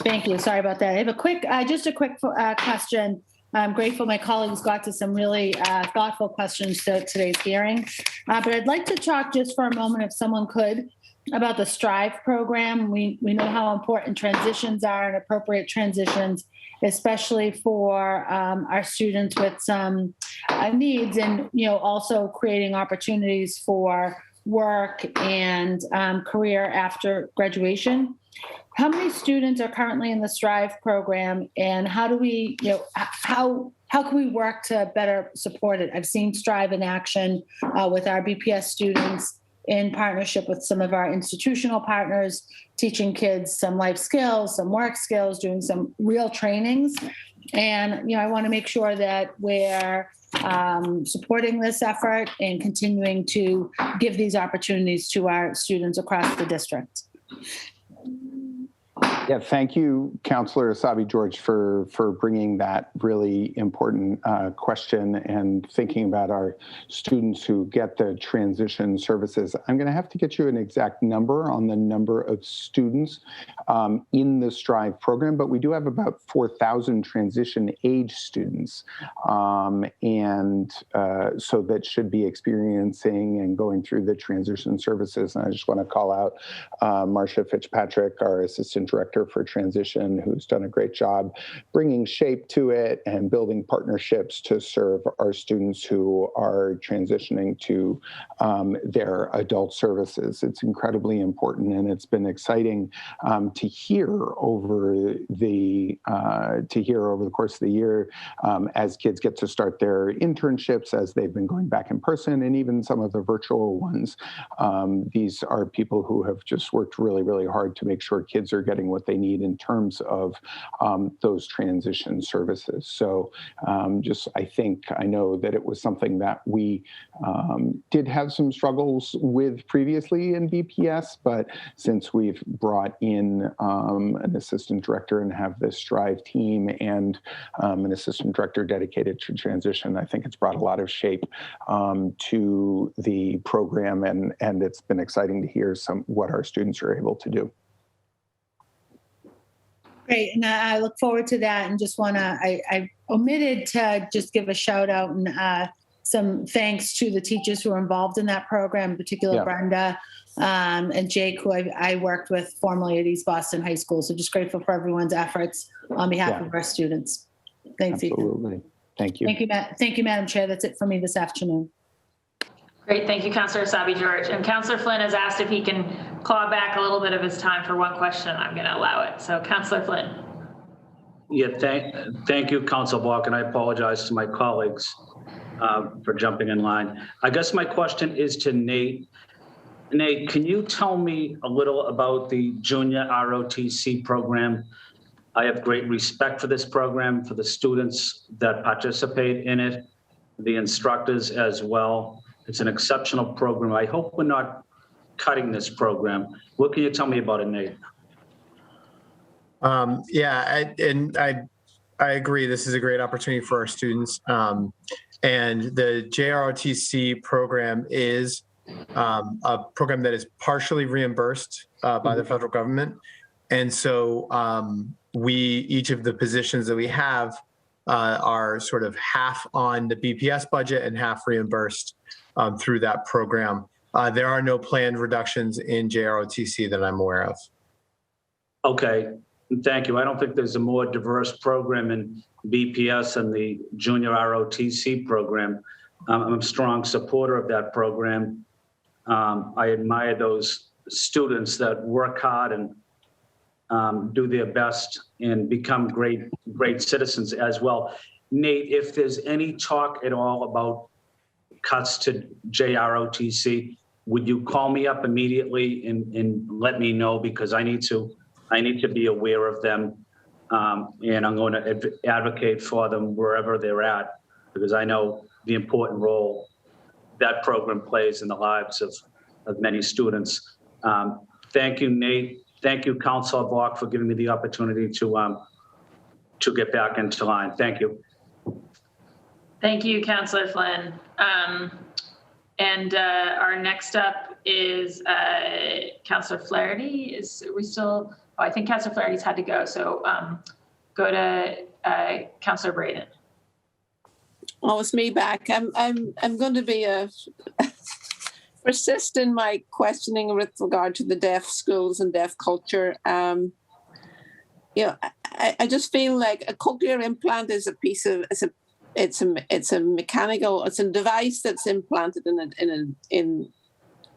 Thank you. Sorry about that. I have a quick, just a quick question. I'm grateful my colleagues got to some really thoughtful questions to today's hearing. But I'd like to talk just for a moment, if someone could, about the STRIVE program. We know how important transitions are and appropriate transitions, especially for our students with some needs, and also creating opportunities for work and career after graduation. How many students are currently in the STRIVE program, and how do we, how can we work to better support it? I've seen STRIVE in action with our BPS students in partnership with some of our institutional partners, teaching kids some life skills, some work skills, doing some real trainings. And, I want to make sure that we're supporting this effort and continuing to give these opportunities to our students across the district. Yeah, thank you, Councillor Asabi George, for bringing that really important question and thinking about our students who get the transition services. I'm going to have to get you an exact number on the number of students in the STRIVE program, but we do have about 4,000 transition age students, and so that should be experiencing and going through the transition services. And I just want to call out Marcia Fitzpatrick, our Assistant Director for Transition, who's done a great job bringing shape to it and building partnerships to serve our students who are transitioning to their adult services. It's incredibly important, and it's been exciting to hear over the course of the year as kids get to start their internships, as they've been going back in person, and even some of the virtual ones. These are people who have just worked really, really hard to make sure kids are getting what they need in terms of those transition services. So I know that it was something that we did have some struggles with previously in BPS, but since we've brought in an assistant director and have this STRIVE team and an assistant director dedicated to transition, I think it's brought a lot of shape to the program, and it's been exciting to hear what our students are able to do. Great, and I look forward to that, and just want to, I omitted to just give a shout out and some thanks to the teachers who are involved in that program, in particular Brenda and Jake, who I worked with formerly at East Boston High School. So just grateful for everyone's efforts on behalf of our students. Thanks, Absolutely. Ethan. Thank you. Thank you, Madam Chair. That's it for me this afternoon. Great, thank you, Councillor Asabi George. And Councillor Flynn has asked if he can claw back a little bit of his time for one question. I'm going to allow it. So, Councillor Flynn. Yeah, thank you, Council Block, and I apologize to my colleagues for jumping in line. I guess my question is to Nate. Nate, can you tell me a little about the Junior ROTC program? I have great respect for this program, for the students that participate in it, the instructors as well. It's an exceptional program. I hope we're not cutting this program. What can you tell me about it, Nate? I agree. This is a great opportunity for our students. And the JROTC program is a program that is partially reimbursed by the federal government. And so each of the positions that we have are sort of half on the BPS budget and half reimbursed through that program. There are no planned reductions in JROTC that I'm aware of. Okay, thank you. I don't think there's a more diverse program in BPS than the Junior ROTC program. I'm a strong supporter of that program. I admire those students that work hard and do their best and become great citizens as well. Nate, if there's any talk at all about cuts to JROTC, would you call me up immediately and let me know, because I need to be aware of them, and I'm going to advocate for them wherever they're at, because I know the important role that program plays in the lives of many students. Thank you, Nate. Thank you, Councilor Block, for giving me the opportunity to get back into line. Thank you. Thank you, Councillor Flynn. And our next up is Councillor Flaherty. Are we still? Oh, I think Councillor Flaherty's had to go. So go to Councillor Braden. Oh, it's me back. I'm going to be persist in my questioning with regard to the deaf schools and deaf culture. I just feel like a cochlear implant is a piece of it's a mechanical, it's a device that's implanted in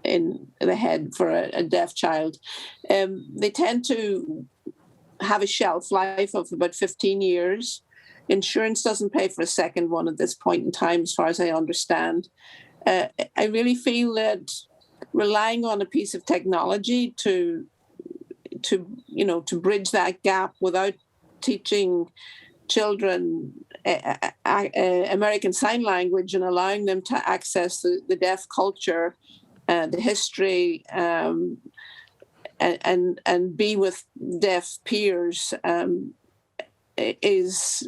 the head for a deaf child. They tend to have a shelf life of about 15 years. Insurance doesn't pay for a second one at this point in time, as far as I understand. I really feel that relying on a piece of technology to bridge that gap without teaching children American Sign Language and allowing them to access the deaf culture, the history, and be with deaf peers is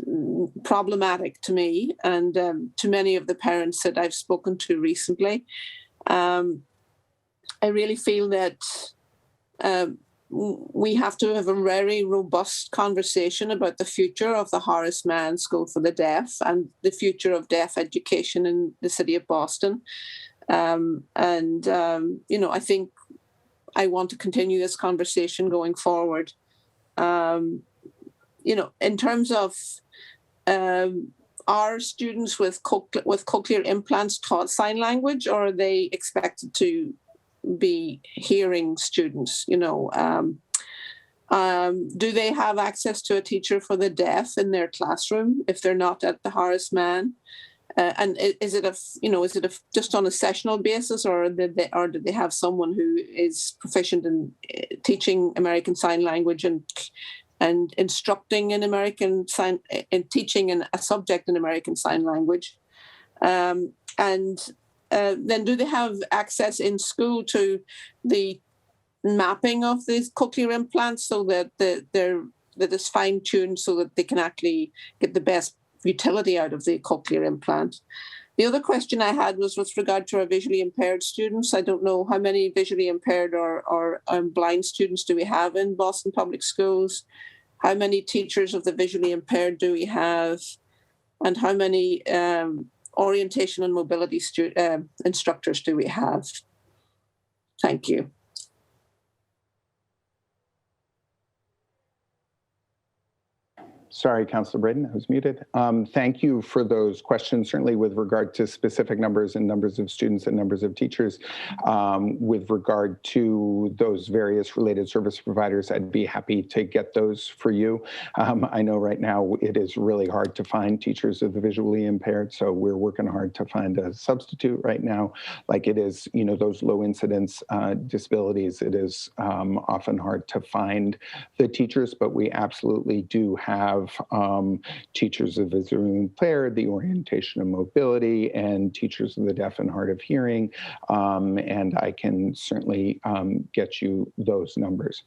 problematic to me and to many of the parents that I've spoken to recently. I really feel that we have to have a very robust conversation about the future of the Horace Mann School for the Deaf and the future of deaf education in the city of Boston. I think I want to continue this conversation going forward. In terms of are students with cochlear implants taught sign language, or are they expected to be hearing students? Do they have access to a teacher for the deaf in their classroom if they're not at the Horace Mann? And is it just on a sessional basis, or do they have someone who is proficient in teaching American Sign Language and instructing in American Sign and teaching a subject in American Sign Language? Then do they have access in school to the mapping of these cochlear implants so that that it's fine-tuned so that they can actually get the best utility out of the cochlear implant? The other question I had was with regard to our visually impaired students. I don't know how many visually impaired or blind students do we have in Boston Public Schools? How many teachers of the visually impaired do we have? And how many orientation and mobility instructors do we have? Thank you. Sorry, Councilor Braden, I was muted. Thank you for those questions, certainly with regard to specific numbers and numbers of students and numbers of teachers. With regard to those various related service providers, I'd be happy to get those for you. I know right now it is really hard to find teachers of the visually impaired, so we're working hard to find a substitute right now. Like it is, those low incidence disabilities, it is often hard to find the teachers, but we absolutely do have teachers of visually impaired, the orientation and mobility, and teachers of the deaf and hard of hearing. And I can certainly get you those numbers.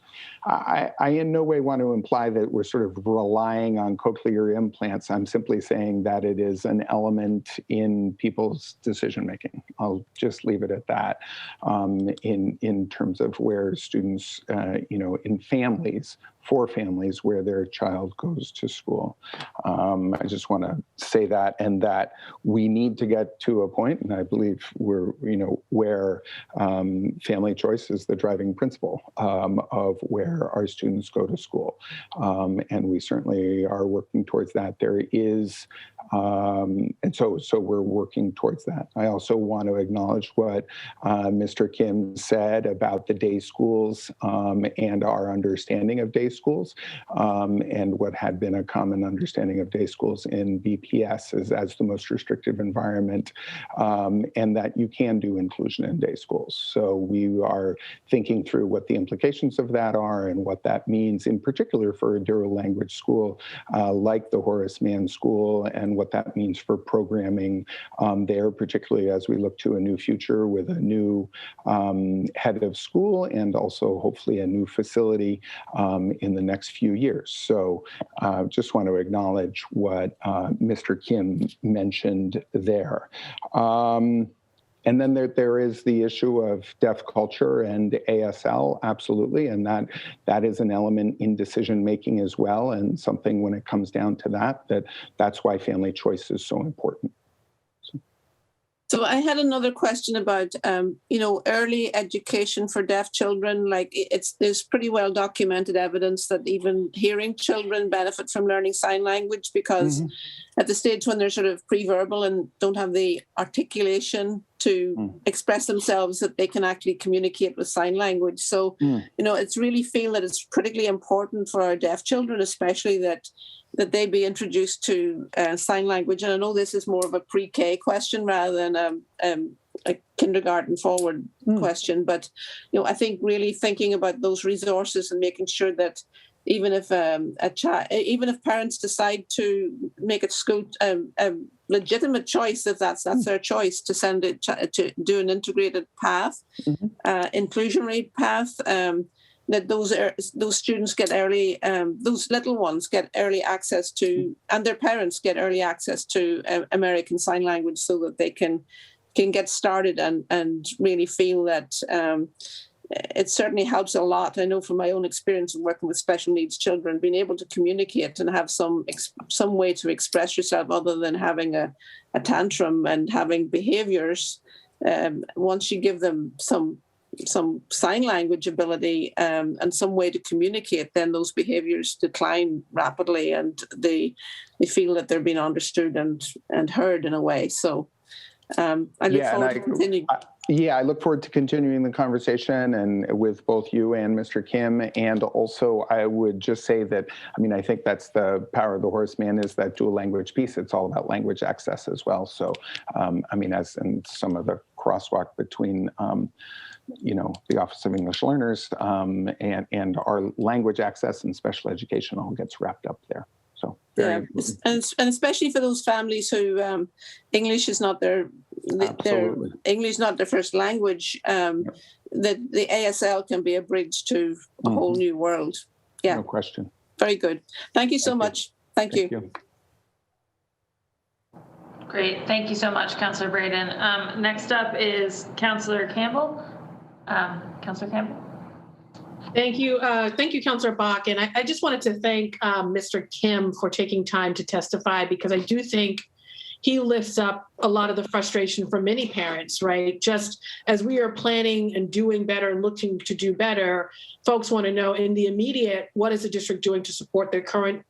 I in no way want to imply that we're sort of relying on cochlear implants. I'm simply saying that it is an element in people's decision-making. I'll just leave it at that in terms of where students, in families, for families where their child goes to school. I just want to say that, and that we need to get to a point, and I believe we're, where family choice is the driving principle of where our students go to school. And we certainly are working towards that. There is, and so we're working towards that. I also want to acknowledge what Mr. Kim said about the day schools and our understanding of day schools, and what had been a common understanding of day schools in BPS as the most restrictive environment, and that you can do inclusion in day schools. So we are thinking through what the implications of that are and what that means, in particular for a dual language school like the Horace Mann School, and what that means for programming there, particularly as we look to a new future with a new head of school and also hopefully a new facility in the next few years. So just want to acknowledge what Mr. Kim mentioned there. And then there is the issue of deaf culture and ASL, absolutely, and that is an element in decision making as well, and something when it comes down to that's why family choice is so important. So I had another question about, early education for deaf children. Like there's pretty well documented evidence that even hearing children benefit from learning sign language because at the stage when they're sort of pre-verbal and don't have the articulation to express themselves, that they can actually communicate with sign language. So, it's really feel that it's critically important for our deaf children, especially that they be introduced to sign language. And I know this is more of a pre-K question rather than a kindergarten forward question, but I think really thinking about those resources and making sure that even if parents decide to make it school a legitimate choice, if that's their choice, to send it to do an integrated path, inclusionary path. That those students get early, those little ones get early access to, and their parents get early access to American Sign Language, so that they can get started and really feel that it certainly helps a lot. I know from my own experience of working with special needs children, being able to communicate and have some way to express yourself other than having a tantrum and having behaviors. Once you give them some sign language ability and some way to communicate, then those behaviors decline rapidly and they feel that they're being understood and heard in a way. So I look forward to continuing. I look forward to continuing the conversation and with both you and Mr. Kim. And also, I would just say that, I think that's the power of the horseman, is that dual language piece. It's all about language access as well. So, as in some of the crosswalk between, the Office of English Learners and our language access and special education all gets wrapped up there. So and especially for those families who English is not their English not their first language, that the ASL can be a bridge to a whole new world. Yeah, no question. Very good. Thank you so much. Thank you. Great. Thank you so much, Councillor Braden. Next up is Councillor Campbell. Councillor Campbell. Thank you. Thank you, Councillor Bach. And I just wanted to thank Mr. Kim for taking time to testify, because I do think he lifts up a lot of the frustration from many parents, right? Just as we are planning and doing better and looking to do better, folks want to know in the immediate, what is the district doing to support their current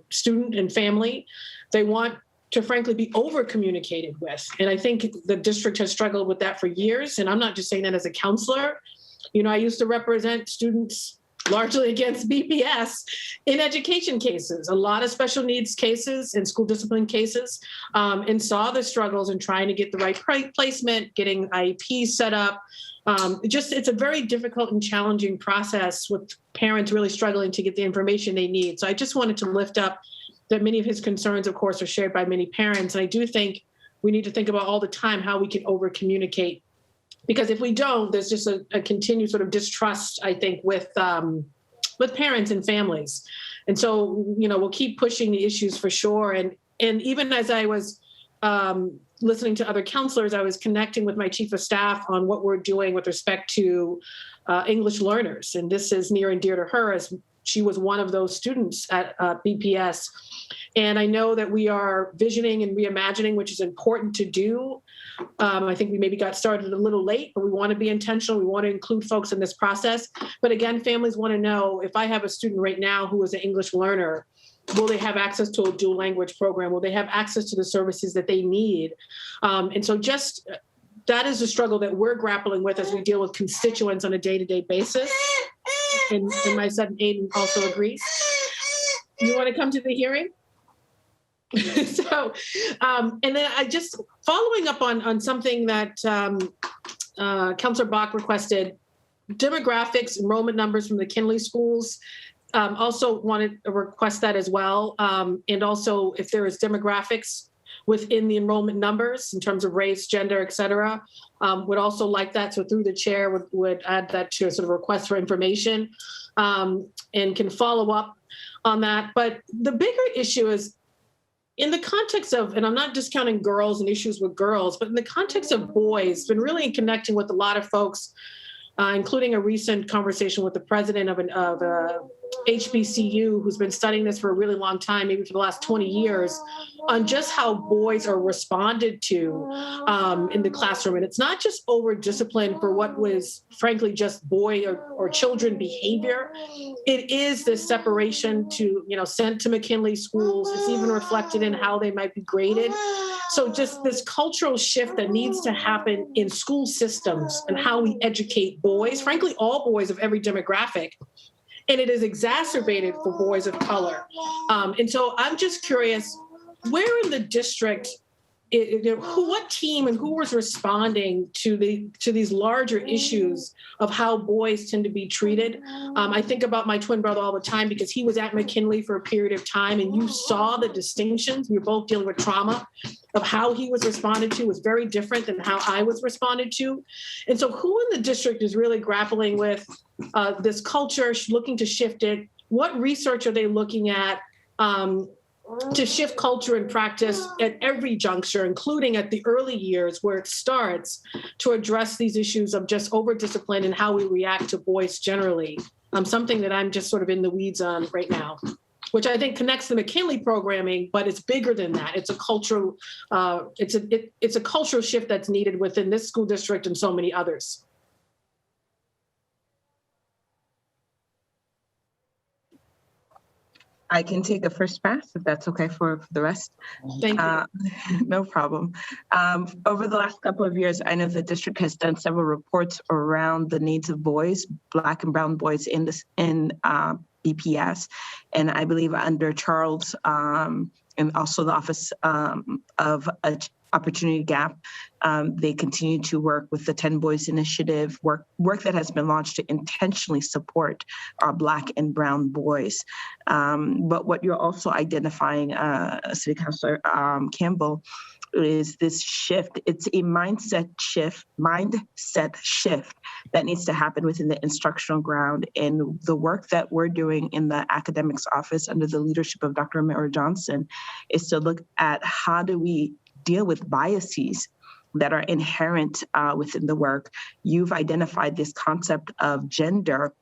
student and family? They want to frankly be over communicated with. And I think the district has struggled with that for years. And I'm not just saying that as a counselor. I used to represent students largely against BPS in education cases, a lot of special needs cases and school discipline cases, and saw the struggles in trying to get the right placement, getting IEPs set up. It's a very difficult and challenging process with parents really struggling to get the information they need. So I just wanted to lift up that many of his concerns, of course, are shared by many parents. And I do think we need to think about all the time how we can over communicate. Because if we don't, there's just a continued sort of distrust, I think, with parents and families. And so, we'll keep pushing the issues for sure. And even as I was listening to other counselors, I was connecting with my chief of staff on what we're doing with respect to English learners. And this is near and dear to her, as she was one of those students at BPS. And I know that we are visioning and reimagining, which is important to do. I think we maybe got started a little late, but we want to be intentional. We want to include folks in this process. But again, families want to know, if I have a student right now who is an English learner, will they have access to a dual language program? Will they have access to the services that they need? And so just that is the struggle that we're grappling with as we deal with constituents on a day-to-day basis. And my son Aiden also agrees. You want to come to the hearing? So, and then I just following up on something that Councillor Bach requested, demographics, enrollment numbers from the Kinley schools. Also wanted to request that as well. And also if there is demographics within the enrollment numbers in terms of race, gender, et cetera, would also like that. So through the chair would add that to a sort of request for information and can follow up on that. But the bigger issue is, in the context of, and I'm not discounting girls and issues with girls, but in the context of boys, been really connecting with a lot of folks including a recent conversation with the president of HBCU, who's been studying this for a really long time, maybe for the last 20 years, on just how boys are responded to in the classroom. And it's not just over discipline for what was frankly just boy or children behavior. It is this separation to, sent to McKinley schools. It's even reflected in how they might be graded. So just this cultural shift that needs to happen in school systems and how we educate boys, frankly, all boys of every demographic. And it is exacerbated for boys of color. And so I'm just curious, where in the district, what team and who was responding to these larger issues of how boys tend to be treated? I think about my twin brother all the time because he was at McKinley for a period of time, and you saw the distinctions. We were both dealing with trauma of how he was responded to was very different than how I was responded to. And so who in the district is really grappling with this culture, looking to shift it? What research are they looking at to shift culture and practice at every juncture, including at the early years where it starts, to address these issues of just over-discipline and how we react to boys generally? Something that I'm just sort of in the weeds on right now, which I think connects the McKinley programming, but it's bigger than that. It's a cultural, it's a cultural shift that's needed within this school district and so many others. I can take a first pass if that's okay for the rest. Thank you. No problem. Over the last couple of years, I know the district has done several reports around the needs of boys, Black and brown boys in BPS. And I believe under Charles and also the Office of Opportunity Gap, they continue to work with the 10 Boys Initiative, work that has been launched to intentionally support our Black and brown boys. But what you're also identifying, City Councilor Campbell, is this shift. It's a mindset shift that needs to happen within the instructional ground. And the work that we're doing in the academics office under the leadership of Dr. Mara Johnson is to look at how do we deal with biases that are inherent within the work. You've identified this concept of gender,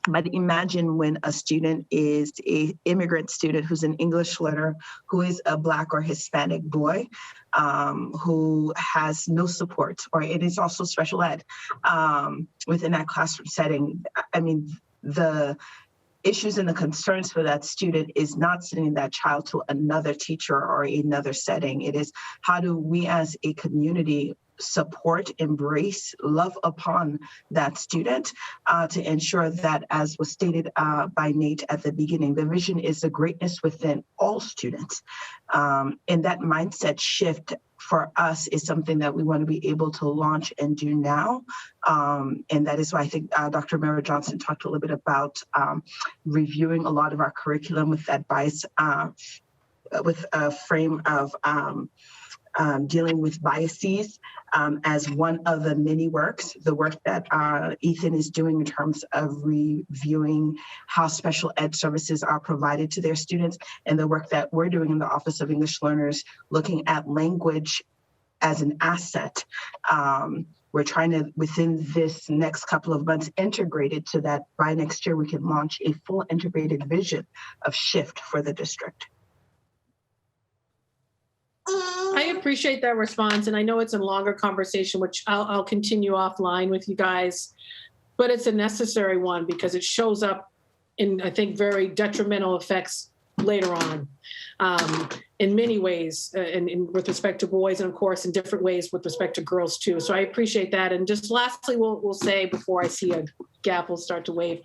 but imagine when a student is an immigrant student who's an English learner, who is a Black or Hispanic boy, who has no support, or it is also special ed within that classroom setting. I mean, the issues and the concerns for that student is not sending that child to another teacher or another setting. It is how do we as a community support, embrace, love upon that student to ensure that, as was stated by Nate at the beginning, the vision is the greatness within all students. And that mindset shift for us is something that we want to be able to launch and do now. And that is why I think Dr. Mara Johnson talked a little bit about reviewing a lot of our curriculum with that bias, with a frame of dealing with biases as one of the many works, the work that Ethan is doing in terms of reviewing how special ed services are provided to their students, and the work that we're doing in the Office of English Learners, looking at language as an asset. We're trying to, within this next couple of months, integrate it so that by next year we can launch a full integrated vision of shift for the district. I appreciate that response, and I know it's a longer conversation, which I'll continue offline with you guys, but it's a necessary one because it shows up in, I think, very detrimental effects later on in many ways, and with respect to boys, and of course in different ways with respect to girls too. So I appreciate that. And just lastly, we'll say, before I see a gap, we'll start to wave.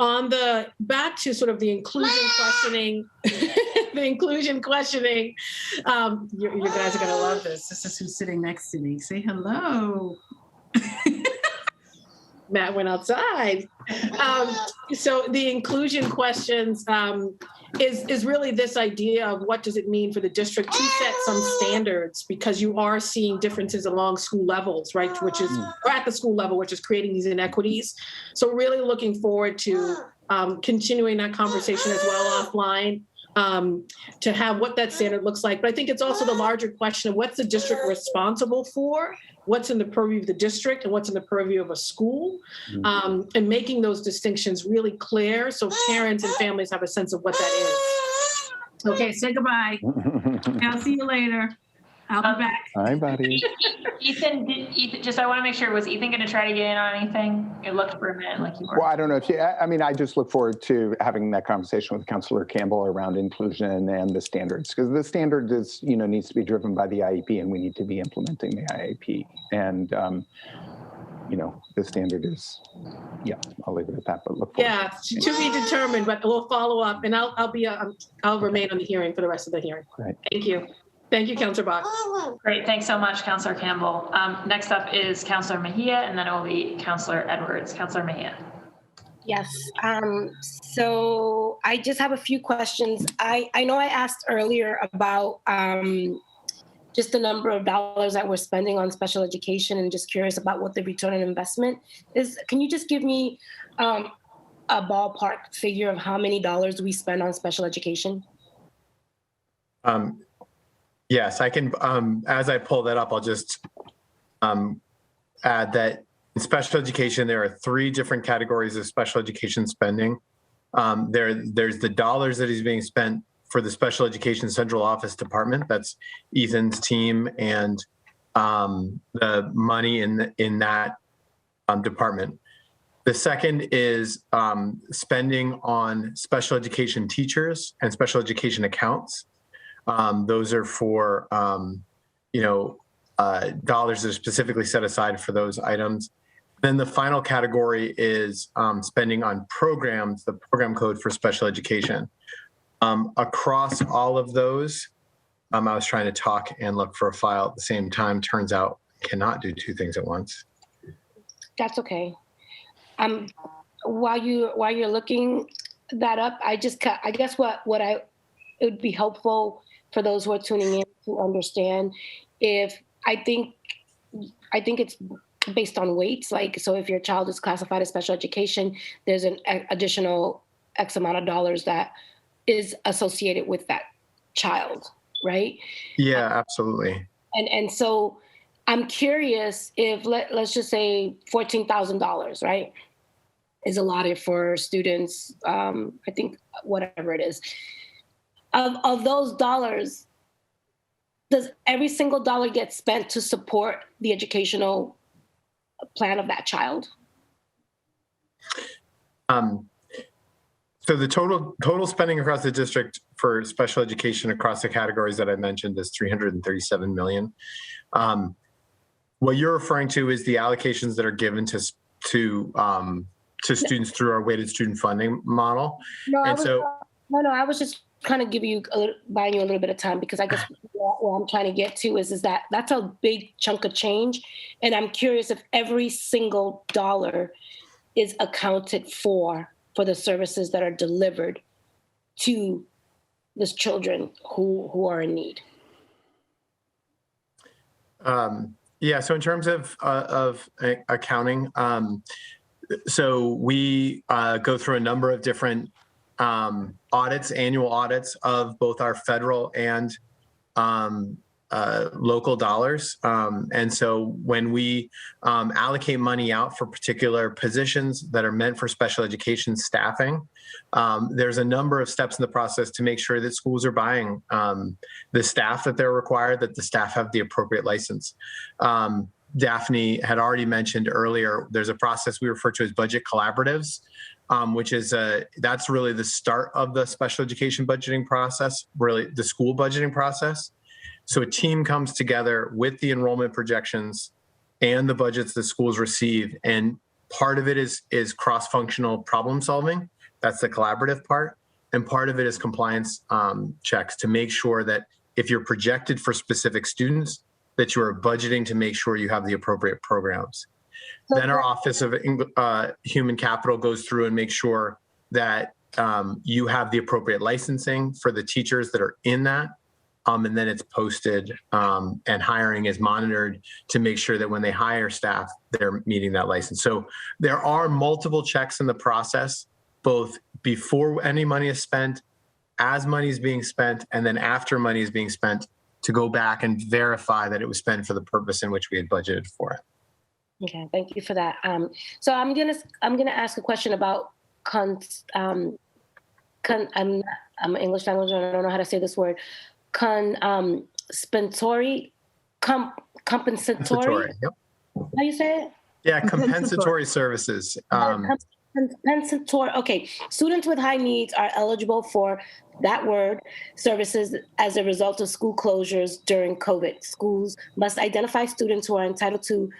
On the back to sort of the inclusion questioning, the inclusion questioning, you guys are gonna love this. This is who's sitting next to me. Say hello. Matt went outside. So the inclusion questions is really this idea of what does it mean for the district to set some standards, because you are seeing differences along school levels, right? Which is, or at the school level, which is creating these inequities. So really looking forward to continuing that conversation as well offline. to have what that standard looks like. But I think it's also the larger question of what's the district responsible for, what's in the purview of the district and what's in the purview of a school, and making those distinctions really clear so parents and families have a sense of what that is. Okay, say goodbye. I'll see you later. I'll be back. Hi, buddy. Ethan, just I want to make sure, was Ethan going to try to get in on anything? It looked for a minute like you were. Well, I don't know if you, I mean, I just look forward to having that conversation with Councillor Campbell around inclusion and the standards, because the standard is, you know, needs to be driven by the IEP, and we need to be implementing the IEP. And, you know, the standard is, yeah, I'll leave it at that, but look forward. Yeah, to be determined, but we'll follow up, and I'll remain on the hearing for the rest of the hearing. Right. Thank you. Thank you, Councillor Bach. Great, thanks so much, Councillor Campbell. Next up is Councillor Mejia, and then it will be Councillor Edwards. Councillor Mejia. Yes. So I just have a few questions. I know I asked earlier about just the number of dollars that we're spending on special education, and just curious about what the return on investment is. Can you just give me a ballpark figure of how many dollars we spend on special education? Yes, I can. As I pull that up, I'll just add that in special education, there are 3 different categories of special education spending. There's the dollars that is being spent for the special education central office department. That's Ethan's team and the money in that department. The second is spending on special education teachers and special education accounts. Those are for, dollars that are specifically set aside for those items. Then the final category is spending on programs, the program code for special education. Across all of those, I was trying to talk and look for a file at the same time. Turns out I cannot do 2 things at once. That's okay. While you're looking that up, I guess it would be helpful for those who are tuning in to understand if I think it's based on weights. Like, so if your child is classified as special education, there's an additional X amount of dollars that is associated with that child, right? Yeah, absolutely. And so I'm curious if let's just say $14,000, right, is allotted for students. I think whatever it is. Of those dollars, does every single dollar get spent to support the educational plan of that child? So the total spending across the district for special education across the categories that I mentioned is $337 million. What you're referring to is the allocations that are given to students through our weighted student funding model. I was just kind of buying you a little bit of time, because I guess what I'm trying to get to is that that's a big chunk of change. And I'm curious if every single dollar is accounted for the services that are delivered to these children who are in need. Yeah, so in terms of accounting, so we go through a number of different annual audits of both our federal and local dollars. And so when we allocate money out for particular positions that are meant for special education staffing, there's a number of steps in the process to make sure that schools are buying the staff that they're required, that the staff have the appropriate license. Daphne had already mentioned earlier, there's a process we refer to as budget collaboratives, which is that's really the start of the special education budgeting process, really the school budgeting process. So a team comes together with the enrollment projections and the budgets the schools receive, and part of it is cross-functional problem solving. That's the collaborative part, and part of it is compliance checks to make sure that if you're projected for specific students, that you are budgeting to make sure you have the appropriate programs. Then our Office of Human Capital goes through and makes sure that you have the appropriate licensing for the teachers that are in that. And then it's posted and hiring is monitored to make sure that when they hire staff, they're meeting that license. So there are multiple checks in the process, both before any money is spent as money is being spent, and then after money is being spent, to go back and verify that it was spent for the purpose in which we had budgeted for it. Okay, thank you for that. So I'm gonna ask a question about I'm English language and I don't know how to say this word. Compensatory. Yep. How you say it? Yeah, compensatory services. Compensatory. Okay, students with high needs are eligible for that word services as a result of school closures during COVID. Schools must identify students who are entitled to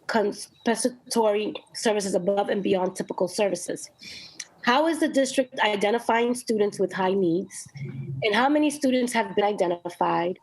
compensatory services above and beyond typical services. How is the district identifying students with high needs, and how many students have been identified?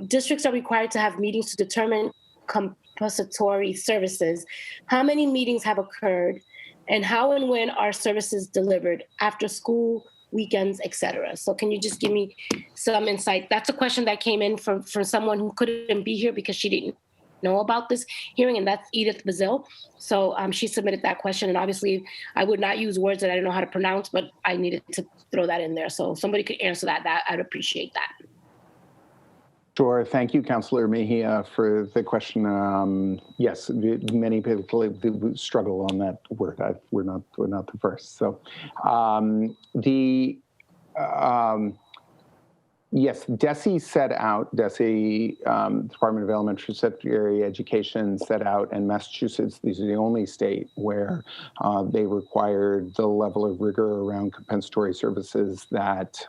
Districts are required to have meetings to determine compensatory services. How many meetings have occurred, and how and when are services delivered after school, weekends, etc.? So can you just give me some insight? That's a question that came in from someone who couldn't be here because she didn't know about this hearing, and that's Edith Bazil. So she submitted that question, and obviously I would not use words that I don't know how to pronounce, but I needed to throw that in there. So if somebody could answer that I'd appreciate that. Sure. Thank you, Councillor Mejia, for the question. Yes, many people struggle on that word. We're not the first. So yes, DESE set out, Department of Elementary Secondary Education set out, and Massachusetts, these are the only state where they required the level of rigor around compensatory services that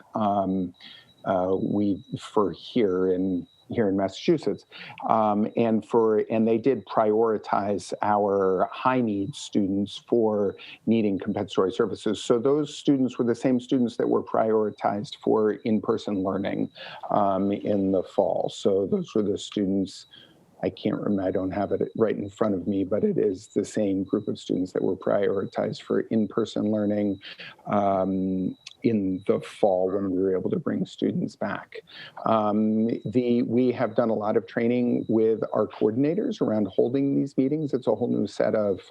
here in Massachusetts, and they did prioritize our high needs students for needing compensatory services. So those students were the same students that were prioritized for in-person learning in the fall. So those were the students. I can't remember, I don't have it right in front of me, but it is the same group of students that were prioritized for in-person learning in the fall when we were able to bring students back. We have done a lot of training with our coordinators around holding these meetings. It's a whole new set of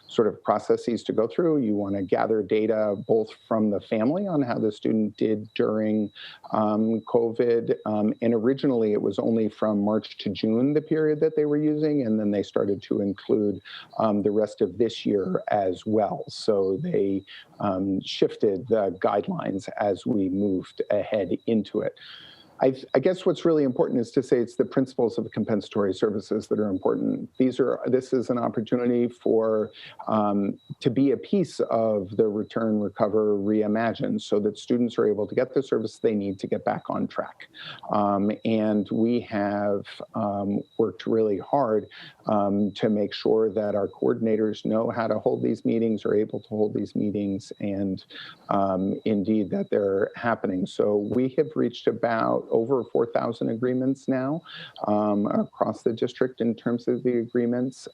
sort of processes to go through. You want to gather data both from the family on how the student did during COVID. And originally it was only from March to June, the period that they were using, and then they started to include the rest of this year as well. So they shifted the guidelines as we moved ahead into it. I guess what's really important is to say it's the principles of compensatory services that are important. This is an opportunity for to be a piece of the return, recover, reimagine, so that students are able to get the service they need to get back on track. And we have worked really hard to make sure that our coordinators know how to hold these meetings, are able to hold these meetings, and indeed that they're happening. So we have reached about over 4,000 agreements now across the district in terms of the agreements.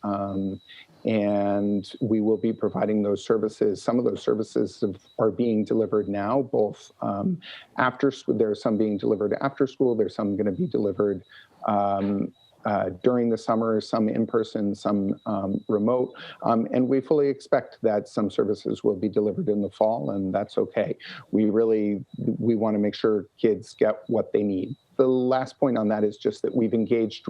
And we will be providing those services. Some of those services are being delivered now, both after school. There are some being delivered after school. There's some going to be delivered during the summer, some in person, some remote. And we fully expect that some services will be delivered in the fall, and that's okay. We want to make sure kids get what they need. The last point on that is just that we've engaged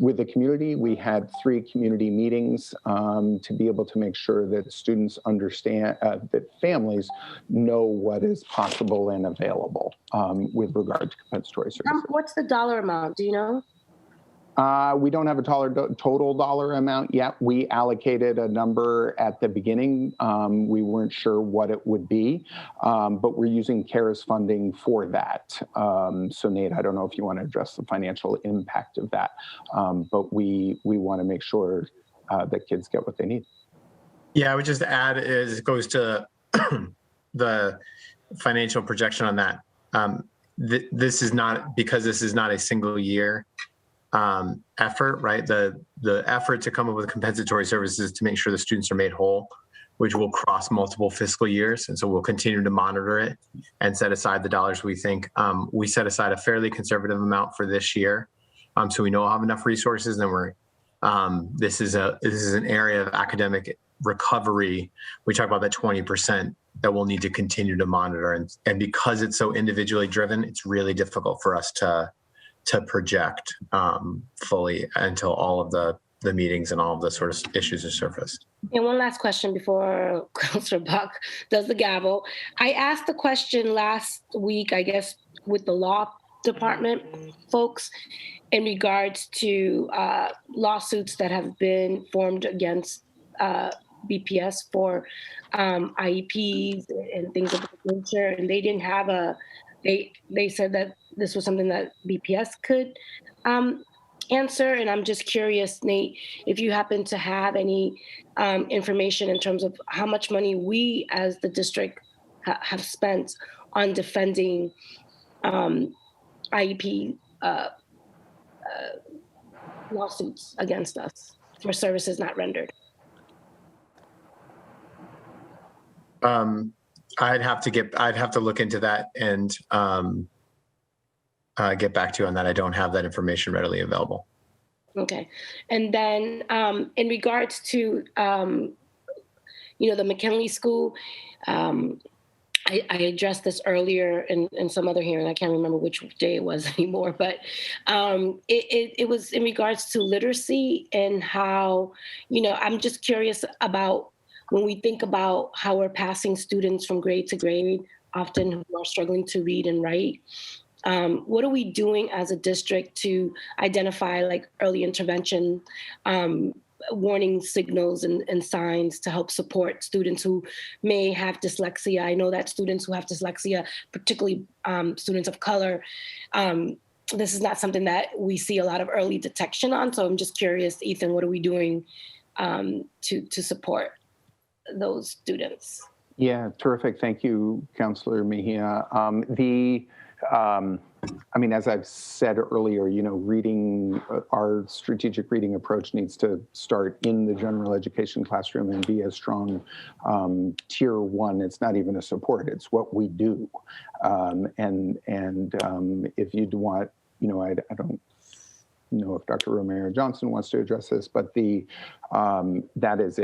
with the community. We had 3 community meetings to be able to make sure that students understand, that families know what is possible and available with regard to compensatory services. What's the dollar amount? Do you know? We don't have a total dollar amount yet. We allocated a number at the beginning. We weren't sure what it would be, but we're using CARES funding for that. So Nate, I don't know if you want to address the financial impact of that, but we want to make sure that kids get what they need. Yeah, I would just add is it goes to the financial projection on that. This is not, because this is not a single year effort, right? The effort to come up with compensatory services to make sure the students are made whole, which will cross multiple fiscal years. And so we'll continue to monitor it and set aside the dollars we think. We set aside a fairly conservative amount for this year. So we know we'll have enough resources, and this is an area of academic recovery. We talk about that 20% that we'll need to continue to monitor. And because it's so individually driven, it's really difficult for us to project fully until all of the meetings and all of the sort of issues are surfaced. And one last question before Councilor Buck does the gavel. I asked the question last week, I guess, with the law department folks in regards to lawsuits that have been formed against BPS for IEPs and things of that nature. And they didn't have they said that this was something that BPS could answer. And I'm just curious, Nate, if you happen to have any information in terms of how much money we as the district have spent on defending IEP lawsuits against us for services not rendered. I'd have to look into that and get back to you on that. I don't have that information readily available. Okay. And then in regards to, the McKinley School, I addressed this earlier in some other hearing. I can't remember which day it was anymore, but it was in regards to literacy and how, I'm just curious about when we think about how we're passing students from grade to grade, often who are struggling to read and write. What are we doing as a district to identify like early intervention, warning signals and signs to help support students who may have dyslexia? I know that students who have dyslexia, particularly students of color, this is not something that we see a lot of early detection on. So I'm just curious, Ethan, what are we doing to support those students? Yeah, terrific. Thank you, Councillor Mejia. As I've said earlier, reading, our strategic reading approach needs to start in the general education classroom and be a strong tier one. It's not even a support, it's what we do. If you'd want, I don't know if Dr. Romero Johnson wants to address this, but that is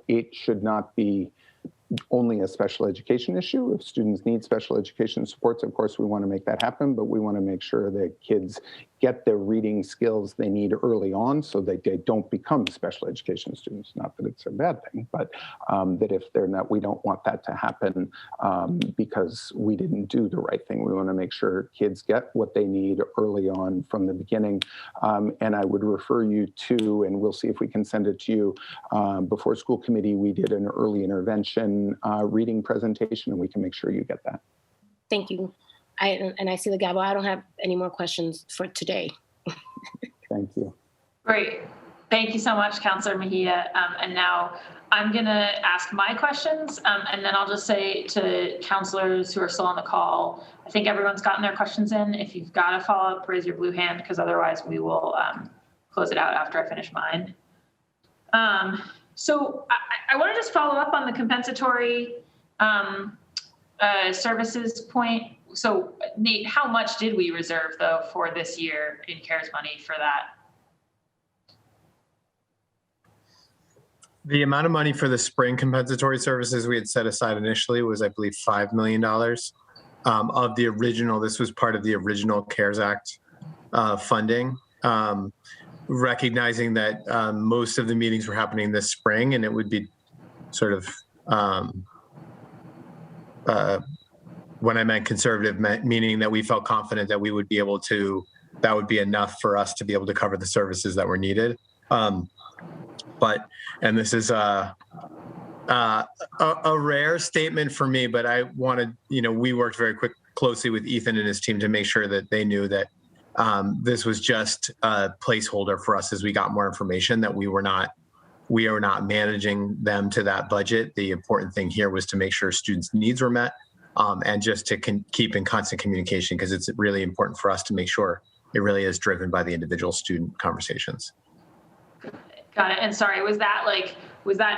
it should not be only a special education issue. If students need special education supports, of course, we want to make that happen, but we want to make sure that kids get the reading skills they need early on so that they don't become special education students. Not that it's a bad thing, but that if they're not, we don't want that to happen because we didn't do the right thing. We want to make sure kids get what they need early on from the beginning. And I would refer you to, and we'll see if we can send it to you, before school committee, we did an early intervention reading presentation, and we can make sure you get that. Thank you. I see the gavel. I don't have any more questions for today. Thank you. Great. Thank you so much, Councillor Mejia. And now I'm going to ask my questions, and then I'll just say to councillors who are still on the call, I think everyone's gotten their questions in. If you've got a follow-up, raise your blue hand, because otherwise we will close it out after I finish mine. So I want to just follow up on the compensatory services point. So Nate, how much did we reserve though for this year in CARES money for that? The amount of money for the spring compensatory services we had set aside initially was, I believe, $5 million of the original. This was part of the original CARES Act funding. Recognizing that most of the meetings were happening this spring, and it would be sort of, when I meant conservative, meaning that we felt confident that we would be able to, that would be enough for us to be able to cover the services that were needed. And this is a rare statement for me, but I wanted, we worked very closely with Ethan and his team to make sure that they knew that this was just a placeholder for us as we got more information, that we are not managing them to that budget. The important thing here was to make sure students' needs were met, and just to keep in constant communication, because it's really important for us to make sure it really is driven by the individual student conversations. Got it. And sorry, was that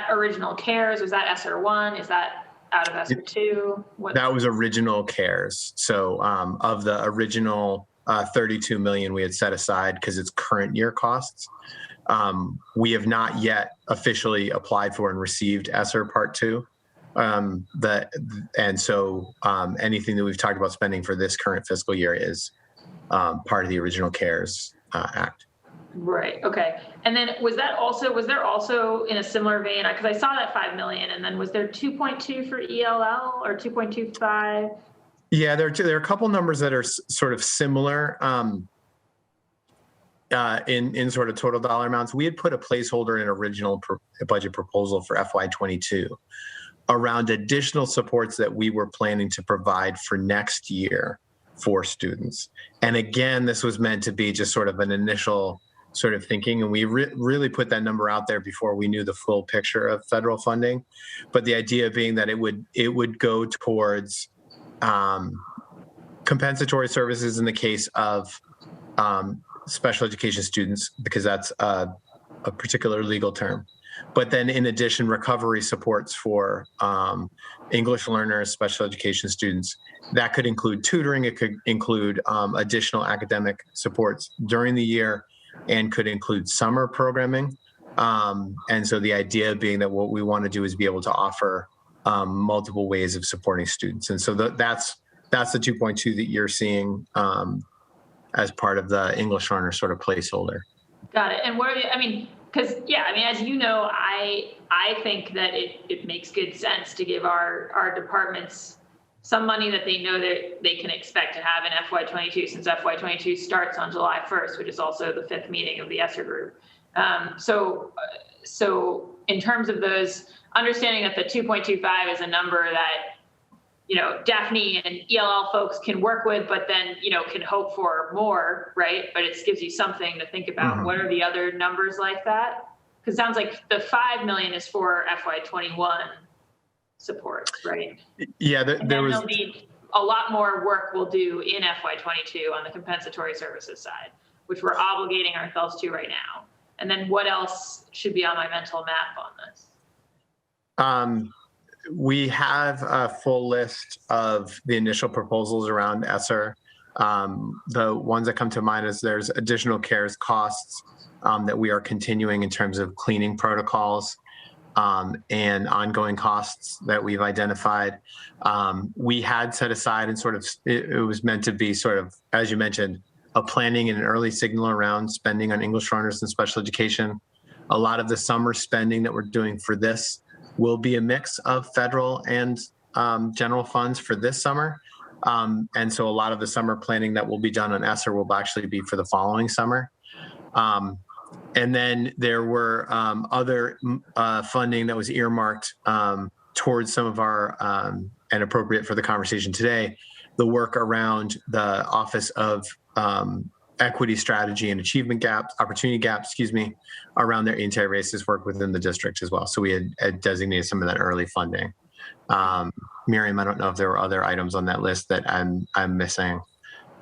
original CARES? Was that ESSER 1? Is that out of ESSER 2? That was original CARES. So of the original 32 million we had set aside, because it's current year costs, we have not yet officially applied for and received ESSER Part 2. Anything that we've talked about spending for this current fiscal year is part of the original CARES Act. Right. Okay. And then was there also in a similar vein, because I saw that 5 million, and then was there 2.2 for ELL or 2.25? Yeah, there are a couple numbers that are sort of similar in sort of total dollar amounts. We had put a placeholder in original budget proposal for FY22 around additional supports that we were planning to provide for next year for students. And again, this was meant to be just sort of an initial sort of thinking, and we really put that number out there before we knew the full picture of federal funding. But the idea being that it would go towards compensatory services in the case of special education students, because that's a particular legal term. But then in addition, recovery supports for English learners, special education students. That could include tutoring, it could include additional academic supports during the year, and could include summer programming. And so the idea being that what we want to do is be able to offer multiple ways of supporting students. And so that's the 2.2 that you're seeing as part of the English learner sort of placeholder. Got it. And because as you know, I think that it makes good sense to give our departments some money that they know that they can expect to have in FY22, since FY22 starts on July 1st, which is also the 5th meeting of the ESSER group. So in terms of those, understanding that the 2.25 is a number that, Daphne and ELL folks can work with, but then, can hope for more, right? But it gives you something to think about. Mm-hmm. What are the other numbers like that? Because it sounds like the 5 million is for FY21 support, right? Yeah, there'll be a lot more work we'll do in FY22 on the compensatory services side, which we're obligating ourselves to right now. And then what else should be on my mental map on this? We have a full list of the initial proposals around ESSER. The ones that come to mind is there's additional CARES costs that we are continuing in terms of cleaning protocols and ongoing costs that we've identified. We had set aside and it was meant to be sort of, as you mentioned, a planning and an early signal around spending on English learners and special education. A lot of the summer spending that we're doing for this will be a mix of federal and general funds for this summer. And so a lot of the summer planning that will be done on ESSER will actually be for the following summer. And then there were other funding that was earmarked towards some of our, and appropriate for the conversation today, the work around the Office of Equity Strategy and Opportunity Gaps, around their anti-racist work within the district as well. So we had designated some of that early funding. Miriam, I don't know if there were other items on that list that I'm missing.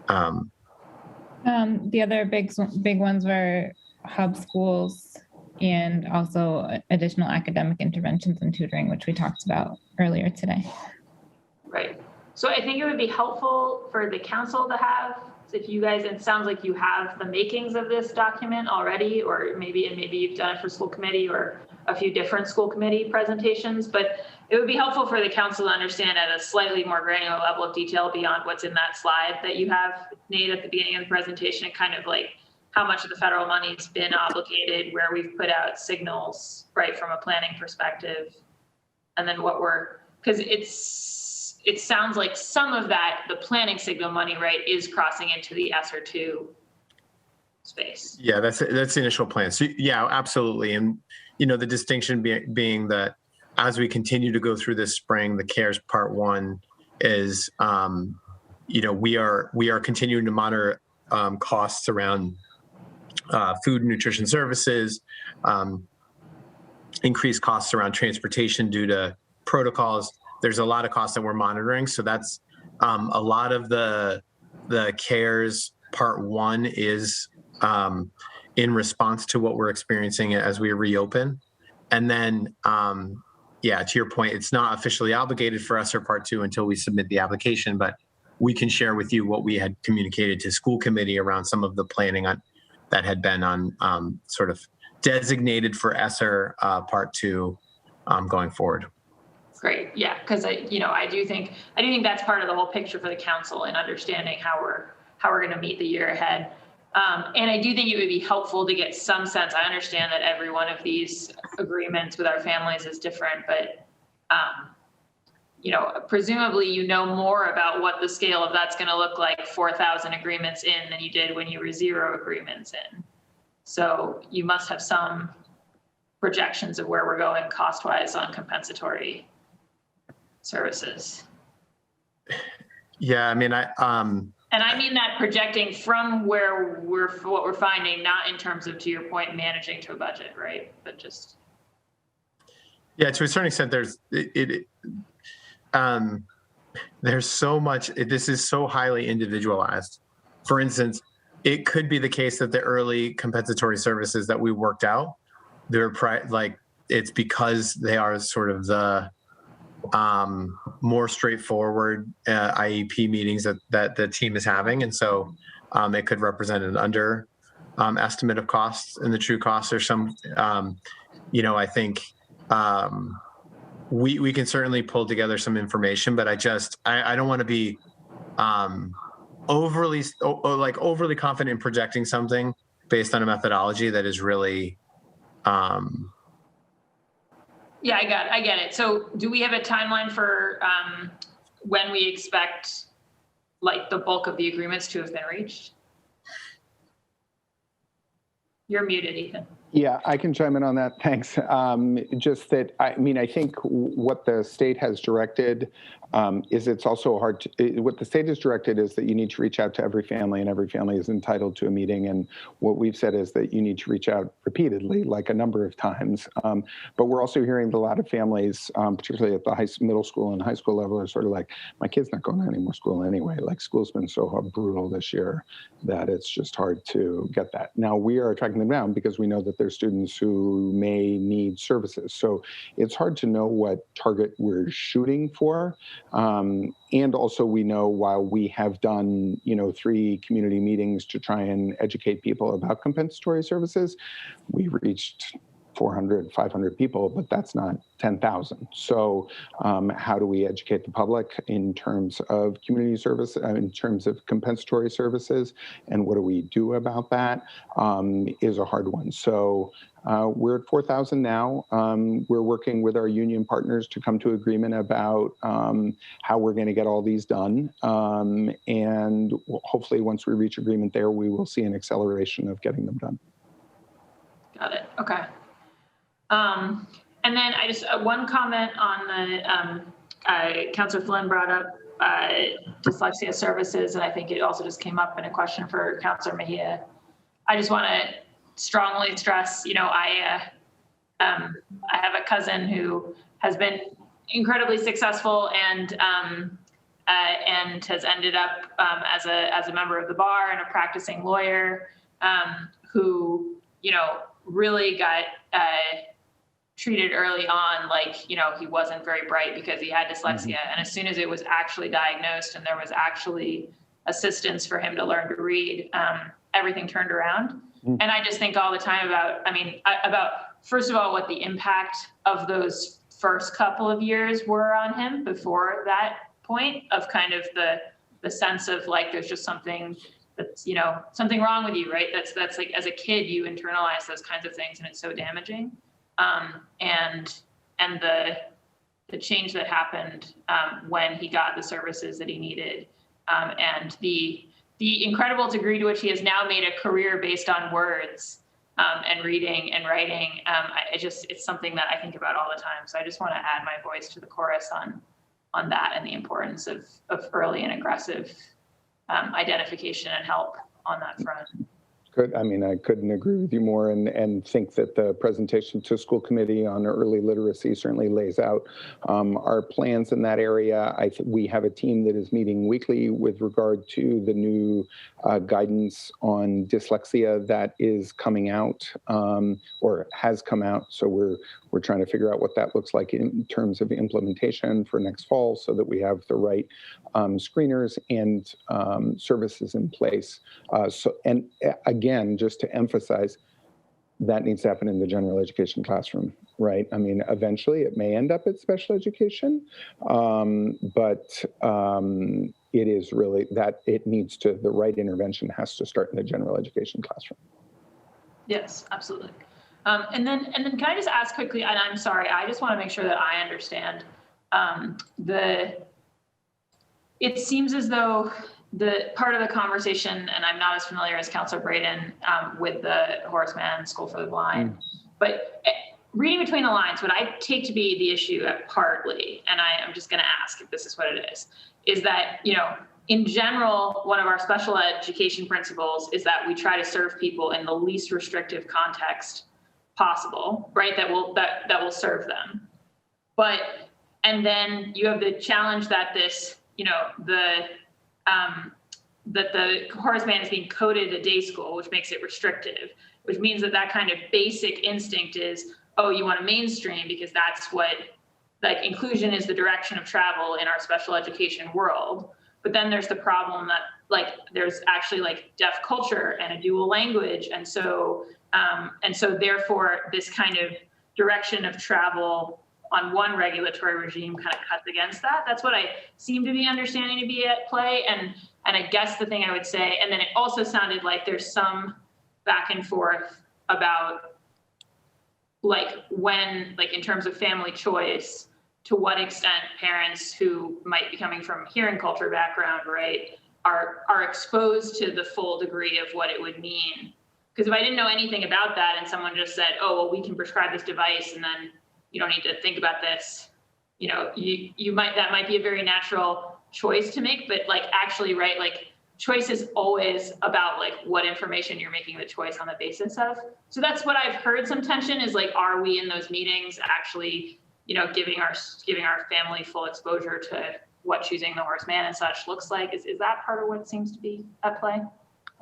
The other big ones were hub schools and also additional academic interventions and tutoring, which we talked about earlier today. Right. So I think it would be helpful for the council to have, if you guys, it sounds like you have the makings of this document already, or maybe you've done it for school committee or a few different school committee presentations, but it would be helpful for the council to understand at a slightly more granular level of detail beyond what's in that slide that you have, Nate, at the beginning of the presentation, kind of like how much of the federal money's been obligated, where we've put out signals, right, from a planning perspective, and then because it sounds like some of that, the planning signal money, right, is crossing into the ESSER 2 space. Yeah, that's the initial plan. So yeah, absolutely. And, the distinction being that as we continue to go through this spring, the CARES Part 1 is, we are continuing to monitor costs around food and nutrition services, increased costs around transportation due to protocols. There's a lot of costs that we're monitoring. So that's a lot of the CARES Part 1 is in response to what we're experiencing as we reopen. And then, to your point, it's not officially obligated for ESSER Part 2 until we submit the application, but we can share with you what we had communicated to school committee around some of the planning that had been on sort of designated for ESSER Part 2 going forward. Great. Yeah, because I do think that's part of the whole picture for the council and understanding how we're going to meet the year ahead. And I do think it would be helpful to get some sense. I understand that every one of these agreements with our families is different, but presumably more about what the scale of that's going to look like 4,000 agreements in than you did when you were 0 agreements in. So you must have some projections of where we're going cost-wise on compensatory services. Yeah, I mean, and I mean that projecting from what we're finding, not in terms of, to your point, managing to a budget, right? But just. Yeah, to a certain extent, there's so much, this is so highly individualized. For instance, it could be the case that the early compensatory services that we worked out, it's because they are sort of the more straightforward IEP meetings that the team is having. And so it could represent an under estimate of costs and the true costs or some, I think we can certainly pull together some information, but I don't want to be overly confident in projecting something based on a methodology that is really Yeah, I get it. So do we have a timeline for when we expect the bulk of the agreements to have been reached? You're muted, Ethan. Yeah, I can chime in on that. Thanks. Just that, I think what the state has directed is it's also hard to, what the state has directed is that you need to reach out to every family and every family is entitled to a meeting. And what we've said is that you need to reach out repeatedly, like a number of times. But we're also hearing that a lot of families, particularly at the middle school and high school level, are sort of like, my kid's not going to any more school anyway. Like school's been so brutal this year that it's just hard to get that. Now we are tracking them down because we know that there's students who may need services. So it's hard to know what target we're shooting for. And also we know while we have done, 3 community meetings to try and educate people about compensatory services, we reached 400, 500 people, but that's not 10,000. So how do we educate the public in terms of community service, in terms of compensatory services, and what do we do about that is a hard one. So we're at 4,000 now. We're working with our union partners to come to agreement about how we're going to get all these done. And hopefully once we reach agreement there, we will see an acceleration of getting them done. Got it. Okay. And then I just, one comment on the, Councilor Flynn brought up dyslexia services, and I think it also just came up in a question for Councilor Mejia. I just want to strongly stress, I have a cousin who has been incredibly successful and has ended up as a member of the bar and a practicing lawyer who, really got treated early on like, he wasn't very bright because he had dyslexia. And as soon as it was actually diagnosed and there was actually assistance for him to learn to read, everything turned around. And I just think all the time about, first of all, what the impact of those first couple of years were on him before that point of kind of the sense of like, there's just something that's, something wrong with you, right? That's like, as a kid, you internalize those kinds of things and it's so damaging. And the change that happened when he got the services that he needed, and the incredible degree to which he has now made a career based on words and reading and writing. It's something that I think about all the time. So I just want to add my voice to the chorus on that and the importance of early and aggressive identification and help on that front. Good. I couldn't agree with you more and think that the presentation to school committee on early literacy certainly lays out our plans in that area. We have a team that is meeting weekly with regard to the new guidance on dyslexia that is coming out or has come out. So we're trying to figure out what that looks like in terms of implementation for next fall so that we have the right screeners and services in place. And again, just to emphasize, that needs to happen in the general education classroom, right? I mean, eventually it may end up at special education, but it is really that it needs to, the right intervention has to start in the general education classroom. Yes, absolutely. And then can I just ask quickly, and I'm sorry, I just want to make sure that I understand it seems as though the part of the conversation, and I'm not as familiar as Councilor Braden with the Horace Mann School for the Blind, but reading between the lines, what I take to be the issue at partly, and I'm just going to ask if this is what it is that, you know, in general, one of our special education principles is that we try to serve people in the least restrictive context possible, right? That will serve them. But, and then you have the challenge that this, you know, that the Horace Mann is being coded a day school, which makes it restrictive, which means that kind of basic instinct is, oh, you want to mainstream because that's what, like, inclusion is the direction of travel in our special education world. But then there's the problem that, like, there's actually like deaf culture and a dual language. And so therefore this kind of direction of travel on one regulatory regime kind of cuts against that. That's what I seem to be understanding to be at play. And I guess the thing I would say, and then it also sounded like there's some back and forth about like when, like in terms of family choice, to what extent parents who might be coming from hearing culture background, right, are exposed to the full degree of what it would mean. Because if I didn't know anything about that and someone just said, oh, well, we can prescribe this device and then you don't need to think about this, you know, that might be a very natural choice to make, but like actually, right, like choice is always about like what information you're making the choice on the basis of. So that's what I've heard some tension is like, are we in those meetings actually, you know, giving our family full exposure to what choosing the Horace Mann and such looks like? Is that part of what seems to be at play?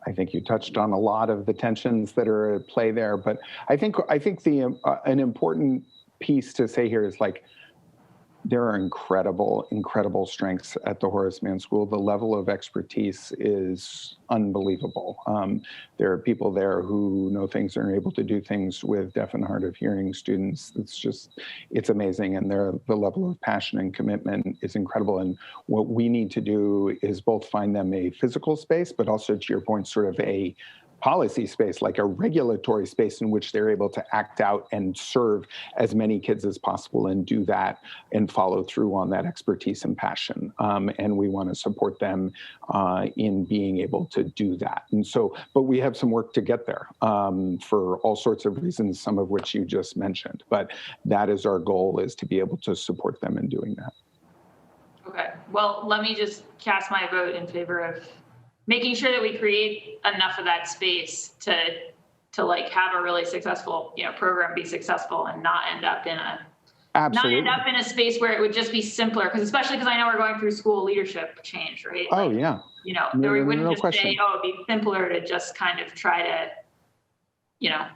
I think you touched on a lot of the tensions that are at play there, but I think an important piece to say here is like, there are incredible strengths at the Horace Mann School. The level of expertise is unbelievable. There are people there who know things and are able to do things with deaf and hard of hearing students. It's amazing. And the level of passion and commitment is incredible. And what we need to do is both find them a physical space, but also, to your point, sort of a policy space, like a regulatory space in which they're able to act out and serve as many kids as possible and do that and follow through on that expertise and passion. And we want to support them in being able to do that. And so, but we have some work to get there for all sorts of reasons, some of which you just mentioned. But that is our goal, is to be able to support them in doing that. Okay, well, let me just cast my vote in favor of making sure that we create enough of that space to like have a really successful, you know, program be successful and not end up in a space where it would just be simpler. Because especially because I know we're going through school leadership change, right? Oh, like, yeah. You know, we wouldn't just say, oh, it'd be simpler to just kind of try to, you know,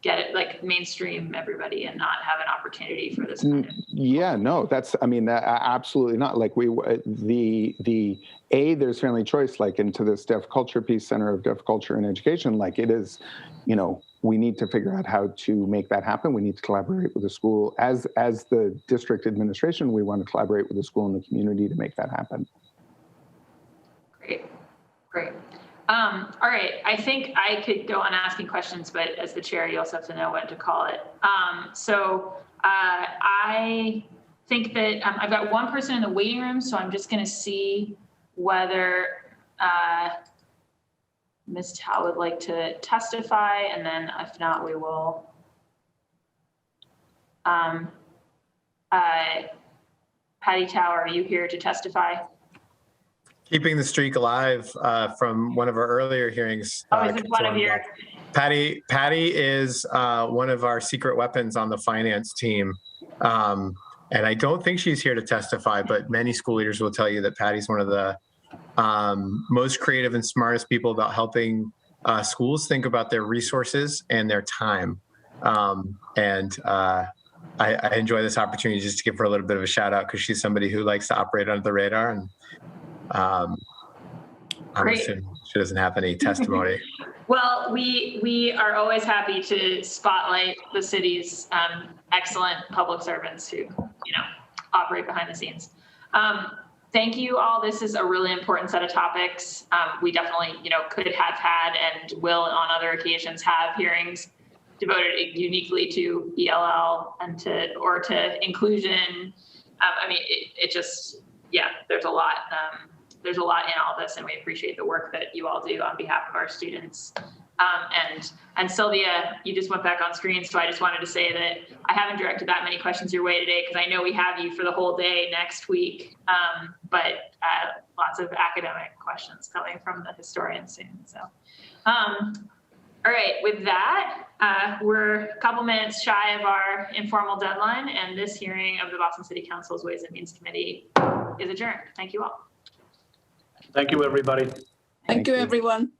get it like mainstream everybody and not have an opportunity for this kind of. Yeah, no, absolutely not. Like there's family choice, like into this Deaf Culture piece, Center of Deaf Culture and Education, like it is, you know, we need to figure out how to make that happen. We need to collaborate with the school. As the district administration, we want to collaborate with the school and the community to make that happen. Great. All right, I think I could go on asking questions, but as the chair, you also have to know when to call it. I think that I've got one person in the waiting room, so I'm just going to see whether Ms. Tao would like to testify, and then if not, we will. Patty Tao, are you here to testify? Keeping the streak alive from one of our earlier hearings. Is this one of your? Patty is one of our secret weapons on the finance team. And I don't think she's here to testify, but many school leaders will tell you that Patty's one of the most creative and smartest people about helping schools think about their resources and their time. I enjoy this opportunity just to give her a little bit of a shout out because she's somebody who likes to operate under the radar, and I'm assuming she doesn't have any testimony. Well, we are always happy to spotlight the city's excellent public servants who, operate behind the scenes. Thank you all. This is a really important set of topics. We definitely, could have had and will on other occasions have hearings devoted uniquely to ELL and to inclusion. It just, there's a lot. There's a lot in all this, and we appreciate the work that you all do on behalf of our students. And Sylvia, you just went back on screen, so I just wanted to say that I haven't directed that many questions your way today because I know we have you for the whole day next week, but lots of academic questions coming from the historian soon. So, all right, with that, we're a couple minutes shy of our informal deadline, and this hearing of the Boston City Council's Ways and Means Committee is adjourned. Thank you all. Thank you, everybody. Thank you, everyone.